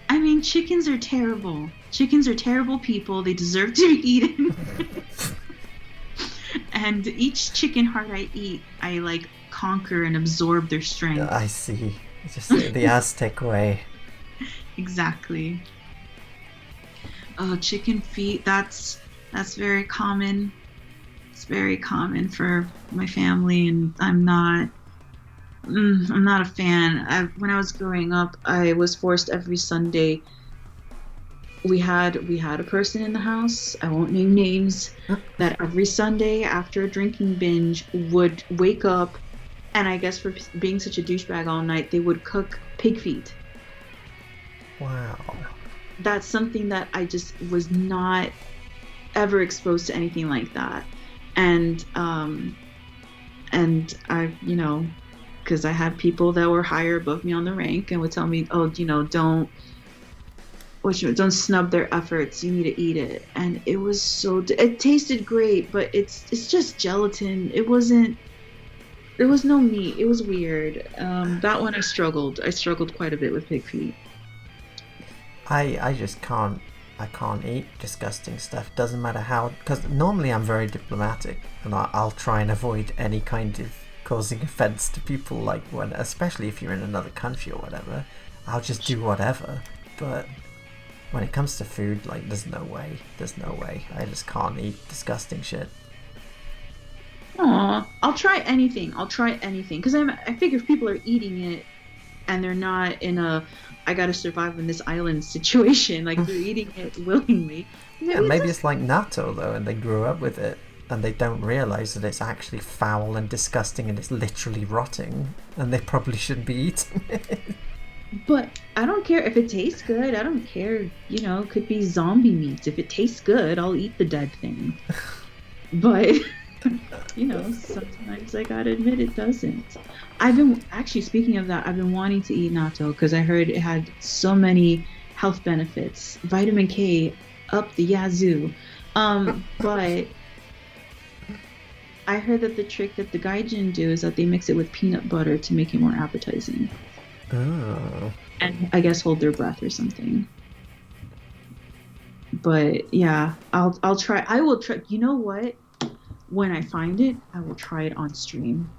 I mean, chickens are terrible. Chickens are terrible people. They deserve to be eaten. And each chicken heart I eat, I like conquer and absorb their strength. I see. It's just the Aztec way. Exactly. Oh, chicken feet. That's very common. It's very common for my family, and I'm not a fan. When I was growing up, I was forced every Sunday. We had a person in the house, I won't name names, that every Sunday after a drinking binge would wake up, and I guess for being such a douchebag all night, they would cook pig feet. Wow. That's something that I just was not ever exposed to anything like that. And I, because I had people that were higher above me on the rank and would tell me, oh, don't snub their efforts. You need to eat it. And it was it tasted great, but it's just gelatin. There was no meat. It was weird. That one I struggled quite a bit with pig feet. I just can't. I can't eat disgusting stuff. Doesn't matter how, because normally I'm very diplomatic and I'll try and avoid any kind of causing offense to people, like especially if you're in another country or whatever. I'll just do whatever. But when it comes to food, like there's no way. I just can't eat disgusting shit. Aw, I'll try anything because I figure if people are eating it and they're not in a I gotta survive on this island situation, like they're eating it willingly. Yeah, maybe it's like natto though, and they grew up with it and they don't realize that it's actually foul and disgusting and it's literally rotting and they probably shouldn't be eating it. But I don't care if it tastes good. I don't care, it could be zombie meat. If it tastes good, I'll eat the dead thing. But sometimes I gotta admit it doesn't. Speaking of that, I've been wanting to eat natto because I heard it had so many health benefits. Vitamin K up the yazoo. But I heard that the trick that the gaijin do is that they mix it with peanut butter to make it more appetizing. Oh. And I guess hold their breath or something. But yeah, I'll try. I will try. You know what? When I find it, I will try it on stream.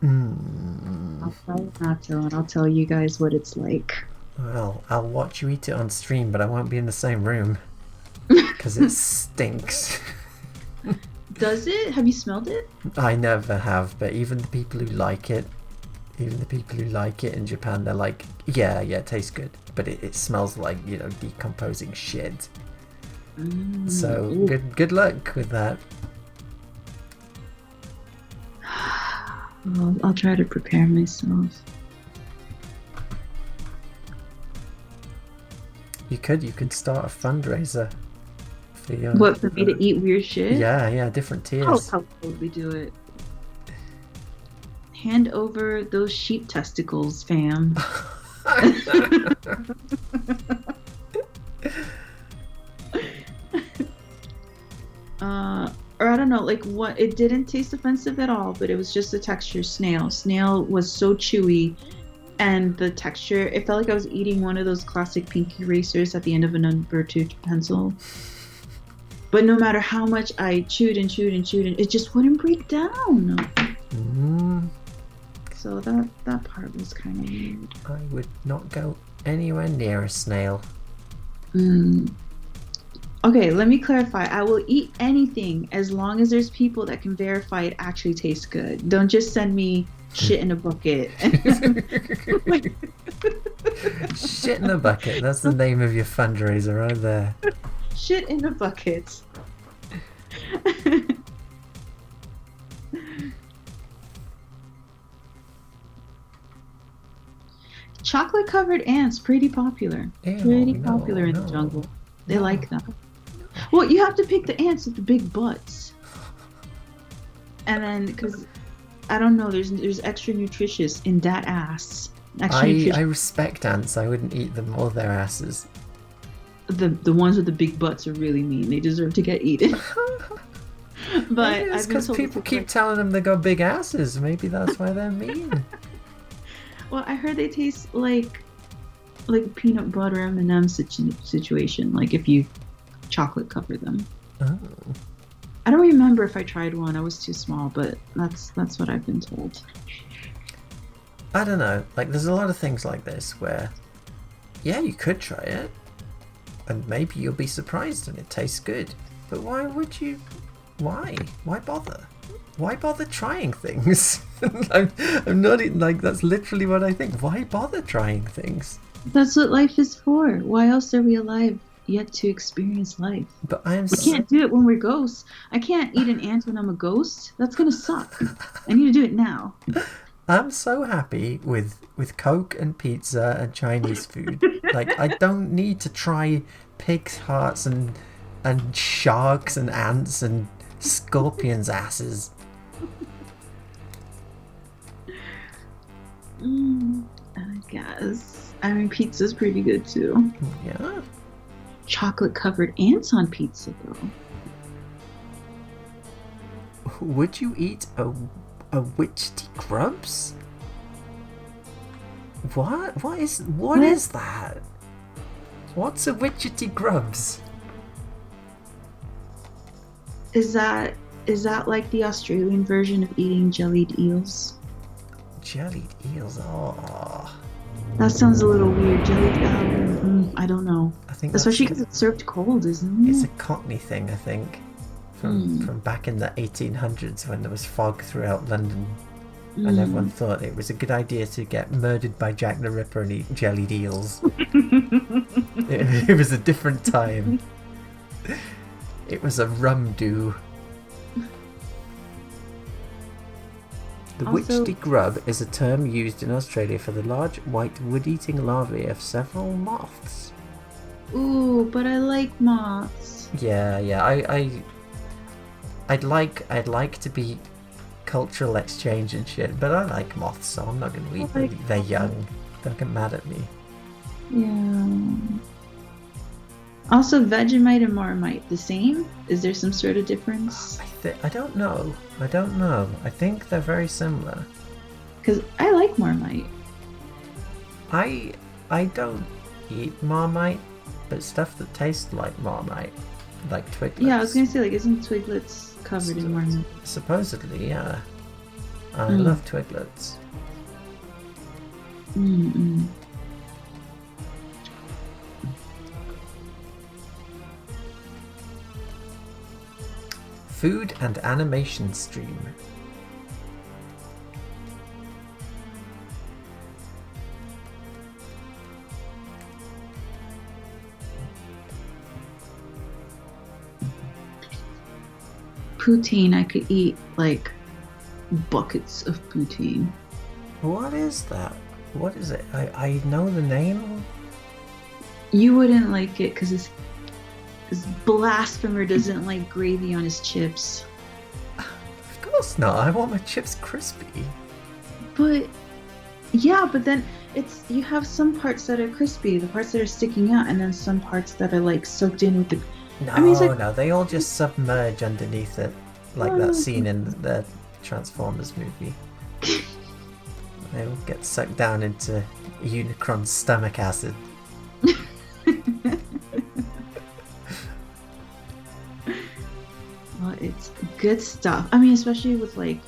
I'll try natto and I'll tell you guys what it's like. Well, I'll watch you eat it on stream, but I won't be in the same room because it stinks. Does it? Have you smelled it? I never have, but even the people who like it in Japan, they're like, yeah, it tastes good, but it smells like, decomposing shit. So good luck with that. Well, I'll try to prepare myself. You could start a fundraiser for for me to eat weird shit? Yeah, different tiers. I'll totally do it. Hand over those sheep testicles, fam. Or I don't know, what, it didn't taste offensive at all, but it was just the texture. Snail was so chewy, and the texture, it felt like I was eating one of those classic pink erasers at the end of a number 2 pencil. But no matter how much I chewed and it just wouldn't break down. So that part was kind of weird. I would not go anywhere near a snail. Okay, let me clarify. I will eat anything as long as there's people that can verify it actually tastes good. Don't just send me shit in a bucket. Shit in a bucket. That's the name of your fundraiser right there. Shit in a bucket. Chocolate covered ants, pretty popular. Popular in the jungle. They like that. Well, you have to pick the ants with the big butts. And then, because, I don't know, there's extra nutritious in that ass. Actually, I respect ants. I wouldn't eat them or their asses. the ones with the big butts are really mean. They deserve to get eaten. But Maybe it's I've been because told people keep telling them they got big asses. Maybe that's why they're mean. Well, I heard they taste like a peanut butter M&M situation. Like if you chocolate cover them. Oh. I don't remember if I tried one. I was too small, but that's what I've been told. I don't know. Like, there's a lot of things like this where, yeah, you could try it, and maybe you'll be surprised and it tastes good. But why would you? Why? Why bother? Why bother trying things? I'm not even, like, that's literally what I think. Why bother trying things? That's what life is for. Why else are we alive yet to experience life? But we can't do it when we're ghosts. I can't eat an ant when I'm a ghost. That's gonna suck. I need to do it now. I'm so happy with Coke and pizza and Chinese food. Like, I don't need to try pigs' hearts and sharks and ants and scorpions' asses. I guess. I mean, pizza's pretty good too. Yeah. Chocolate covered ants on pizza though. Would you eat a witchetty grubs? What is that? What's a witchetty grubs? Is that like the Australian version of eating jellied eels? Jellied eels? Oh. That sounds a little weird. Jellied I don't know. I think especially because it's served cold, isn't it? It's a Cockney thing, I think. From back in the 1800s when there was fog throughout London and everyone thought it was a good idea to get murdered by Jack the Ripper and eat jellied eels. it was a different time. It was a rum do. The witchetty grub is a term used in Australia for the large white wood-eating larvae of several moths. Ooh, but I like moths. Yeah, I'd like to be cultural exchange and shit, but I like moths, so I'm not going to eat them. They're young. Don't get mad at me. Yeah. Also, Vegemite and Marmite, the same? Is there some sort of difference? I don't know. I think they're very similar. Because I like Marmite. I don't eat Marmite, but stuff that tastes like Marmite, like Twiglets. Yeah, I was gonna say, like, isn't Twiglets covered in Marmite? Supposedly, yeah. I love Twiglets. Food and animation stream. Poutine, I could eat like buckets of poutine. What is that? What is it? I know the name. You wouldn't like it because this blasphemer doesn't like gravy on his chips. Of course not. I want my chips crispy. But yeah, but then you have some parts that are crispy, the parts that are sticking out, and then some parts that are like soaked in with the. No, they all just submerge underneath it, like that scene in the Transformers movie. They all get sucked down into Unicron's stomach acid. Well, it's good stuff. I mean, especially with like,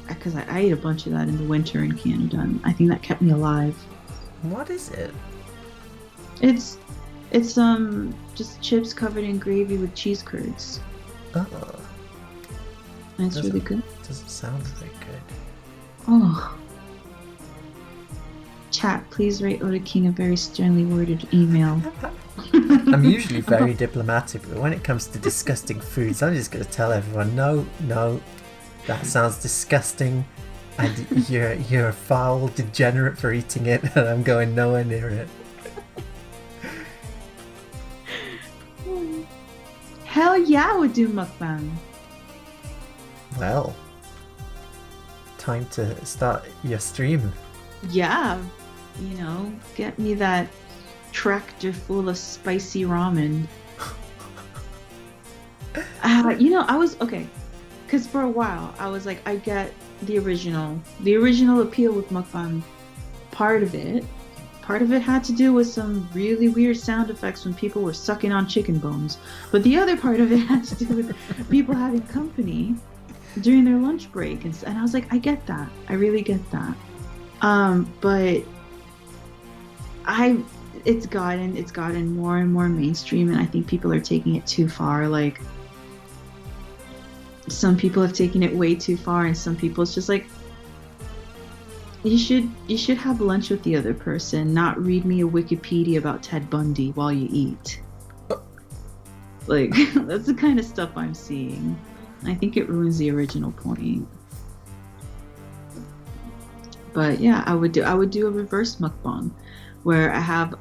because I ate a bunch of that in the winter in Canada, and I think that kept me alive. What is it? It's just chips covered in gravy with cheese curds. Oh. And it's really good. Doesn't sound very good. Oh. Chat, please write OtaKing a very sternly worded email. I'm usually very diplomatic, but when it comes to disgusting foods, I'm just going to tell everyone, no, that sounds disgusting, and you're a foul degenerate for eating it, and I'm going nowhere near it. Hell yeah, I would do mukbang. Well, time to start your stream. Yeah, get me that tractor full of spicy ramen. I was okay, because for a while I was like, I get the original appeal with mukbang. Part of it had to do with some really weird sound effects when people were sucking on chicken bones, but the other part of it had to do with people having company during their lunch break, and I was like, I get that, I really get that. But it's gotten more and more mainstream, and I think people are taking it too far. Like, some people have taken it way too far, and some people it's just like, you should have lunch with the other person, not read me a Wikipedia about Ted Bundy while you eat. Like, that's the kind of stuff I'm seeing. I think it ruins the original point. But yeah, I would do a reverse mukbang, where I have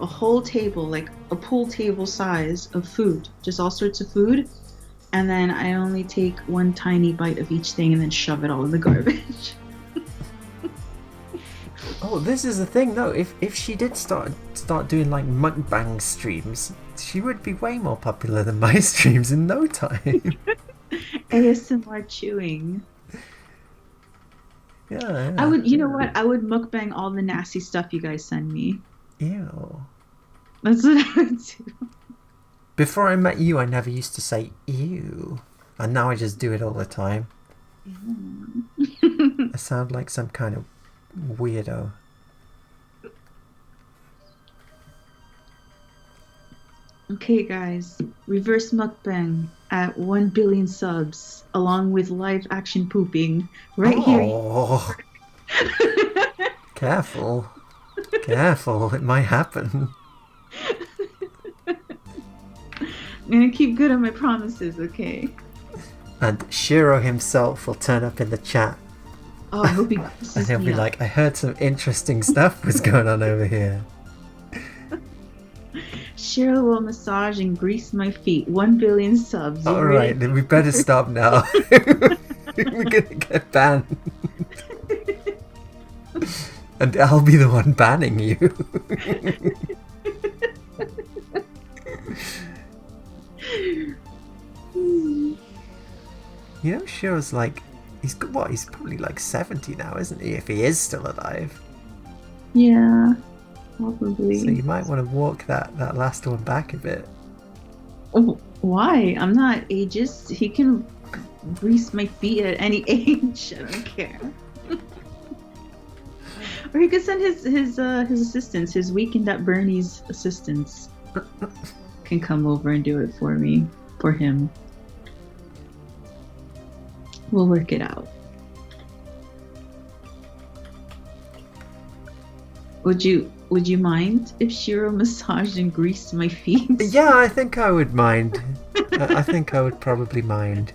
a whole table, like a pool table size of food, just all sorts of food, and then I only take one tiny bite of each thing and then shove it all in the garbage. Oh, this is the thing though. If she did start doing like mukbang streams, she would be way more popular than my streams in no time. ASMR chewing. Yeah. I would, you know what? I would mukbang all the nasty stuff you guys send me. Ew. That's what I would do. Before I met you, I never used to say ew, and now I just do it all the time. I sound like some kind of weirdo. Okay, guys, reverse mukbang at 1 billion subs, along with live action pooping, right here. Careful. Careful, it might happen. I'm gonna keep good on my promises, okay? And Shiro himself will turn up in the chat. Oh, I hope he and he'll be like, I heard some interesting stuff was going on over here. Shiro will massage and grease my feet. 1 billion subs. Alright, then we better stop now. We're gonna get banned. And I'll be the one banning you. You know, Shiro's like, he's probably like 70 now, isn't he? If he is still alive. Yeah, probably. So you might want to walk that last one back a bit. Oh, why? I'm not ageist. He can grease my feet at any age. I don't care. Or he could send his assistants, his Weekend at Bernie's assistants, can come over and do it for me, for him. We'll work it out. Would you mind if Shiro massaged and greased my feet? Yeah, I think I would mind. I think I would probably mind.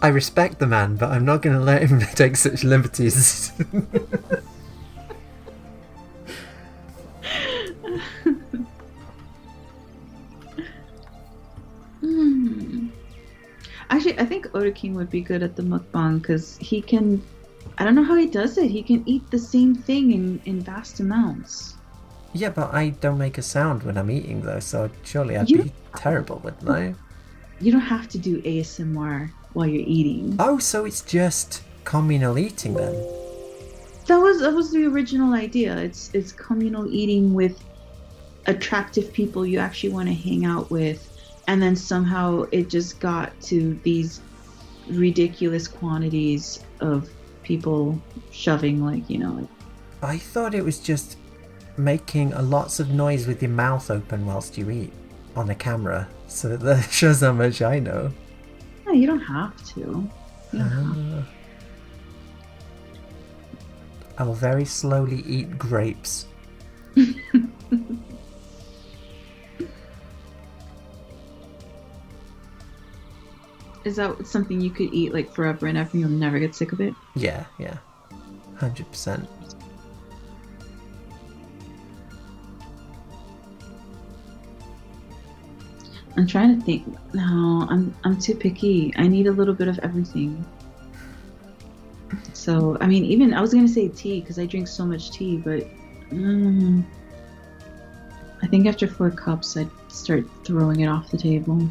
I respect the man, but I'm not going to let him take such liberties. Actually, I think OtaKing would be good at the mukbang because he can. I don't know how he does it. He can eat the same thing in vast amounts. Yeah, but I don't make a sound when I'm eating though, so surely I'd be terrible, wouldn't I? You don't have to do ASMR while you're eating. Oh, so it's just communal eating then? That was the original idea. It's communal eating with attractive people you actually want to hang out with. And then somehow it just got to these ridiculous quantities of people shoving, like, you know. I thought it was just making a lots of noise with your mouth open whilst you eat on the camera, so that shows how much I know. No, you don't have to. I will very slowly eat grapes. Is that something you could eat like forever and ever and you'll never get sick of it? Yeah, 100%. I'm trying to think. No, I'm too picky. I need a little bit of everything. So, I mean, even I was gonna say tea because I drink so much tea, but I think after 4 cups, I'd start throwing it off the table.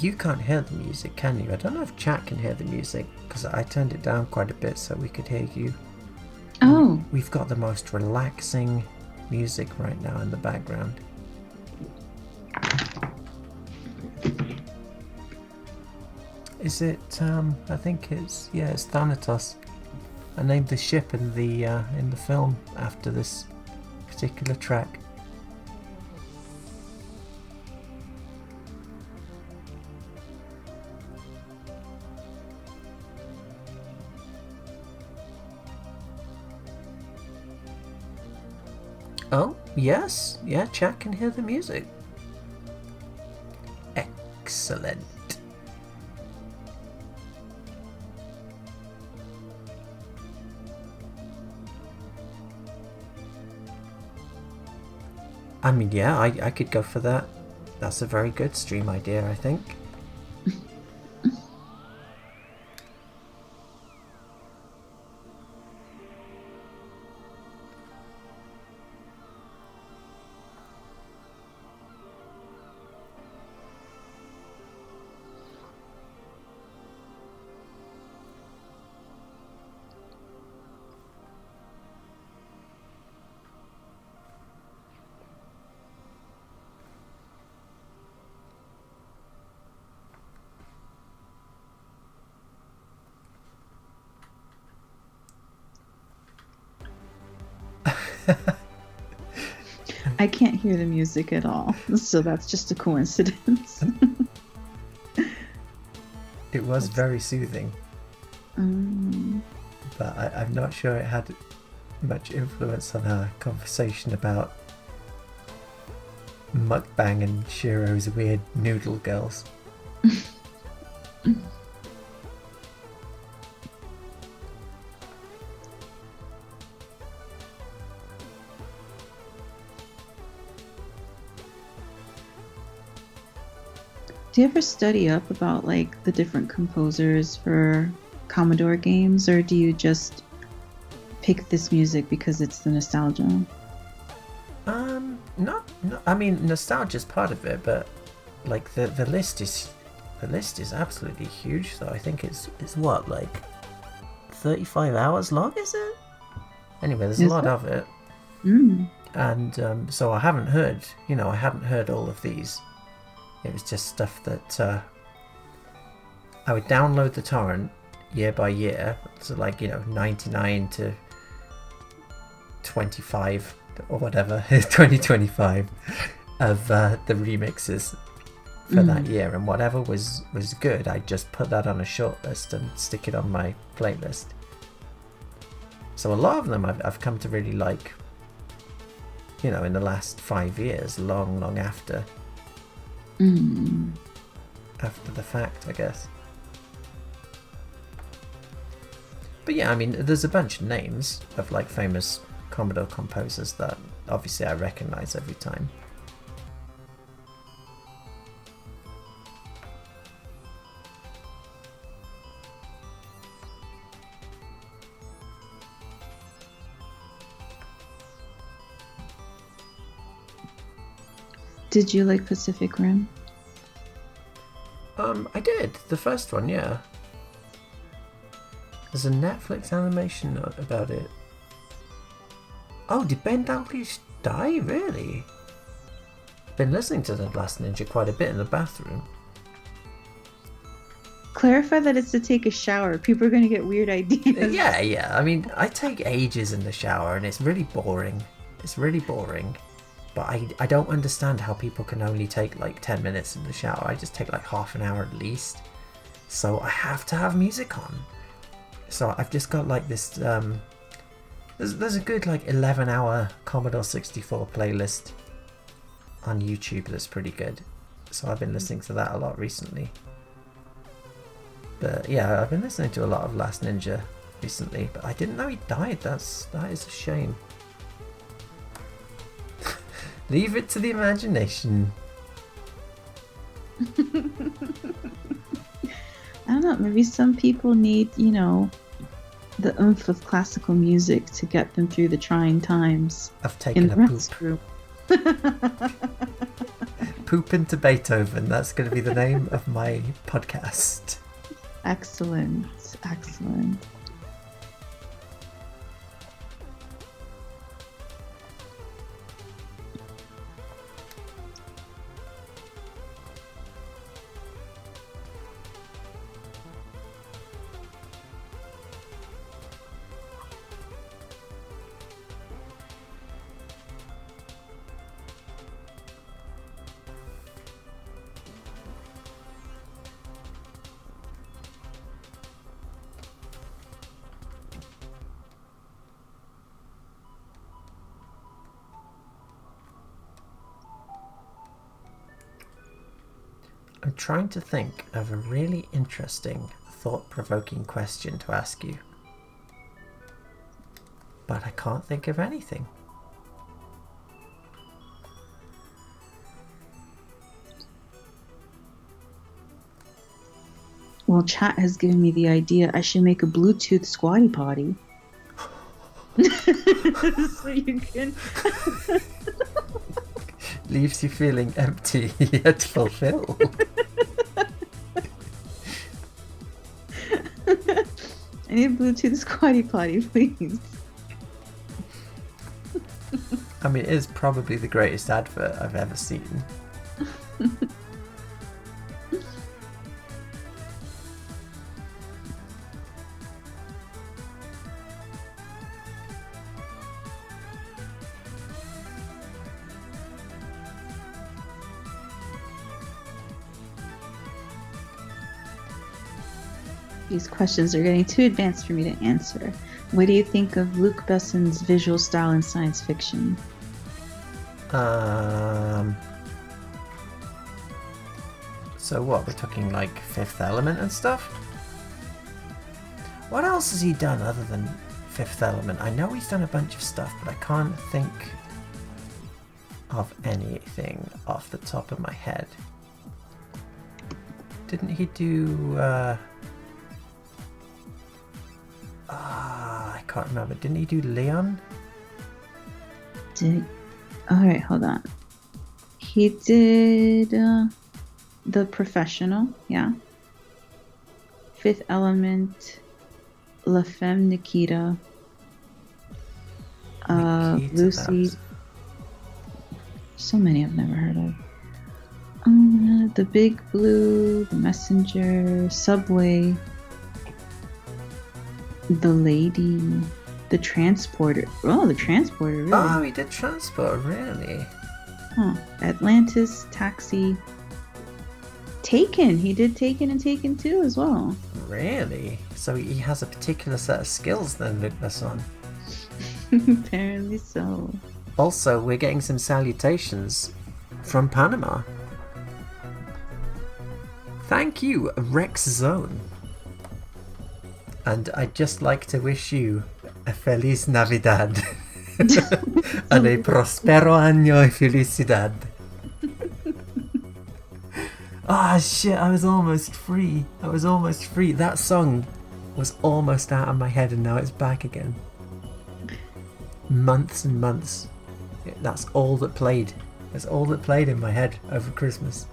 You can't hear the music, can you? I don't know if chat can hear the music, because I turned it down quite a bit so we could hear you. Oh. We've got the most relaxing music right now in the background. Is it, I think it's, yeah, it's Thanatos. I named the ship in the film after this particular track. Oh, yes. Yeah, chat can hear the music. Excellent. I mean, yeah, I could go for that. That's a very good stream idea, I think. I can't hear the music at all, so that's just a coincidence. It was very soothing. But I'm not sure it had much influence on our conversation about mukbang and Shiro's weird noodle girls. Do you ever study up about like the different composers for Commodore games, or do you just pick this music because it's the nostalgia? Not I mean, nostalgia's part of it, but like the list is absolutely huge. Though I think it's what, like 35 hours long, is it? Anyway, there's a lot of it. And so I hadn't heard all of these. It was just stuff that I would download the torrent year by year, so like 99 to 25 or whatever, 2025 of the remixes for that year, and whatever was good, I'd just put that on a short list and stick it on my playlist. So a lot of them I've come to really like, in the last 5 years, long after the fact, I guess. But yeah, I mean, there's a bunch of names of like famous Commodore composers that obviously I recognize every time. Did you like Pacific Rim? I did. The first one, yeah. There's a Netflix animation about it. Oh, did Ben Dalglish die? Really? Been listening to The Last Ninja quite a bit in the bathroom. Clarify that it's to take a shower. People are going to get weird ideas. Yeah. I mean, I take ages in the shower and it's really boring. But I don't understand how people can only take like 10 minutes in the shower. I just take like half an hour at least. So I have to have music on. So I've just got like this, there's a good like 11-hour Commodore 64 playlist on YouTube that's pretty good. So I've been listening to that a lot recently. But yeah, I've been listening to a lot of Last Ninja recently, but I didn't know he died. That is a shame. Leave it to the imagination. I don't know, maybe some people need, you know, the oomph of classical music to get them through the trying times. I've taken a poop. Poop into Beethoven. That's going to be the name of my podcast. Excellent. Excellent. I'm trying to think of a really interesting, thought-provoking question to ask you. But I can't think of anything. Well, chat has given me the idea I should make a Bluetooth squatty potty. So you can... Leaves you feeling empty yet fulfilled. I need a Bluetooth squatty potty, please. I mean, it is probably the greatest advert I've ever seen. These questions are getting too advanced for me to answer. What do you think of Luc Besson's visual style in science fiction? So what, we're talking like Fifth Element and stuff? What else has he done other than Fifth Element? I know he's done a bunch of stuff, but I can't think of anything off the top of my head. Didn't he do... I can't remember. Didn't he do Leon? Alright, hold on. He did The Professional, yeah. Fifth Element, La Femme Nikita, Lucy. So many I've never heard of. The Big Blue, The Messenger, Subway, The Lady, The Transporter. Oh, The Transporter, really? Oh, he did Transport, really? Huh. Atlantis, Taxi, Taken. He did Taken and Taken 2 as well. Really? So he has a particular set of skills then, Luc Besson. Apparently so. Also, we're getting some salutations from Panama. Thank you, Rex Zone. And I'd just like to wish you a Feliz Navidad and a Prospero Año y Felicidad. Ah, shit, I was almost free. That song was almost out of my head and now it's back again. Months and months. That's all that played. That's all that played in my head over Christmas.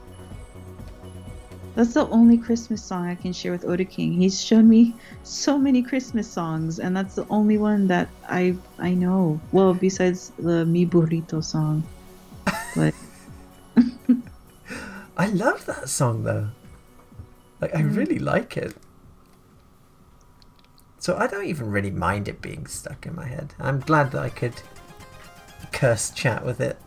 That's the only Christmas song I can share with OtaKing. He's shown me so many Christmas songs, and that's the only one that I know. Well, besides the Mi Burrito song. But I love that song though. Like, I really like it. So I don't even really mind it being stuck in my head. I'm glad that I could curse chat with it.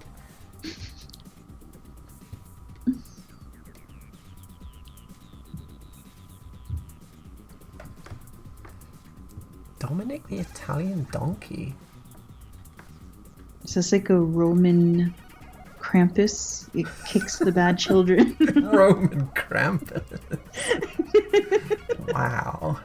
Dominic the Italian Donkey. Is this like a Roman Krampus? It kicks the bad children. Roman Krampus. Wow.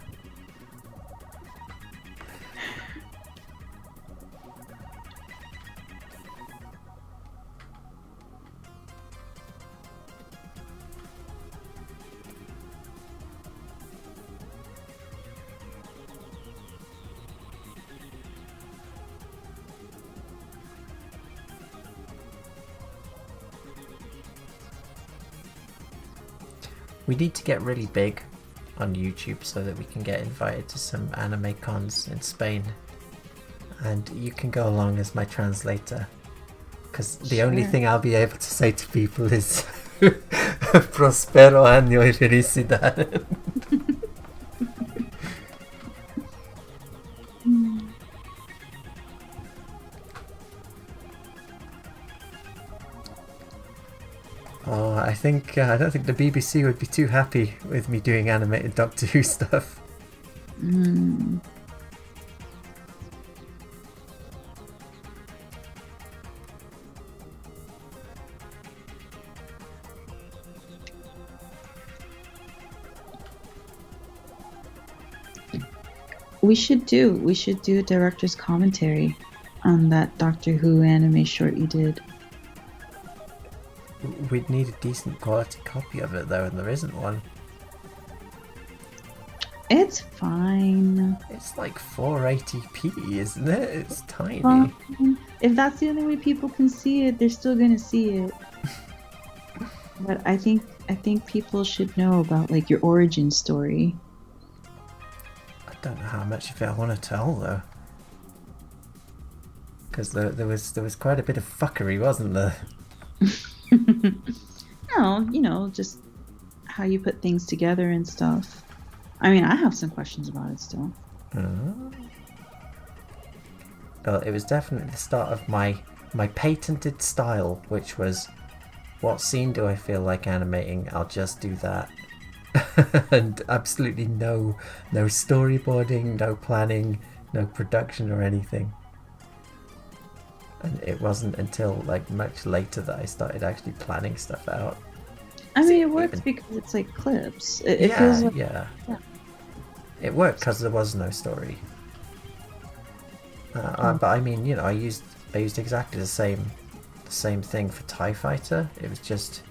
We need to get really big on YouTube so that we can get invited to some anime cons in Spain. And you can go along as my translator. Because the only thing I'll be able to say to people is Prospero año y felicidad. Oh, I don't think the BBC would be too happy with me doing animated Doctor Who stuff. We should do a director's commentary on that Doctor Who anime short you did. We'd need a decent quality copy of it though, and there isn't one. It's fine. It's like 480p, isn't it? It's tiny. Fine. If that's the only way people can see it, they're still gonna see it. But I think people should know about like your origin story. I don't know how much of it I want to tell though, because there was quite a bit of fuckery, wasn't there? No, just how you put things together and stuff. I mean, I have some questions about it still. Well, it was definitely the start of my patented style, which was, what scene do I feel like animating? I'll just do that. And absolutely no storyboarding, no planning, no production or anything. And it wasn't until like much later that I started actually planning stuff out. I mean, it works because it's like clips. It feels like, yeah. It worked because there was no story. But I mean, I used exactly the same thing for TIE Fighter. It was just,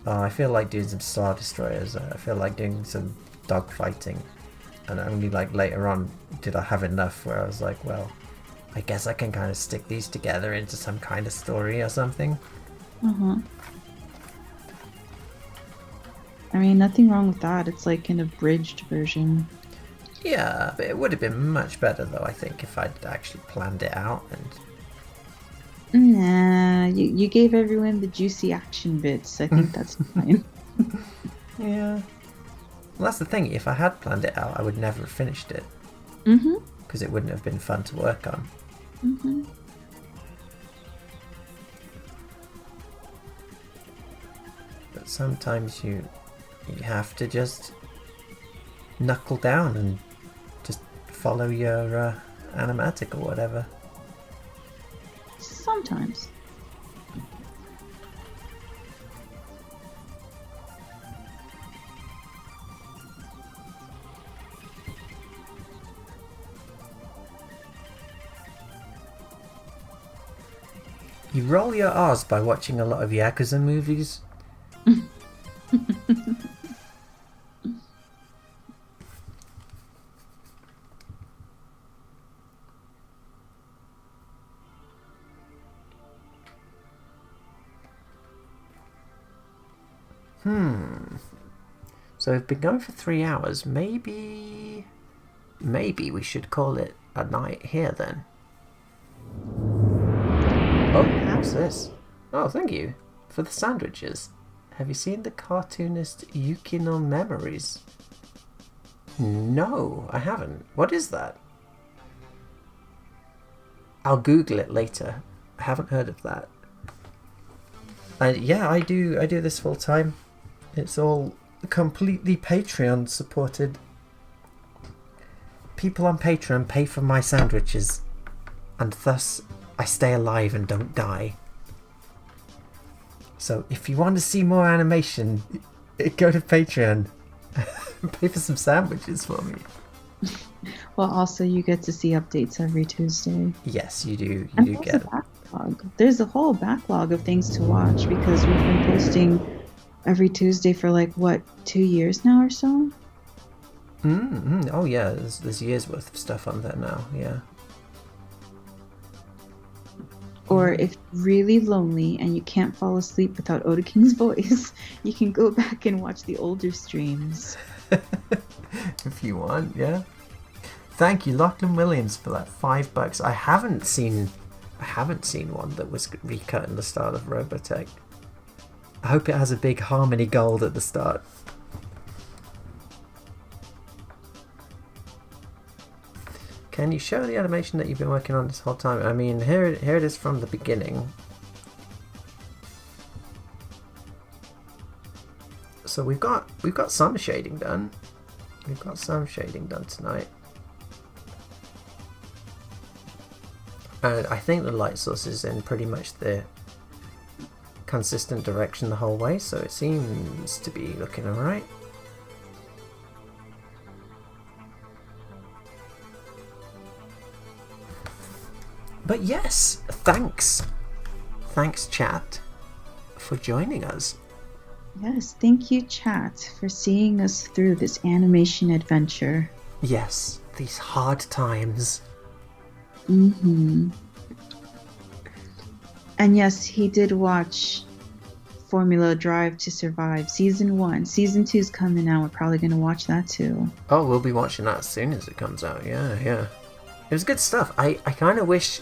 I feel like doing some Star Destroyers. I feel like doing some dogfighting, and only like later on did I have enough where I was like, well, I guess I can kind of stick these together into some kind of story or something. I mean, nothing wrong with that. It's like an abridged version. Yeah, but it would have been much better though, I think, if I'd actually planned it out. And nah, you gave everyone the juicy action bits. I think that's fine. Yeah. Well, that's the thing. If I had planned it out, I would never have finished it. Because it wouldn't have been fun to work on. But sometimes you have to just knuckle down and just follow your animatic or whatever. Sometimes. You roll your R's by watching a lot of Yakuza movies. So we've been going for 3 hours. Maybe we should call it a night here then. Oh, what's this? Oh, thank you for the sandwiches. Have you seen the cartoonist Yukino Memories? No, I haven't. What is that? I'll Google it later. I haven't heard of that. Yeah, I do this full time. It's all completely Patreon supported. People on Patreon pay for my sandwiches, and thus I stay alive and don't die. So if you want to see more animation, go to Patreon. Pay for some sandwiches for me. Well, also you get to see updates every Tuesday. Yes, you do. And You do there's get. a backlog. There's a whole backlog of things to watch because we've been posting every Tuesday for like what, 2 years now or so. Oh yeah, there's years worth of stuff on there now. Yeah. Or if you're really lonely and you can't fall asleep without OtaKing's voice, you can go back and watch the older streams. If you want, yeah. Thank you, Lachlan Williams, for that $5. I haven't seen one that was recut in the style of Robotech. I hope it has a big Harmony Gold at the start. Can you show the animation that you've been working on this whole time? I mean, here it is from the beginning. So we've got some shading done. We've got some shading done tonight. And I think the light source is in pretty much the consistent direction the whole way, so it seems to be looking alright. But yes, thanks chat for joining us. Yes, thank you, chat, for seeing us through this animation adventure. Yes, these hard times. And yes, he did watch Formula Drive to Survive Season 1. Season 2's coming out. We're probably going to watch that too. Oh, we'll be watching that as soon as it comes out. Yeah. It was good stuff. I kind of wish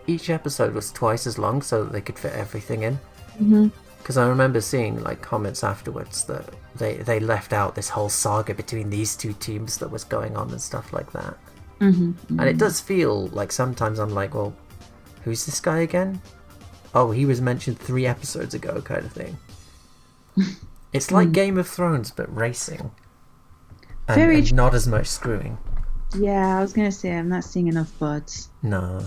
each episode was twice as long so that they could fit everything in. Because I remember seeing like comments afterwards that they left out this whole saga between these two teams that was going on and stuff like that. And it does feel like sometimes I'm like, well, who's this guy again? Oh, he was mentioned 3 episodes ago, kind of thing. It's like Game of Thrones, but racing. And not as much screwing. Yeah, I was going to say, I'm not seeing enough butts. No.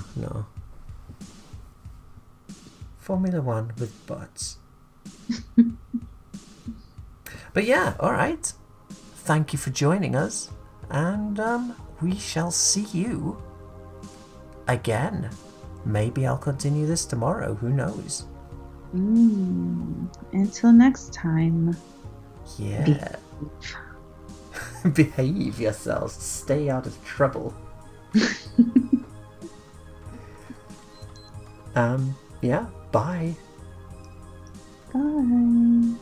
Formula 1 with butts. But yeah, alright. Thank you for joining us. And we shall see you again. Maybe I'll continue this tomorrow. Who knows? Until next time. Yeah. Behave yourselves. Stay out of trouble. Yeah. Bye. Bye.